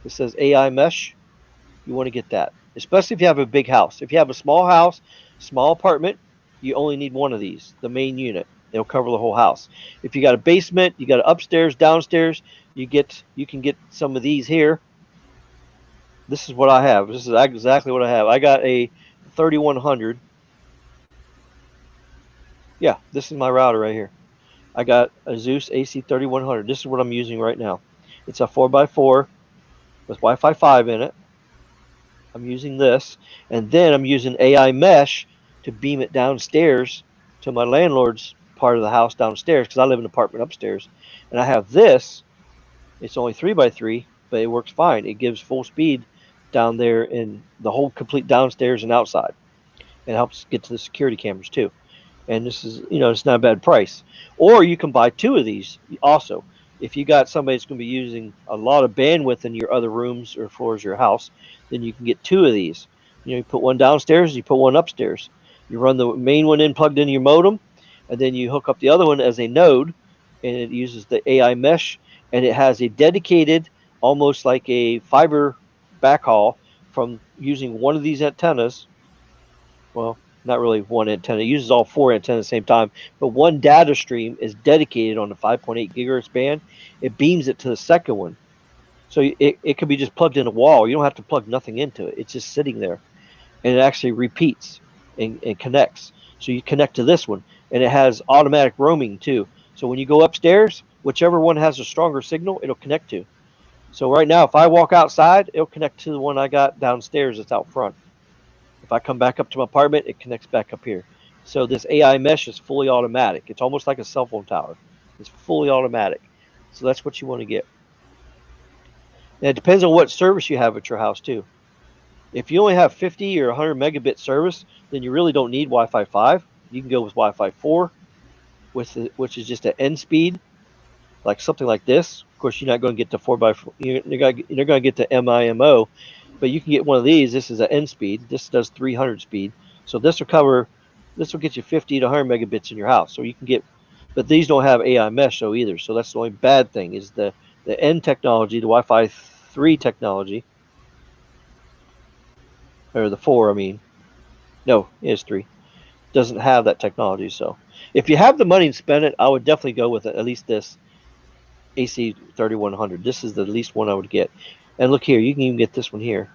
It says AI mesh. You want to get that. Especially if you have a big house. If you have a small house, small apartment, you only need one of these, the main unit. It'll cover the whole house. If you got a basement, you got an upstairs, downstairs, you can get some of these here. This is what I have. This is exactly what I have. I got a 3100. Yeah, this is my router right here. I got a Zeus AC 3100. This is what I'm using right now. It's a 4x4 with Wi-Fi 5 in it. I'm using this, and then I'm using AI mesh to beam it downstairs to my landlord's part of the house downstairs, because I live in an apartment upstairs. And I have this. It's only 3x3, but it works fine. It gives full speed down there in the whole complete downstairs and outside. It helps get to the security cameras too. And this is, it's not a bad price. Or you can buy 2 of these also. If you got somebody that's going to be using a lot of bandwidth in your other rooms or floors of your house, then you can get 2 of these. You put one downstairs, you put one upstairs. You run the main one in plugged into your modem, and then you hook up the other one as a node, and it uses the AI mesh, and it has a dedicated, almost like a fiber backhaul from using one of these antennas. Well, not really one antenna. It uses all 4 antennas at the same time, but one data stream is dedicated on the 5.8 gigahertz band. It beams it to the second one. So it could be just plugged in a wall. You don't have to plug nothing into it. It's just sitting there. And it actually repeats and connects. So you connect to this one. And it has automatic roaming too. So when you go upstairs, whichever one has a stronger signal, it'll connect to. So right now, if I walk outside, it'll connect to the one I got downstairs that's out front. If I come back up to my apartment, it connects back up here. So this AI mesh is fully automatic. It's almost like a cell phone tower. It's fully automatic. So that's what you want to get. And it depends on what service you have at your house too. If you only have 50 or 100 megabit service, then you really don't need Wi-Fi 5. You can go with Wi-Fi 4, which is just an end speed, like something like this. Of course, you're not going to get the 4x4. You're going to get the MIMO, but you can get one of these. This is an end speed. This does 300 speed. So this will get you 50 to 100 megabits in your house. So you can get, but these don't have AI mesh though either. So that's the only bad thing is the end technology, the Wi-Fi 3 technology, or the 4, I mean. No, it's 3. Doesn't have that technology. So if you have the money to spend it, I would definitely go with at least this AC 3100. This is the least one I would get. And look here, you can even get this one here.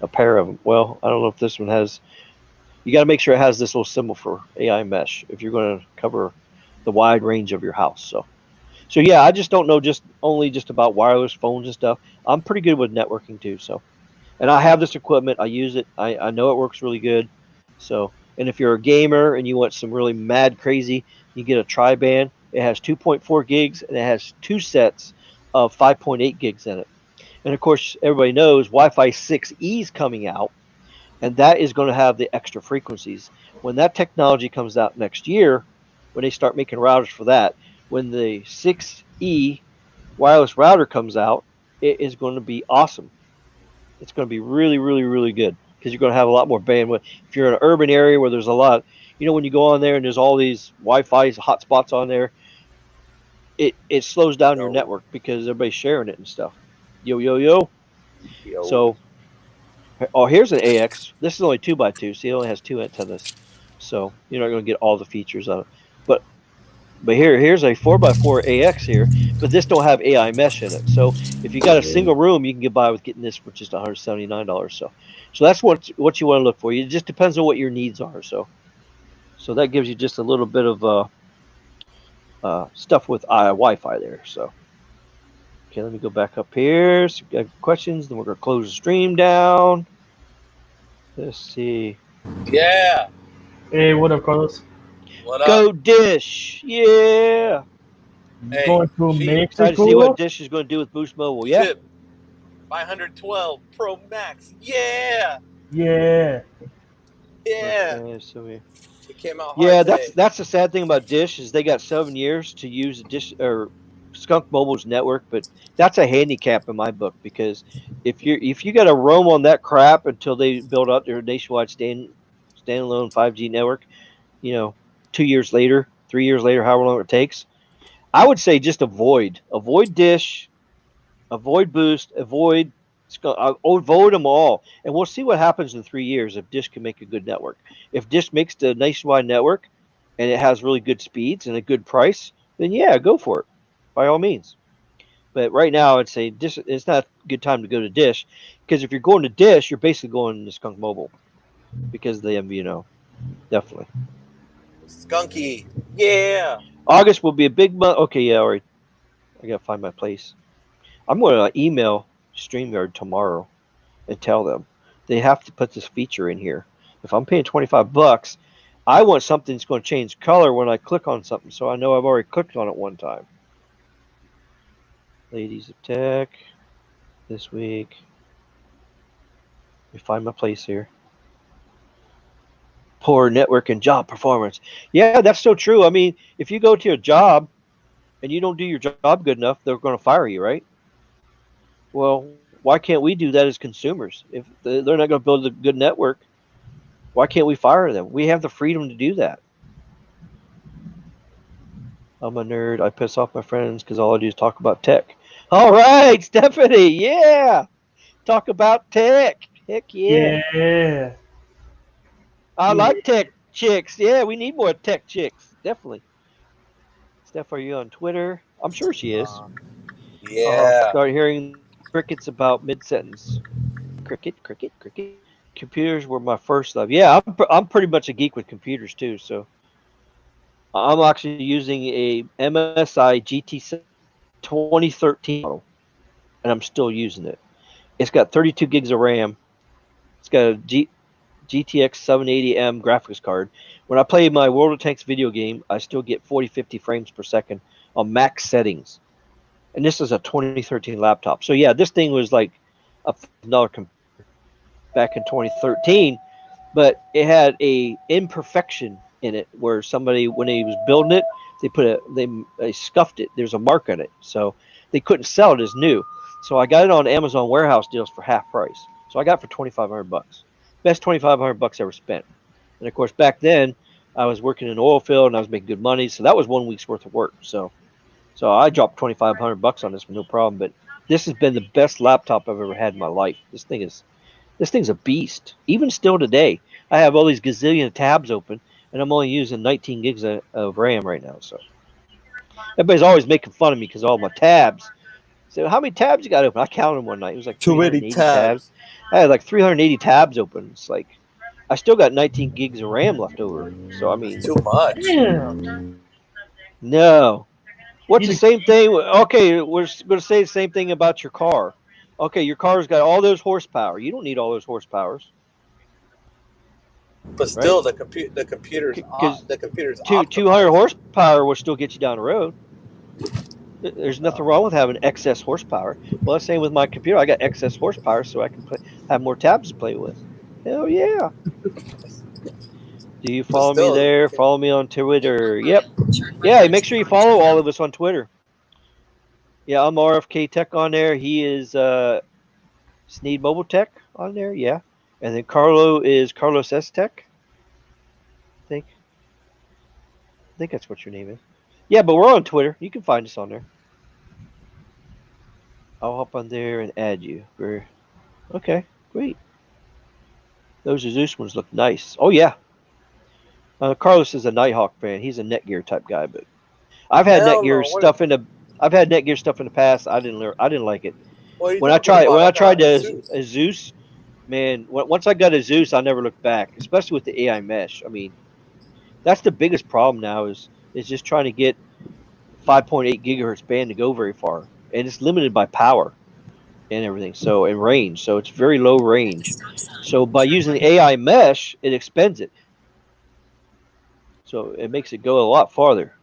A pair of them. Well, I don't know if this one has, you got to make sure it has this little symbol for AI mesh if you're going to cover the wide range of your house. So yeah, I just don't know just about wireless phones and stuff. I'm pretty good with networking too. So, and I have this equipment. I use it. I know it works really good. So, and if you're a gamer and you want some really mad crazy, you get a tri-band. It has 2.4 gigs and it has 2 sets of 5.8 gigs in it. And of course, everybody knows Wi-Fi 6E is coming out, and that is going to have the extra frequencies. When that technology comes out next year, when they start making routers for that, when the 6E wireless router comes out, it is going to be awesome. It's going to be really, really, really good because you're going to have a lot more bandwidth. If you're in an urban area where there's a lot, when you go on there and there's all these Wi-Fi hotspots on there, it slows down your network because everybody's sharing it and stuff. Yo. So, here's an AX. This is only 2x2, so it only has 2 antennas. So you're not going to get all the features of it. But But here's a 4x4 AX here, but this don't have AI mesh in it. So if you got a single room, you can get by with getting this for just $179. So that's what you want to look for. It just depends on what your needs are. So that gives you just a little bit of stuff with Wi-Fi there. So okay, let me go back up here. So you got questions? Then we're gonna close the stream down. Let's see. Yeah. Hey, what up, Carlos? What up? Go Dish, yeah. You Hey, going to Chief. Excited to see what Mexico? Dish is going to do with Boost Mobile. Yeah. Chip. 512 Pro Max. Yeah. Yeah. Yeah. Okay, so we. It came out hard Yeah, today. that's the sad thing about Dish is they got 7 years to use Dish or Skunk Mobile's network, but that's a handicap in my book because if you got to roam on that crap until they build up their nationwide standalone 5G network, you know, 2 years later, 3 years later, however long it takes, I would say just avoid Dish, avoid Boost, avoid them all, and we'll see what happens in 3 years if Dish can make a good network. If Dish makes the nationwide network, and it has really good speeds and a good price, then yeah, go for it, by all means. But right now, I'd say Dish. It's not a good time to go to Dish because if you're going to Dish, you're basically going to Skunk Mobile because of the MVNO. Definitely. Skunky. Yeah. August will be a big month. Okay, yeah, all right. I gotta find my place. I'm going to email StreamYard tomorrow and tell them they have to put this feature in here. If I'm paying $25, I want something that's going to change color when I click on something, so I know I've already clicked on it one time. Ladies of Tech this week. Let me find my place here. Poor network and job performance. Yeah, that's so true. I mean, if you go to a job and you don't do your job good enough, they're going to fire you, right? Well, why can't we do that as consumers? If they're not going to build a good network, why can't we fire them? We have the freedom to do that. I'm a nerd. I piss off my friends because all I do is talk about tech. All right, Stephanie. Yeah. Talk about tech. Heck yeah. Yeah. I Yeah. like tech chicks. Yeah, we need more tech chicks. Definitely. Steph, are you on Twitter? I'm sure she is. Yeah. Start hearing crickets about mid sentence. Cricket, cricket, cricket. Computers were my first love. Yeah, I'm pretty much a geek with computers too. So I'm actually using a MSI GT 2013 model, and I'm still using it. It's got 32 gigs of RAM. It's got a GTX 780M graphics card. When I play my World of Tanks video game, I still get 40, 50 frames per second on max settings. And this is a 2013 laptop. So yeah, this thing was like $1,000 computer back in 2013, but it had a imperfection in it where somebody, when he was building it, they scuffed it. There's a mark on it, so they couldn't sell it as new. So I got it on Amazon warehouse deals for half price. So I got it for $2,500. Best $2,500 ever spent. And of course, back then I was working in the oil field and I was making good money, so that was 1 week's worth of work. So I dropped $2,500 on this with no problem. But this has been the best laptop I've ever had in my life. This thing's a beast. Even still today, I have all these gazillion tabs open, and I'm only using 19 gigs of RAM right now. So everybody's always making fun of me because of all my tabs. So how many tabs you got open? I counted them one night. It was like Too many 380 tabs. I had like 380 tabs open. It's like I still got 19 gigs of RAM left over. So I mean, Too much. Damn. no. What's You the need same thing? Okay, we're going to say the same thing about your car. Okay, your car's got all those horsepower. You don't need all those horsepowers, But right? still, the computer's Because optimized. 200 horsepower will still get you down the road. There's nothing wrong with having excess horsepower. Well, that's the same with my computer. I got excess horsepower, so I can have more tabs to play with. Hell yeah! Do you But follow me still, there? Follow me on Twitter. Yep. Yeah, make sure you follow all of us on Twitter. Yeah, I'm RFK Tech on there. He is Sneed Mobile Tech on there. Yeah, and then Carlo is Carlos S Tech. I think that's what your name is. Yeah, but we're on Twitter. You can find us on there. I'll hop on there and add you. Okay, great. Those Zeus ones look nice. Oh yeah. Carlos is a Nighthawk fan. He's a Netgear type guy, but I've had Hell Netgear no. stuff in the. I've had Netgear stuff in the past. I didn't like it. What are you When I talking about? tried got a the Zeus. Zeus, man. Once I got a Zeus, I never looked back. Especially with the AI mesh. I mean, that's the biggest problem now is just trying to get 5.8 gigahertz band to go very far, and it's limited by power and everything. So and range. So it's very low range. So by using the AI mesh, it expands it. So it makes it go a lot farther.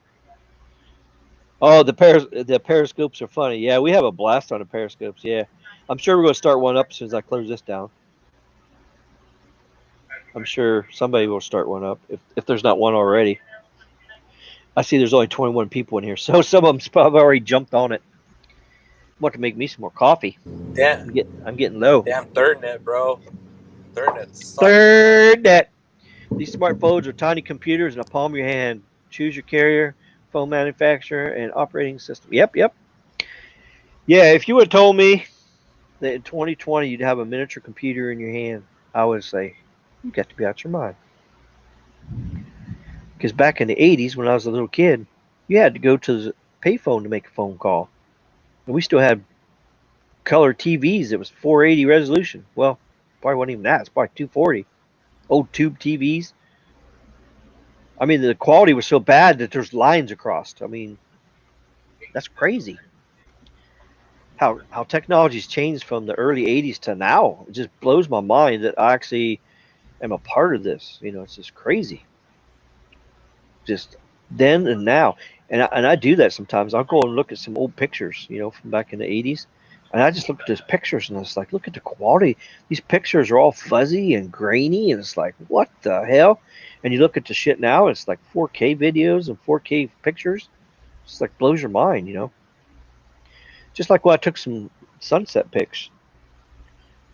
Oh, the periscopes are funny. Yeah, we have a blast on the periscopes. Yeah, I'm sure we're going to start one up as soon as I close this down. I'm sure somebody will start one up if there's not one already. I see there's only 21 people in here, so some of them probably already jumped on it. Want to make me some more coffee. Damn, I'm getting low. damn ThirdNet, bro. ThirdNet sucks. ThirdNet. These smartphones are tiny computers in the palm of your hand. Choose your carrier, phone manufacturer, and operating system. Yep. Yeah, if you would have told me that in 2020 you'd have a miniature computer in your hand, I would say, you got to be out your mind. Because back in the 80s, when I was a little kid, you had to go to the payphone to make a phone call. And we still had color TVs that was 480 resolution. Well, probably wasn't even that. It's probably 240. Old tube TVs. I mean, the quality was so bad that there's lines across. I mean, that's crazy. How technology's changed from the early 80s to now. It just blows my mind that I actually am a part of this. It's just crazy. Just then and now. And I do that sometimes. I'll go and look at some old pictures, from back in the 80s. And I just look at those pictures and it's like, look at the quality. These pictures are all fuzzy and grainy. And it's like, what the hell? And you look at the shit now, it's like 4K videos and 4K pictures. It's like blows your mind. Just like when I took some sunset pics.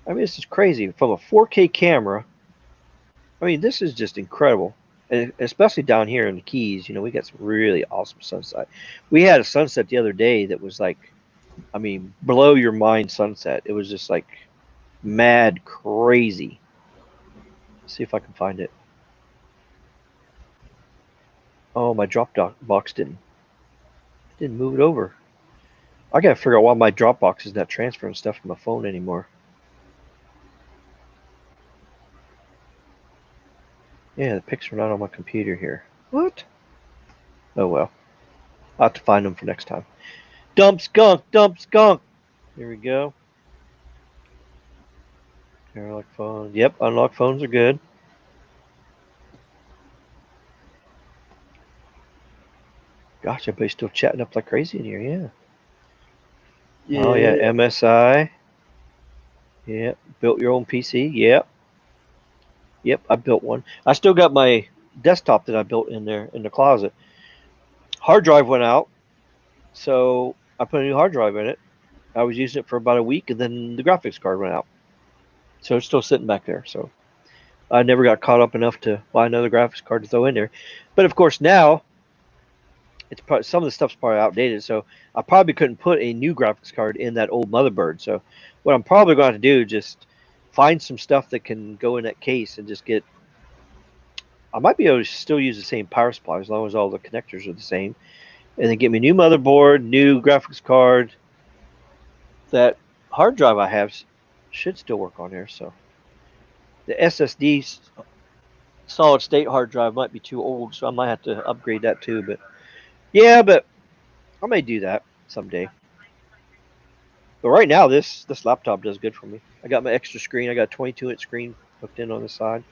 I mean, this is crazy. From a 4K camera, I mean, this is just incredible. And especially down here in the Keys, we got some really awesome sunset. We had a sunset the other day that was like, I mean, blow your mind sunset. It was just like mad crazy. Let's see if I can find it. Oh, my Dropbox didn't move it over. I gotta figure out why my Dropbox is not transferring stuff from my phone anymore. Yeah, the pics are not on my computer here. What? Oh well. I'll have to find them for next time. Dump skunk. Here we go. Unlock phones. Yep, unlock phones are good. Gosh, everybody's still chatting up like crazy in here. Yeah. Oh yeah, MSI. Yep. Built your own PC. Yep. I built one. I still got my desktop that I built in there in the closet. Hard drive went out, so I put a new hard drive in it. I was using it for about a week, and then the graphics card went out. So it's still sitting back there. So I never got caught up enough to buy another graphics card to throw in there. But of course now it's probably, some of the stuff's probably outdated. So I probably couldn't put a new graphics card in that old motherboard. So what I'm probably going to do is just find some stuff that can go in that case and just get. I might be able to still use the same power supply as long as all the connectors are the same, and then get me a new motherboard, new graphics card. That hard drive I have should still work on here. So the SSD solid state hard drive might be too old, so I might have to upgrade that too. But I may do that someday. But right now, this laptop does good for me. I got my extra screen. I got a 22-inch screen hooked in on the side,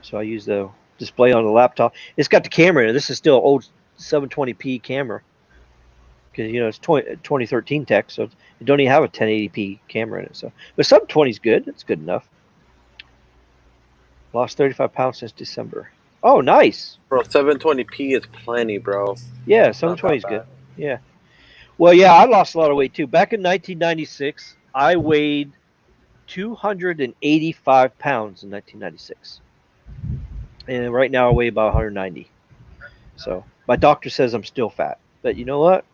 so I use the display on the laptop. It's got the camera in it. This is still an old 720p camera because it's 2013 tech, so it don't even have a 1080p camera in it. So, but 720 is good. It's good enough. Lost 35 pounds since December. Oh, nice. Bro, 720p is plenty, bro. Yeah, Not 720 is that good. bad. Yeah. Well, yeah, I lost a lot of weight too. Back in 1996, I weighed 285 pounds in 1996. And right now I weigh about 190. So my doctor says I'm still fat. But you know what?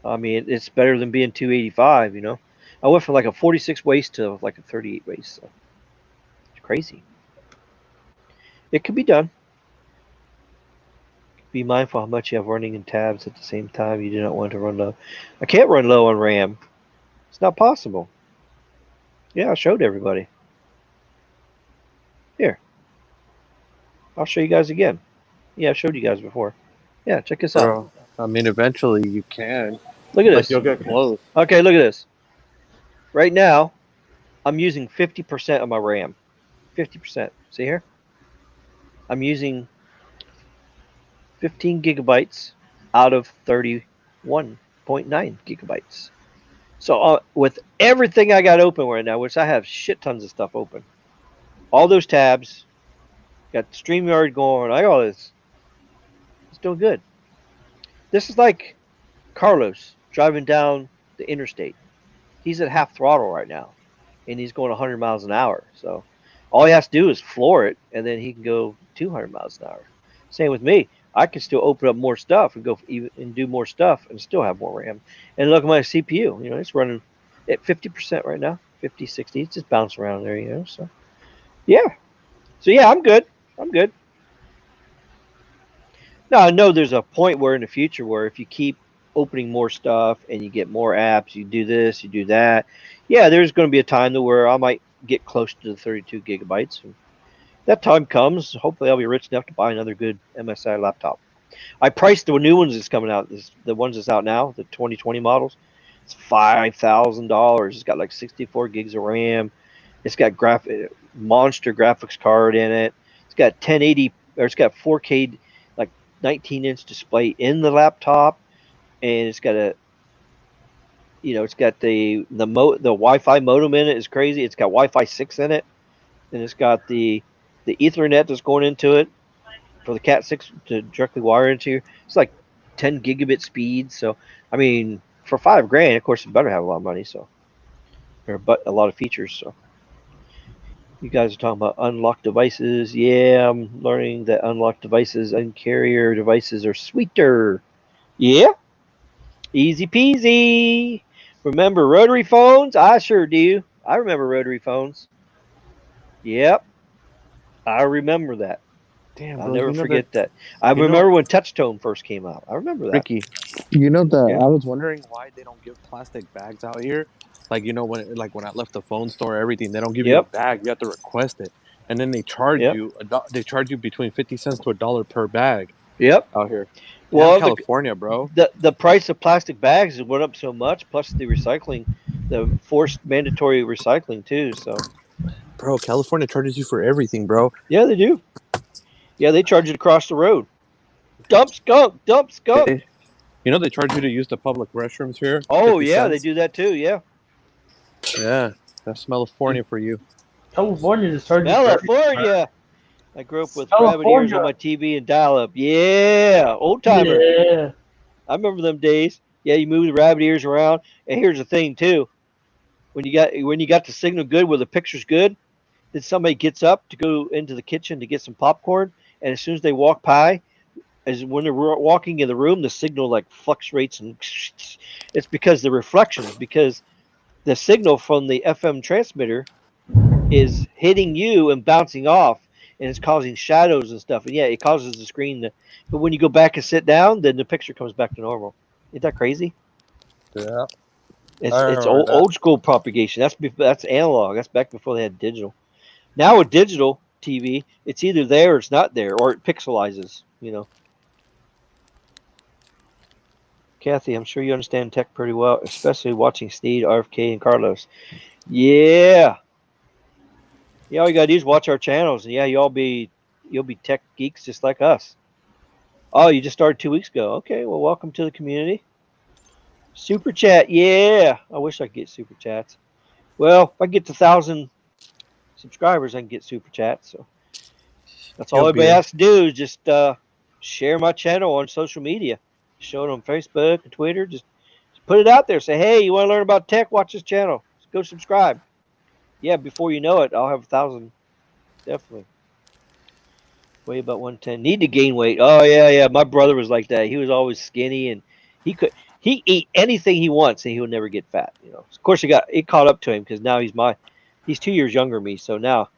I mean, it's better than being 285, I went from like a 46 waist to like a 38 waist. So it's crazy. It can be done. Be mindful how much you have running in tabs at the same time. You do not want to run low. I can't run low on RAM. It's not possible. Yeah, I showed everybody. Here. I'll show you guys again. Yeah, I showed you guys before. Yeah, check this out. Bro, I mean, eventually you can. Look at Like, this. you'll get close. Okay, look at this. Right now, I'm using 50% of my RAM. 50%. See here? I'm using 15 gigabytes out of 31.9 gigabytes. So with everything I got open right now, which I have shit tons of stuff open, all those tabs, got StreamYard going, I got all this. It's doing good. This is like Carlos driving down the interstate. He's at half throttle right now, and he's going 100 miles an hour. So all he has to do is floor it, and then he can go 200 miles an hour. Same with me. I can still open up more stuff and go even and do more stuff and still have more RAM. And look at my CPU. You know, it's running at 50% right now, 50, 60. It's just bouncing around there, you know. So yeah. So yeah, I'm good. I'm good. Now I know there's a point where in the future where if you keep opening more stuff and you get more apps, you do this, you do that. Yeah, there's going to be a time to where I might get close to the 32 gigabytes. And that time comes. Hopefully, I'll be rich enough to buy another good MSI laptop. I priced the new ones that's coming out. The ones that's out now, the 2020 models. It's $5,000. It's got like 64 gigs of RAM. It's got monster graphics card in it. It's got 1080 or it's got 4K like 19-inch display in the laptop, and it's got it's got the Wi-Fi modem in it is crazy. It's got Wi-Fi 6 in it, and it's got the Ethernet that's going into it for the Cat 6 to directly wire into. It's like 10 gigabit speed. So I mean, for $5,000, of course, it better have a lot of money. So but a lot of features. So you guys are talking about unlocked devices. Yeah, I'm learning that unlocked devices and carrier devices are sweeter. Yeah, easy peasy. Remember rotary phones? I sure do. I remember rotary phones. Yep, I remember that. Damn, I'll bro. never You know forget that, that. I remember when Touchtone first came out. I remember that. Ricky, you know that Yeah. I was wondering why they don't give plastic bags out here. Like, when I left the phone store, everything, they don't give you a Yep. bag. You have to request it, and then they charge Yep. you. They charge you between 50 cents to $1 per bag Yep. out here. Damn, Well, California, bro. the price of plastic bags has went up so much, plus the recycling, the forced mandatory recycling too. So Bro, California charges you for everything, bro. yeah, they do. Yeah, they charge it across the road. Dump skunk, dump skunk. They charge you to use the public restrooms here. Oh 50 yeah, they cents. do that too. Yeah. Yeah, that's California for you. California just charges for everything, bro. California. I grew up with rabbit ears on California. my TV and dial up. Yeah, old timer. Yeah. I remember them days. Yeah, you move the rabbit ears around. And here's the thing too: when you got the signal good, where the picture's good, then somebody gets up to go into the kitchen to get some popcorn, and as soon as they walk by, as when they're walking in the room, the signal like fluctuates, and it's because the reflections, because the signal from the FM transmitter is hitting you and bouncing off, and it's causing shadows and stuff. And yeah, it causes the screen to. But when you go back and sit down, then the picture comes back to normal. Isn't that crazy? Yeah. It's old school propagation. That's analog. That's back before they had digital. Now with digital TV, it's either there or it's not there, or it pixelizes. Kathy, I'm sure you understand tech pretty well, especially watching Steed, RFK, and Carlos. Yeah. Yeah, all you gotta do is watch our channels, and yeah, you'll be tech geeks just like us. Oh, you just started 2 weeks ago. Okay, well, welcome to the community. Super chat, yeah. I wish I could get super chats. Well, if I get to 1,000 subscribers, I can get super chats. So that's all everybody has to do is just share my channel on social media, show it on Facebook and Twitter. Just put it out there. Say, hey, you want to learn about tech? Watch this channel. Go subscribe. Yeah, before you know it, I'll have 1,000. Definitely. Weigh about 110. Need to gain weight. Oh yeah. My brother was like that. He was always skinny, and he eat anything he wants, and he would never get fat. Of course, it caught up to him because now he's 2 years younger than me. So now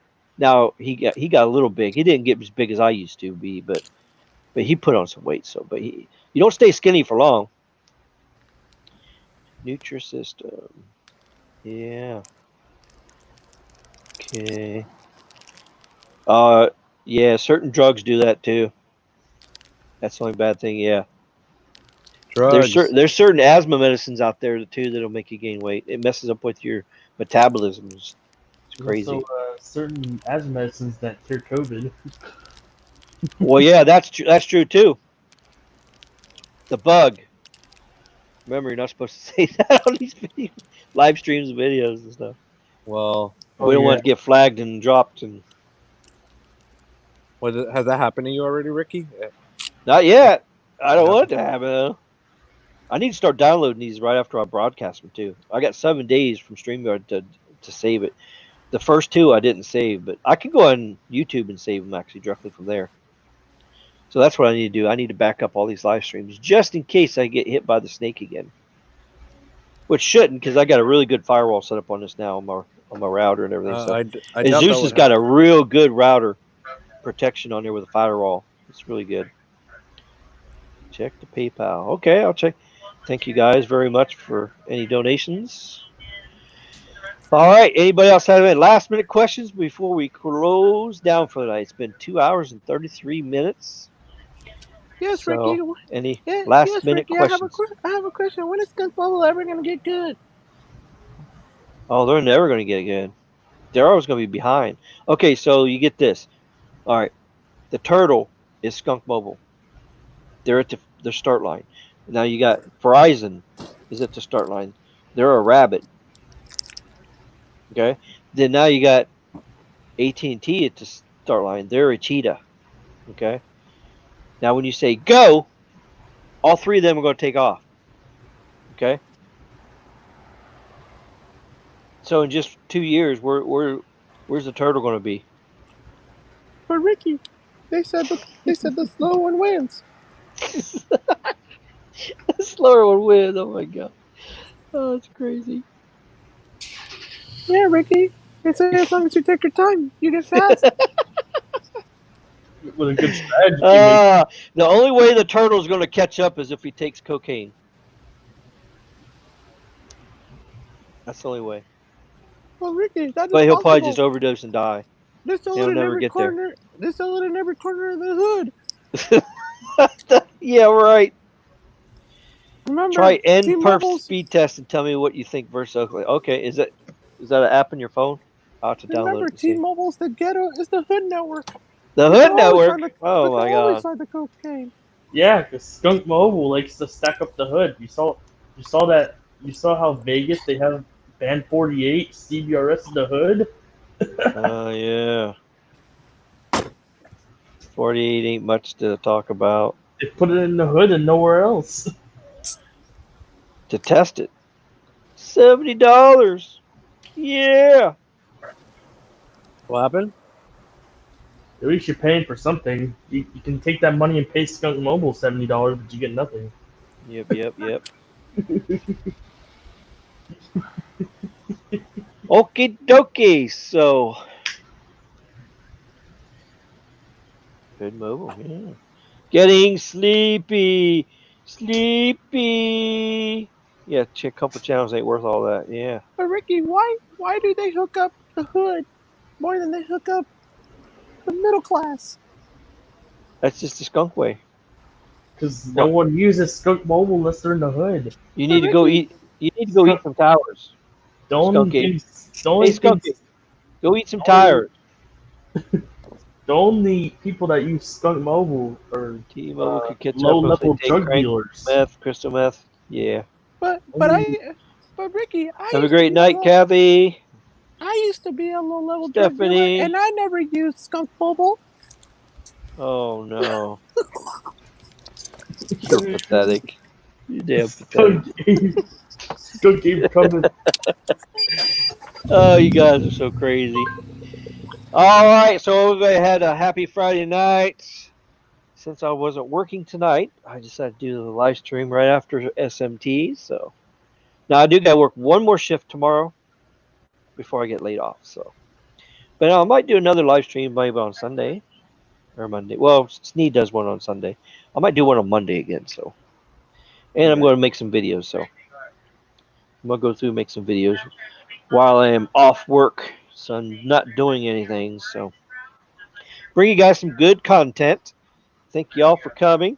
he got a little big. He didn't get as big as I used to be, but But he put on some weight, you don't stay skinny for long. Nutrisystem. Yeah. Okay. Yeah, certain drugs do that too. That's the only bad thing. Yeah. Drugs. There's certain asthma medicines out there too that'll make you gain weight. It messes up with your metabolism. It's crazy. Also, certain asthma medicines that cure COVID. Well, yeah, that's true too. The bug. Remember, you're not supposed to say that on these live streams and videos and stuff. Well, We don't want to get flagged and dropped. And has that happened to you already, Ricky? not yet. I don't want it to happen though. I need to start downloading these right after I broadcast them too. I got 7 days from StreamYard to save it. The first 2 I didn't save, but I can go on YouTube and save them actually directly from there. So that's what I need to do. I need to back up all these live streams just in case I get hit by the snake again. Which shouldn't, because I got a really good firewall set up on this now on my router and everything. So and Zeus has got a real good router protection on there with a firewall. It's really good. Check the PayPal. Okay, I'll check. Thank you guys very much for any donations. All right. Anybody else have any last minute questions before we close down for the night? It's been 2 hours and 33 minutes. Yes, So, Ricky. any last minute Ricky, questions? I have a question. When is Skunk Bubble ever going to get good? Oh, they're never going to get good. They're always going to be behind. Okay, so you get this. All right. The turtle is Skunk Mobile. They're at the start line. Now you got Verizon is at the start line. They're a rabbit. Okay. Then now you got AT&T at the start line. They're a cheetah. Okay. Now when you say go, all 3 of them are going to take off. Okay. So in just 2 years, where's the turtle going to be? But Ricky, they said the slow one wins. The slower one wins. Oh my god. Oh, it's crazy. Yeah, Ricky. They say as long as you take your time, you get fast. With a good strategy. The only way the turtle's going to catch up is if he takes cocaine. That's the only way. Well, Ricky, that's but he'll probably just overdose and die. They're selling He'll in never every get corner. They're selling in every corner of the hood. Yeah, right. Remember, try NPerf T-Mobile's speed test and tell me what you think versus Oakley. Okay, is that an app on your phone? I'll have to download Remember, it to see. T-Mobile's the ghetto is the hood network. The hood network. Oh my god. Always find the cocaine. Yeah, because Skunk Mobile likes to stack up the hood. You saw that. You saw how Vegas they have band 48 CBRS in the hood. Oh yeah. 48 ain't much to talk about. They put it in the hood and nowhere else. To test it. $70. Yeah. What happened? At least you're paying for something. You can take that money and pay Skunk Mobile $70, but you get nothing. Yep. Okie dokie. So good mobile, yeah. Getting sleepy. Yeah, a couple channels ain't worth all that. Yeah. But Ricky, why do they hook up the hood more than they hook up the middle class? That's just the skunk way. Because no one uses Skunk Mobile unless they're in the hood. You need to go eat. You need to go eat some towers. Skunky. Hey, Skunky, go eat some tires. The only people that use Skunk Mobile are T-Mobile could catch low-level up drug dealers. Meth, crystal meth. Yeah. But Ricky, Have a great night, Kathy. I used to be a low-level drug Stephanie. dealer, and I never used Skunk Mobile. Oh no. You're pathetic. You damn pathetic. Skunk game coming. Oh, you guys are so crazy. All right, so everybody had a happy Friday night. Since I wasn't working tonight, I decided to do the live stream right after SMT. So now I do got to work one more shift tomorrow before I get laid off. So, but I might do another live stream maybe on Sunday. or Monday. Well, Sneed does one on Sunday. I might do one on Monday again. So, and I'm Okay. going to make some videos. So, I'm going to go through and make some videos while I am off work. So I'm not doing anything. So, bring you guys some good content. Thank y'all for coming.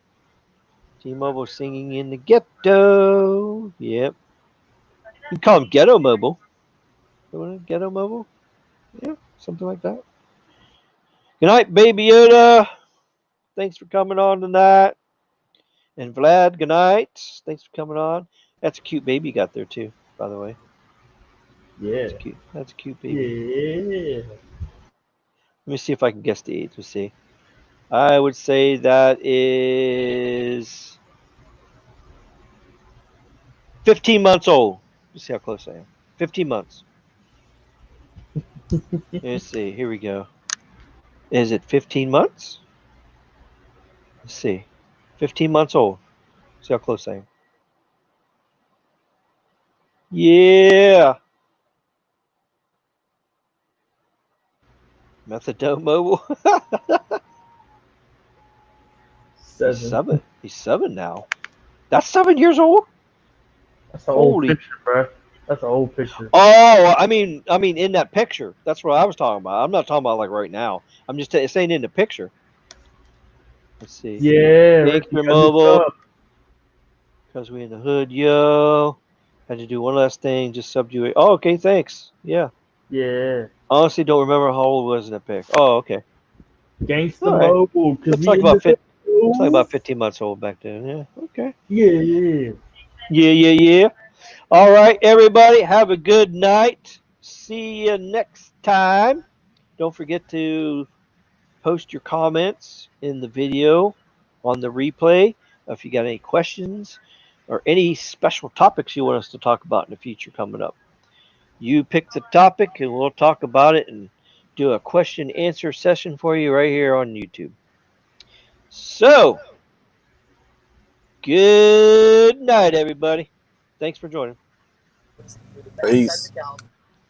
T-Mobile singing in the ghetto. Yep. You can call them Ghetto Mobile. Ghetto Mobile? Yeah, something like that. Good night, Baby Yoda. Thanks for coming on tonight. And Vlad, good night. Thanks for coming on. That's a cute baby you got there too, by the way. Yeah. That's cute. That's a cute baby. Yeah. Let me see if I can guess the age. Let's see. I would say that is 15 months old. Let's see how close I am. 15 months. Let's see. Here we go. Is it 15 months? Let's see. 15 months old. See how close I am. Yeah. Methadone Mobile. He's 7. He's 7 now. That's 7 years old. That's an old Holy. picture, bro. That's an old picture. Oh, I mean, in that picture. That's what I was talking about. I'm not talking about like right now. I'm just saying in the picture. Let's see. Yeah, Thanks Ricky for got hooked mobile. up. Because we in the hood, yo. Had to do one last thing. Just subbed you. Oh, okay. Thanks. Yeah. Yeah. Honestly, don't remember how old was in that pic. Oh, okay. Gangsta All right. Mobile, cause Looks we like in the looks like about 15 months old back then. Yeah. Okay. Yeah. Yeah. All right, everybody. Have a good night. See you next time. Don't forget to post your comments in the video on the replay. If you got any questions or any special topics you want us to talk about in the future coming up, you pick the topic and we'll talk about it and do a question answer session for you right here on YouTube. So, good night, everybody. Thanks for joining. Peace.